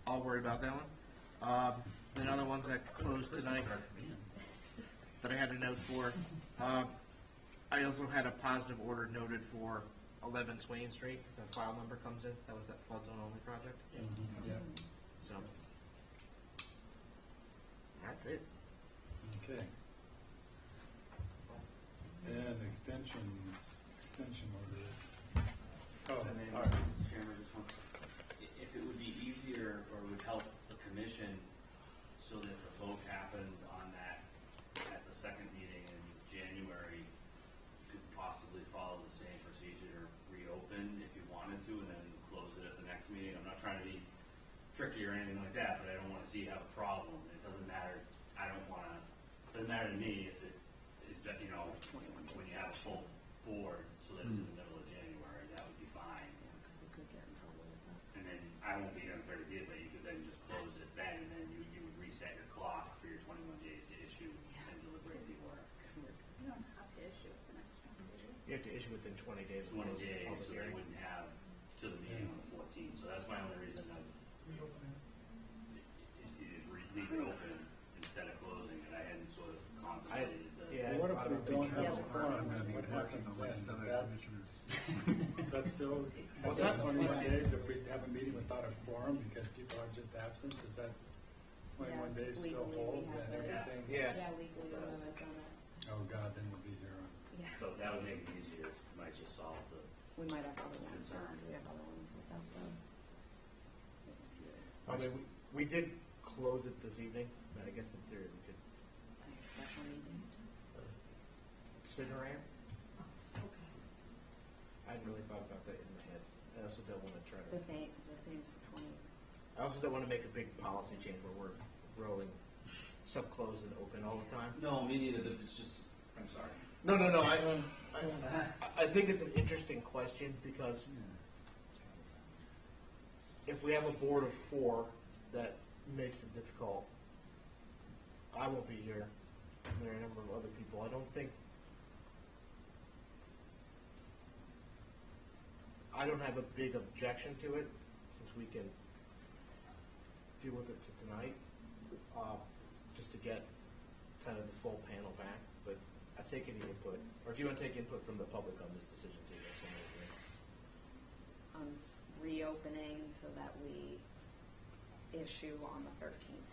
I'll worry about that one. The other ones that closed tonight that I had a note for, I also had a positive order noted for 11 Swain Street. The file number comes in. That was that flood zone only project. yeah. So that's it. Okay. And extension order. Oh, And then, all right. Mr. Chairman, just one, if it would be easier or would help the commission so that the vote happened on that at the second meeting in January, you could possibly follow the same procedure, reopen if you wanted to, and then close it at the next meeting. I'm not trying to be tricky or anything like that, but I don't want to see you have a problem. It doesn't matter. Doesn't matter to me if it is, when you have a full board, so that it's in the middle of January, that would be fine. And then I won't be here on the 30th, but you could then just close it then, and then you would reset your clock for your 21 days to issue and deliberate the order. You don't have to issue it the next one, do you? You have to issue within 20 days. 20 of days, public so they hearing. wouldn't have to the meeting on the 14th. So that's my only reason of leave it open instead of closing it. I hadn't sort of contemplated the. Well, what if we don't have a quorum? What happens then? Does that still, What's that that? 21 days if we have a meeting without a quorum because people are just absent? Does that 21 Yeah, days still legally we hold have and to- everything? Yeah. Yeah, legally, we haven't done it. Oh, God, then we'll be here. Yeah. So if that would make it easier, it might just solve the We might have other ones, concern. we have other ones without them. I mean, we did close it this evening, but I guess in theory we could Like a special meeting. sit around. Okay. I hadn't really thought about that in my head. I also don't want to try The to, thing, the same for 20. I also don't want to make a big policy change where we're rolling stuff closed and open all the time. No, me neither, if it's just, I'm sorry. No. I think it's an interesting question because if we have a board of 4, that makes it difficult. I won't be here. There are a number of other people. I don't think. I don't have a big objection to it since we can deal with it tonight, just to get kind of the full panel back. But I take any input, or if you want to take input from the public on this decision too, that's what I'm doing. Reopening so that we issue on the 13th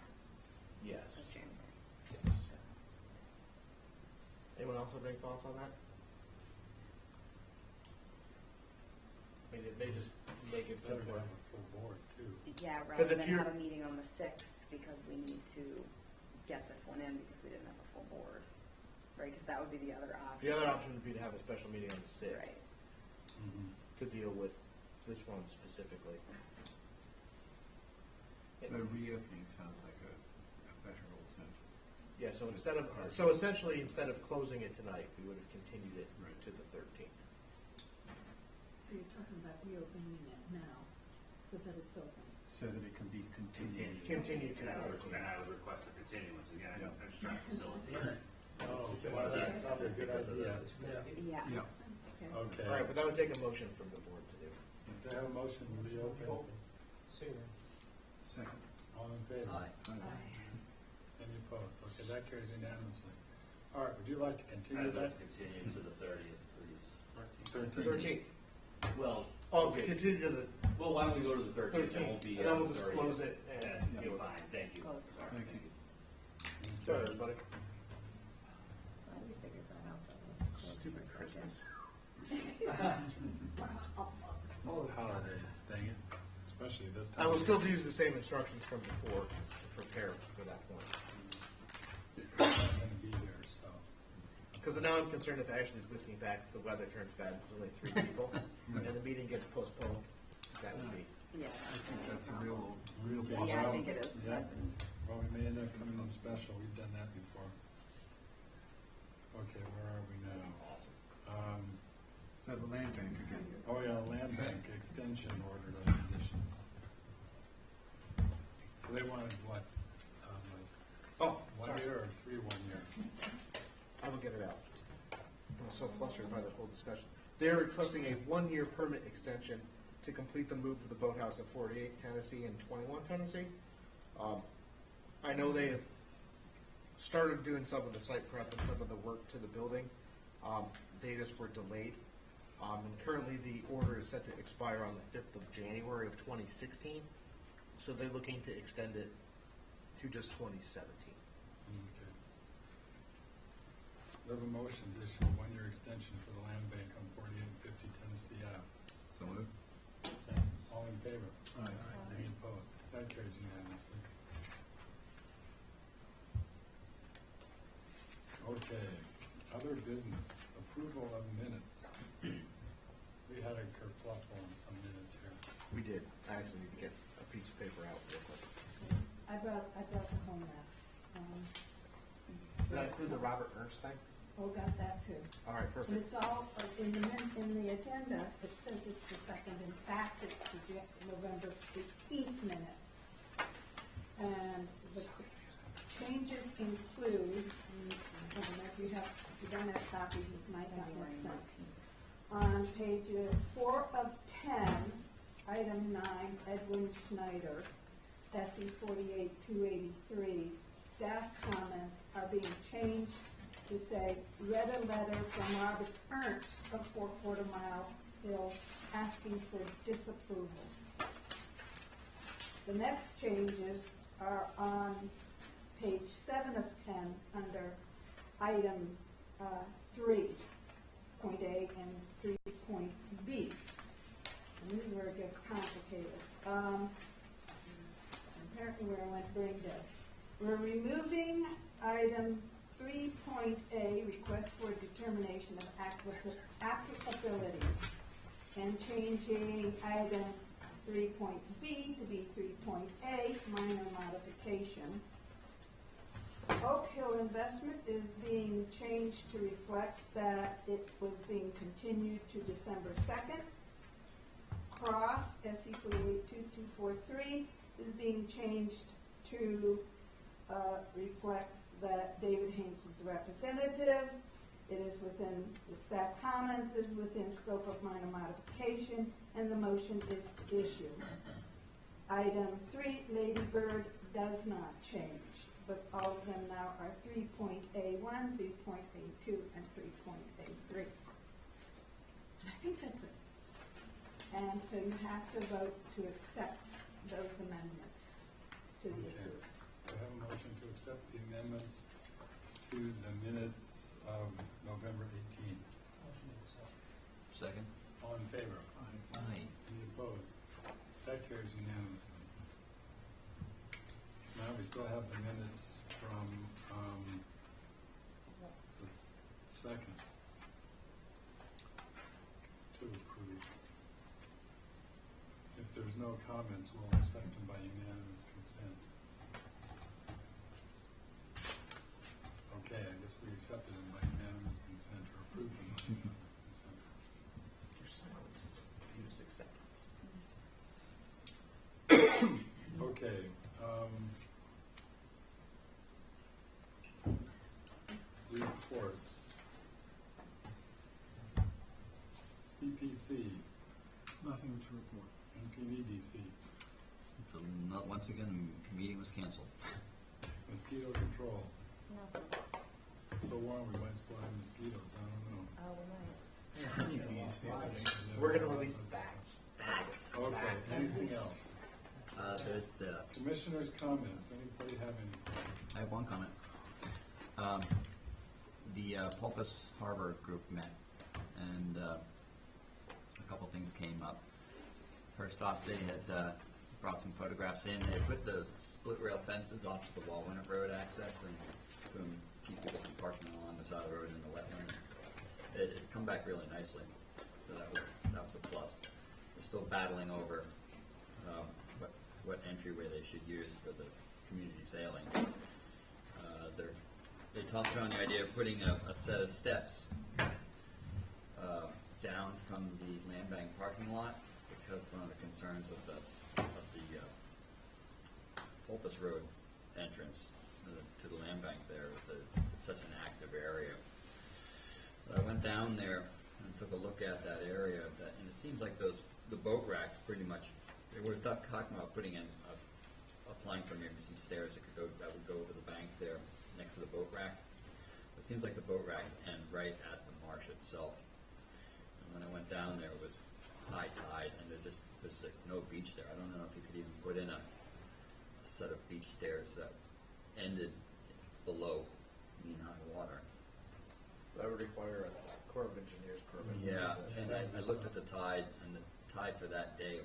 Yes. of January. Anyone else have any thoughts on that? I mean, it may just make it Better to simpler. have a full board, too. Yeah, 'Cause rather if than you're- have a meeting on the 6th because we need to get this one in because we didn't have a full board, right? Because that would be the other option. The other option would be to have a special meeting on the 6th Right. to deal with this one specifically. So reopening sounds like a better alternative. Yeah, so essentially, instead of closing it tonight, we would have continued it to the 13th. So you're talking about reopening it now, so that it's open. So that it can be continued. Continue to And the I would 13th. request a continuance, again, I'm just trying to facilitate. Oh, well, that's probably a good idea. Yeah. Yeah. Okay. Okay. All right, but that would take a motion from the board to do. Do I have a motion to reopen? Second. All in favor? Aye. Any opposed? Okay, that carries unanimously. All right, would you like to continue I'd that? like to continue to the 30th, please. 13th. Well, Oh, okay. continue to the Well, why don't we go to the 13th, and we'll 13th, be and then on we'll the just 30th. close it and Yeah, deal with fine, thank you. Close. Sorry. Thank you. Sorry, everybody. Glad we figured that out, though. Let's close Stupid for a second. Christmas. Holidays, dang it, especially this time. I will of still year. use the same instructions from before to prepare for that point. I'm gonna be there, so. Because now I'm concerned if Ashley's whisking back, if the weather turns bad, there's only 3 people, and the meeting gets postponed, that would be. Yeah. I think that's a real Yeah, I think it is. 'Cause Yeah. I've been- Well, we may end up coming in special, we've done that before. Okay, where are we now? So the land bank again. Oh, yeah, land bank extension order of conditions. So they wanted what? Oh, 1 sorry. year or 3 1 year? I will get it out. I'm so flustered by the whole discussion. They're requesting a 1-year permit extension to complete the move of the boathouse at 48 Tennessee and 21 Tennessee. I know they have started doing some of the site prep and some of the work to the building. They just were delayed. And currently the order is set to expire on the 5th of January of 2016. So they're looking to extend it to just 2017. Okay. We have a motion to issue a 1-year extension for the land bank on 48 and 50 Tennessee Ave. So moved. All in favor? Aye. Any opposed? That carries unanimously. Okay, other business, approval of minutes. We had a kerfluffle on some minutes here. We did. I actually need to get a piece of paper out real quick. I brought the whole mess. Does that include the Robert Ernst thing? Oh, got that too. All right, And perfect. it's all, in the agenda, it says it's the second. In fact, it's the November 15th minutes. And the changes include, I don't know if you don't have copies, this might not make sense. On page 4 of 10, item 9, Edwin Schneider, SE 48-283, staff comments are being changed to say, read a letter from Robert Ernst of 4 Quarter Mile Hill, asking for disapproval. The next changes are on page 7 of 10 under item 3.A and 3.B. And this is where it gets complicated. Apparently where I went brain dead. We're removing item 3.A, request for determination of applicability, and changing item 3.B to be 3.A, minor modification. Oak Hill Investment is being changed to reflect that it was being continued to December 2nd. Cross, SE 482243, is being changed to reflect that David Haynes was the representative. It is within, the staff comments is within scope of minor modification, and the motion is to issue. Item 3, Lady Bird, does not change, but all of them now are 3.A1, 3.A2, and 3.A3. And I think that's it. And so you have to vote to accept those amendments to the approved. I have a motion to accept the amendments to the minutes of November 18th. Second? All in favor? Aye. Any opposed? That carries unanimously. Now we still have the minutes from the second to approve. If there's no comments, we'll accept them by unanimous consent. Okay, I guess we accepted them by unanimous consent, or approved them by unanimous consent. Your silence is use acceptance. Okay, reports. CPC, Nothing to report. NPVDC, So once again, meeting was canceled. mosquito control. Nothing. So warm, we might still have mosquitoes, I don't know. Oh, we might. We're gonna release bats. Bats. Okay, Bats. anything else? There's the, Commissioners' comments, anybody have any? I have one comment. The Pulpus Harbor group met, and a couple things came up. First off, they had brought some photographs in. They put those split rail fences off the Walwynner Road access and to keep people from parking along the side of the road in the wetland. It's come back really nicely, so that was a plus. We're still battling over what entryway they should use for the community sailing. They tossed around the idea of putting a set of steps down from the land bank parking lot, because one of the concerns of the Pulpus Road entrance to the land bank there is that it's such an active area. But I went down there and took a look at that area, and it seems like the boat racks pretty much, they were talking about putting in applying for maybe some stairs that would go over the bank there next to the boat rack. It seems like the boat racks end right at the marsh itself. And when I went down there, it was high tide, and there's like no beach there. I don't know if you could even put in a set of beach stairs that ended below mean-high water. That would require a Corps of Engineers permit. Yeah, and I looked at the tide, and the tide for that day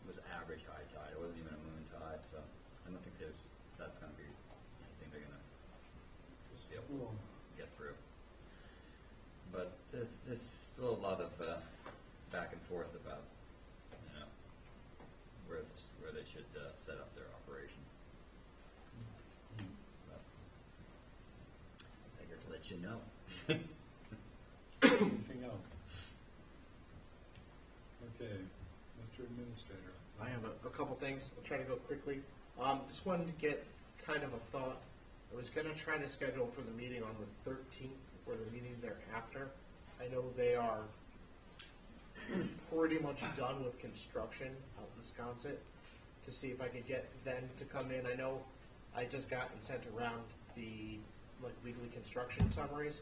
was average high tide. It wasn't even a moon tide, so I don't think that's going to be anything they're going to be able to get through. But there's still a lot of back and forth about, where they should set up their operation. But I figured to let you know. Anything else? Okay, Mr. Administrator. I have a couple things. I'll try to go quickly. Just wanted to get kind of a thought. I was going to try to schedule for the meeting on the 13th or the meeting thereafter. I know they are pretty much done with construction out in Wisconsin, to see if I could get them to come in. I know I just got and sent around the weekly construction summaries,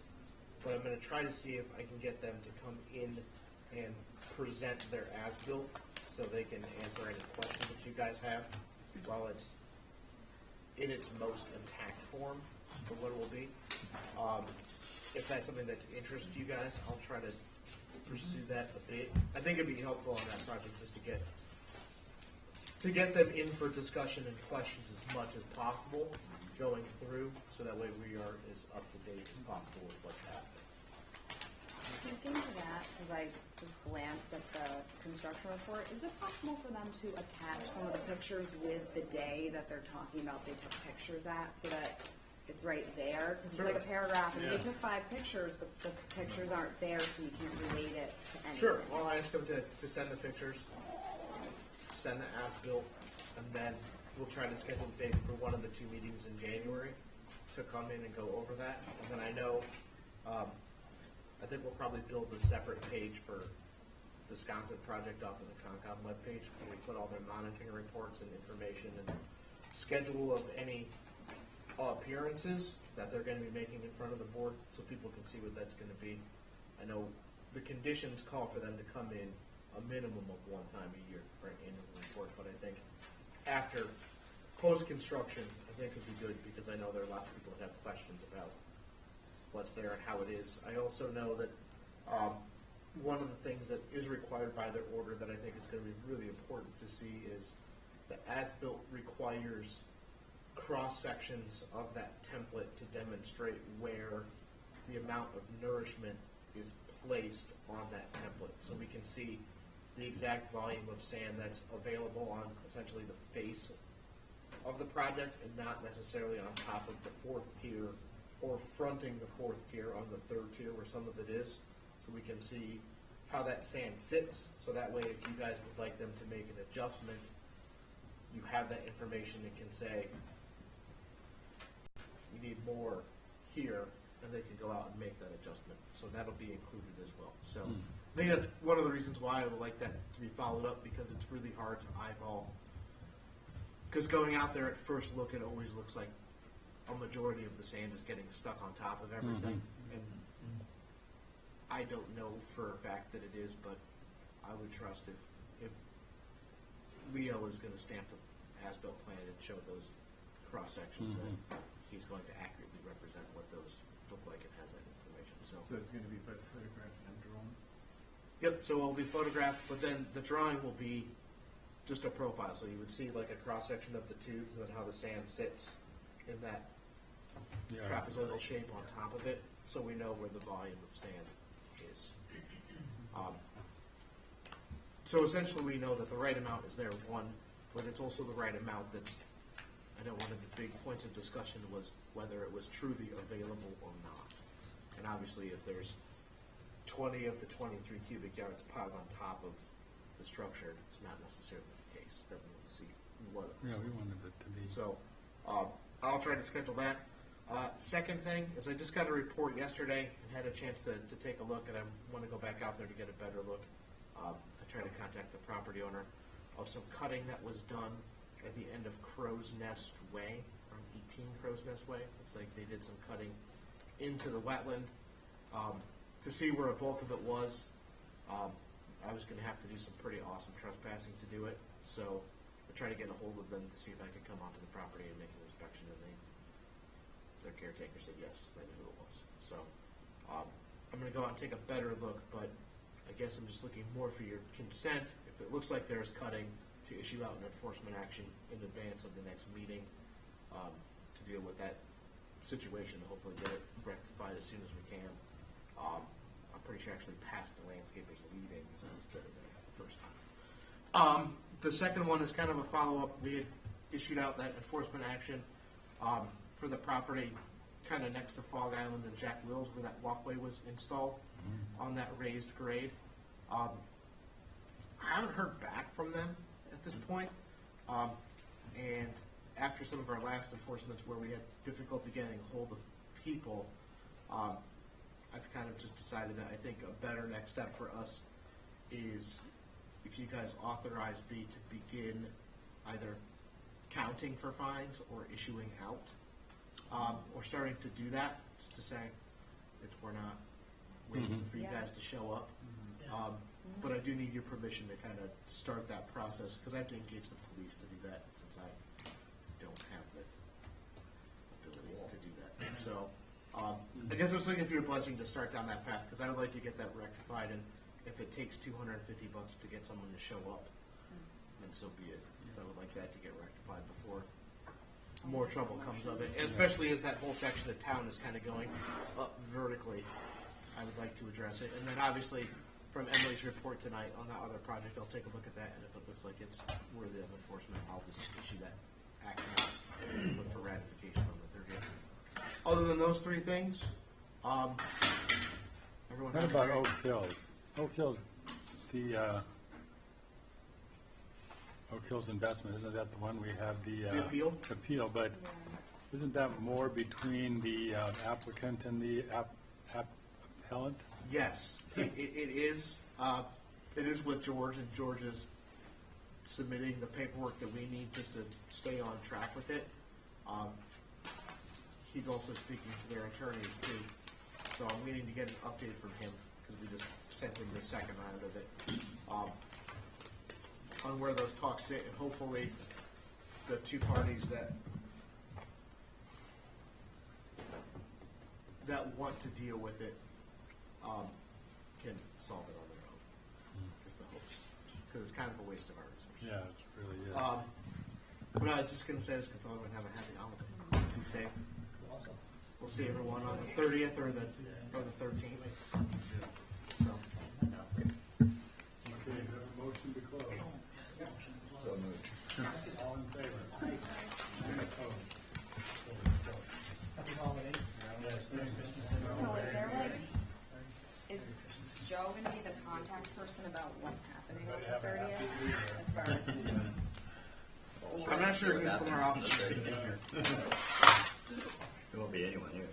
but I'm going to try to see if I can get them to come in and present their as-built so they can answer any questions that you guys have while it's in its most intact form for what it will be. If that's something that's interests you guys, I'll try to pursue that a bit. I think it'd be helpful on that project just to get them in for discussion and questions as much as possible going through, so that way we are as up to date as possible with what's happening. Speaking to that, as I just glanced at the construction report, is it possible for them to attach some of the pictures with the day that they're talking about they took pictures at, so that it's right there? Because it's like a paragraph, and they took 5 pictures, but the pictures aren't there, so you can't relate it to anything. Sure, I'll ask them to send the pictures, send the as-built, and then we'll try to schedule a date for one of the 2 meetings in January to come in and go over that. And then I know, I think we'll probably build a separate page for the Wisconsin project off of the Concom webpage, where we put all their monitoring reports and information and schedule of any appearances that they're going to be making in front of the board, so people can see what that's going to be. I know the conditions call for them to come in a minimum of 1 time a year for an annual report, but I think after post-construction, I think it'd be good, because I know there are lots of people that have questions about what's there and how it is. I also know that one of the things that is required by their order that I think is going to be really important to see is the as-built requires cross-sections of that template to demonstrate where the amount of nourishment is placed on that template. So we can see the exact volume of sand that's available on essentially the face of the project, and not necessarily on top of the 4th tier or fronting the 4th tier on the 3rd tier where some of it is. So we can see how that sand sits, so that way if you guys would like them to make an adjustment, you have that information and can say, you need more here, and they can go out and make that adjustment. So that'll be included as well. So I think that's one of the reasons why I would like that to be followed up, because it's really hard to eyeball. Because going out there at first look, it always looks like a majority of the sand is getting stuck on top of everything. And I don't know for a fact that it is, but I would trust if Leo is going to stamp the as-built plan and show those cross-sections, that he's going to accurately represent what those look like and has that information. So it's going to be by photograph and drawing? Yep, so it'll be photographed, but then the drawing will be just a profile. So you would see like a cross-section of the tubes and then how the sand sits in that trapezoidal shape on top of it, so we know where the volume of sand is. So essentially we know that the right amount is there, one, but it's also the right amount that's, I know one of the big points of discussion was whether it was truly available or not. And obviously if there's 20 of the 23 cubic yards piled on top of the structure, it's not necessarily the case. Then we want to see what it was. Yeah, we wanted it to be. So I'll try to schedule that. Second thing is I just got a report yesterday and had a chance to take a look, and I want to go back out there to get a better look. I tried to contact the property owner of some cutting that was done at the end of Crow's Nest Way, or 18 Crow's Nest Way. Looks like they did some cutting into the wetland to see where a bulk of it was. I was going to have to do some pretty awesome trespassing to do it, so I tried to get a hold of them to see if I could come onto the property and make an inspection, and their caretaker said yes, they knew who it was. So I'm going to go out and take a better look, but I guess I'm just looking more for your consent, if it looks like there's cutting, to issue out an enforcement action in advance of the next meeting to deal with that situation, to hopefully get it rectified as soon as we can. I'm pretty sure I actually passed the landscapers leaving, because I was getting there the first time. The second one is kind of a follow-up. We had issued out that enforcement action for the property kind of next to Fog Island and Jack Wills, where that walkway was installed on that raised grade. I haven't heard back from them at this point. And after some of our last enforcements where we had difficulty getting hold of people, I've kind of just decided that I think a better next step for us is if you guys authorize me to begin either counting for fines or issuing out, or starting to do that, just to say we're not waiting for you guys to show up. but I do need your permission to kind of start that process, because I have to engage the police to do that, since I don't have the ability to do that. So, I guess I was looking for your blessing to start down that path, because I would like to get that rectified, and if it takes $250 to get someone to show up, then so be it. So I would like that to get rectified before more trouble comes of it, especially as that whole section of town is kind of going up vertically. I would like to address it, and then obviously from Emily's report tonight on that other project, I'll take a look at that, and if it looks like it's worthy of enforcement, I'll just issue that action out, look for ratification on the 30th. Other than those three things, everyone. What about Oak Hills? Oak Hills, the Oak Hills investment, isn't that the one we have the appeal? Appeal, but isn't that more between the applicant and the appellant? Yes, it is. It is with George, and George is submitting the paperwork that we need just to stay on track with it. He's also speaking to their attorneys too, so I'm waiting to get an update from him because we just sent him the second round of it on where those talks sit, and hopefully the two parties that want to deal with it can solve it on their own. Is the hopes, because it's kind of a waste of our resources. Yeah, it really is. What I was just going to say is, can everyone have a happy holiday? Be safe. We'll see everyone on the 30th or the 13th. So. Okay, we have a motion to close. So moved. All in favor? Any opposed? So is there is Joe gonna be the contact person about what's happening on the 30th, as far as? I'm not sure who's from our office. There won't be anyone here.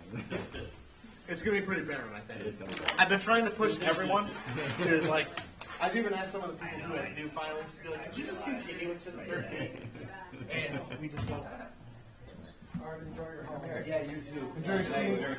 It's going to be pretty barren, I think. I've been trying to push everyone to, like, I've even asked some of the people who have new filings to be like, could you just continue it to the 13th? And we just won't. All right, enjoy your holiday. Yeah, you too. Enjoy your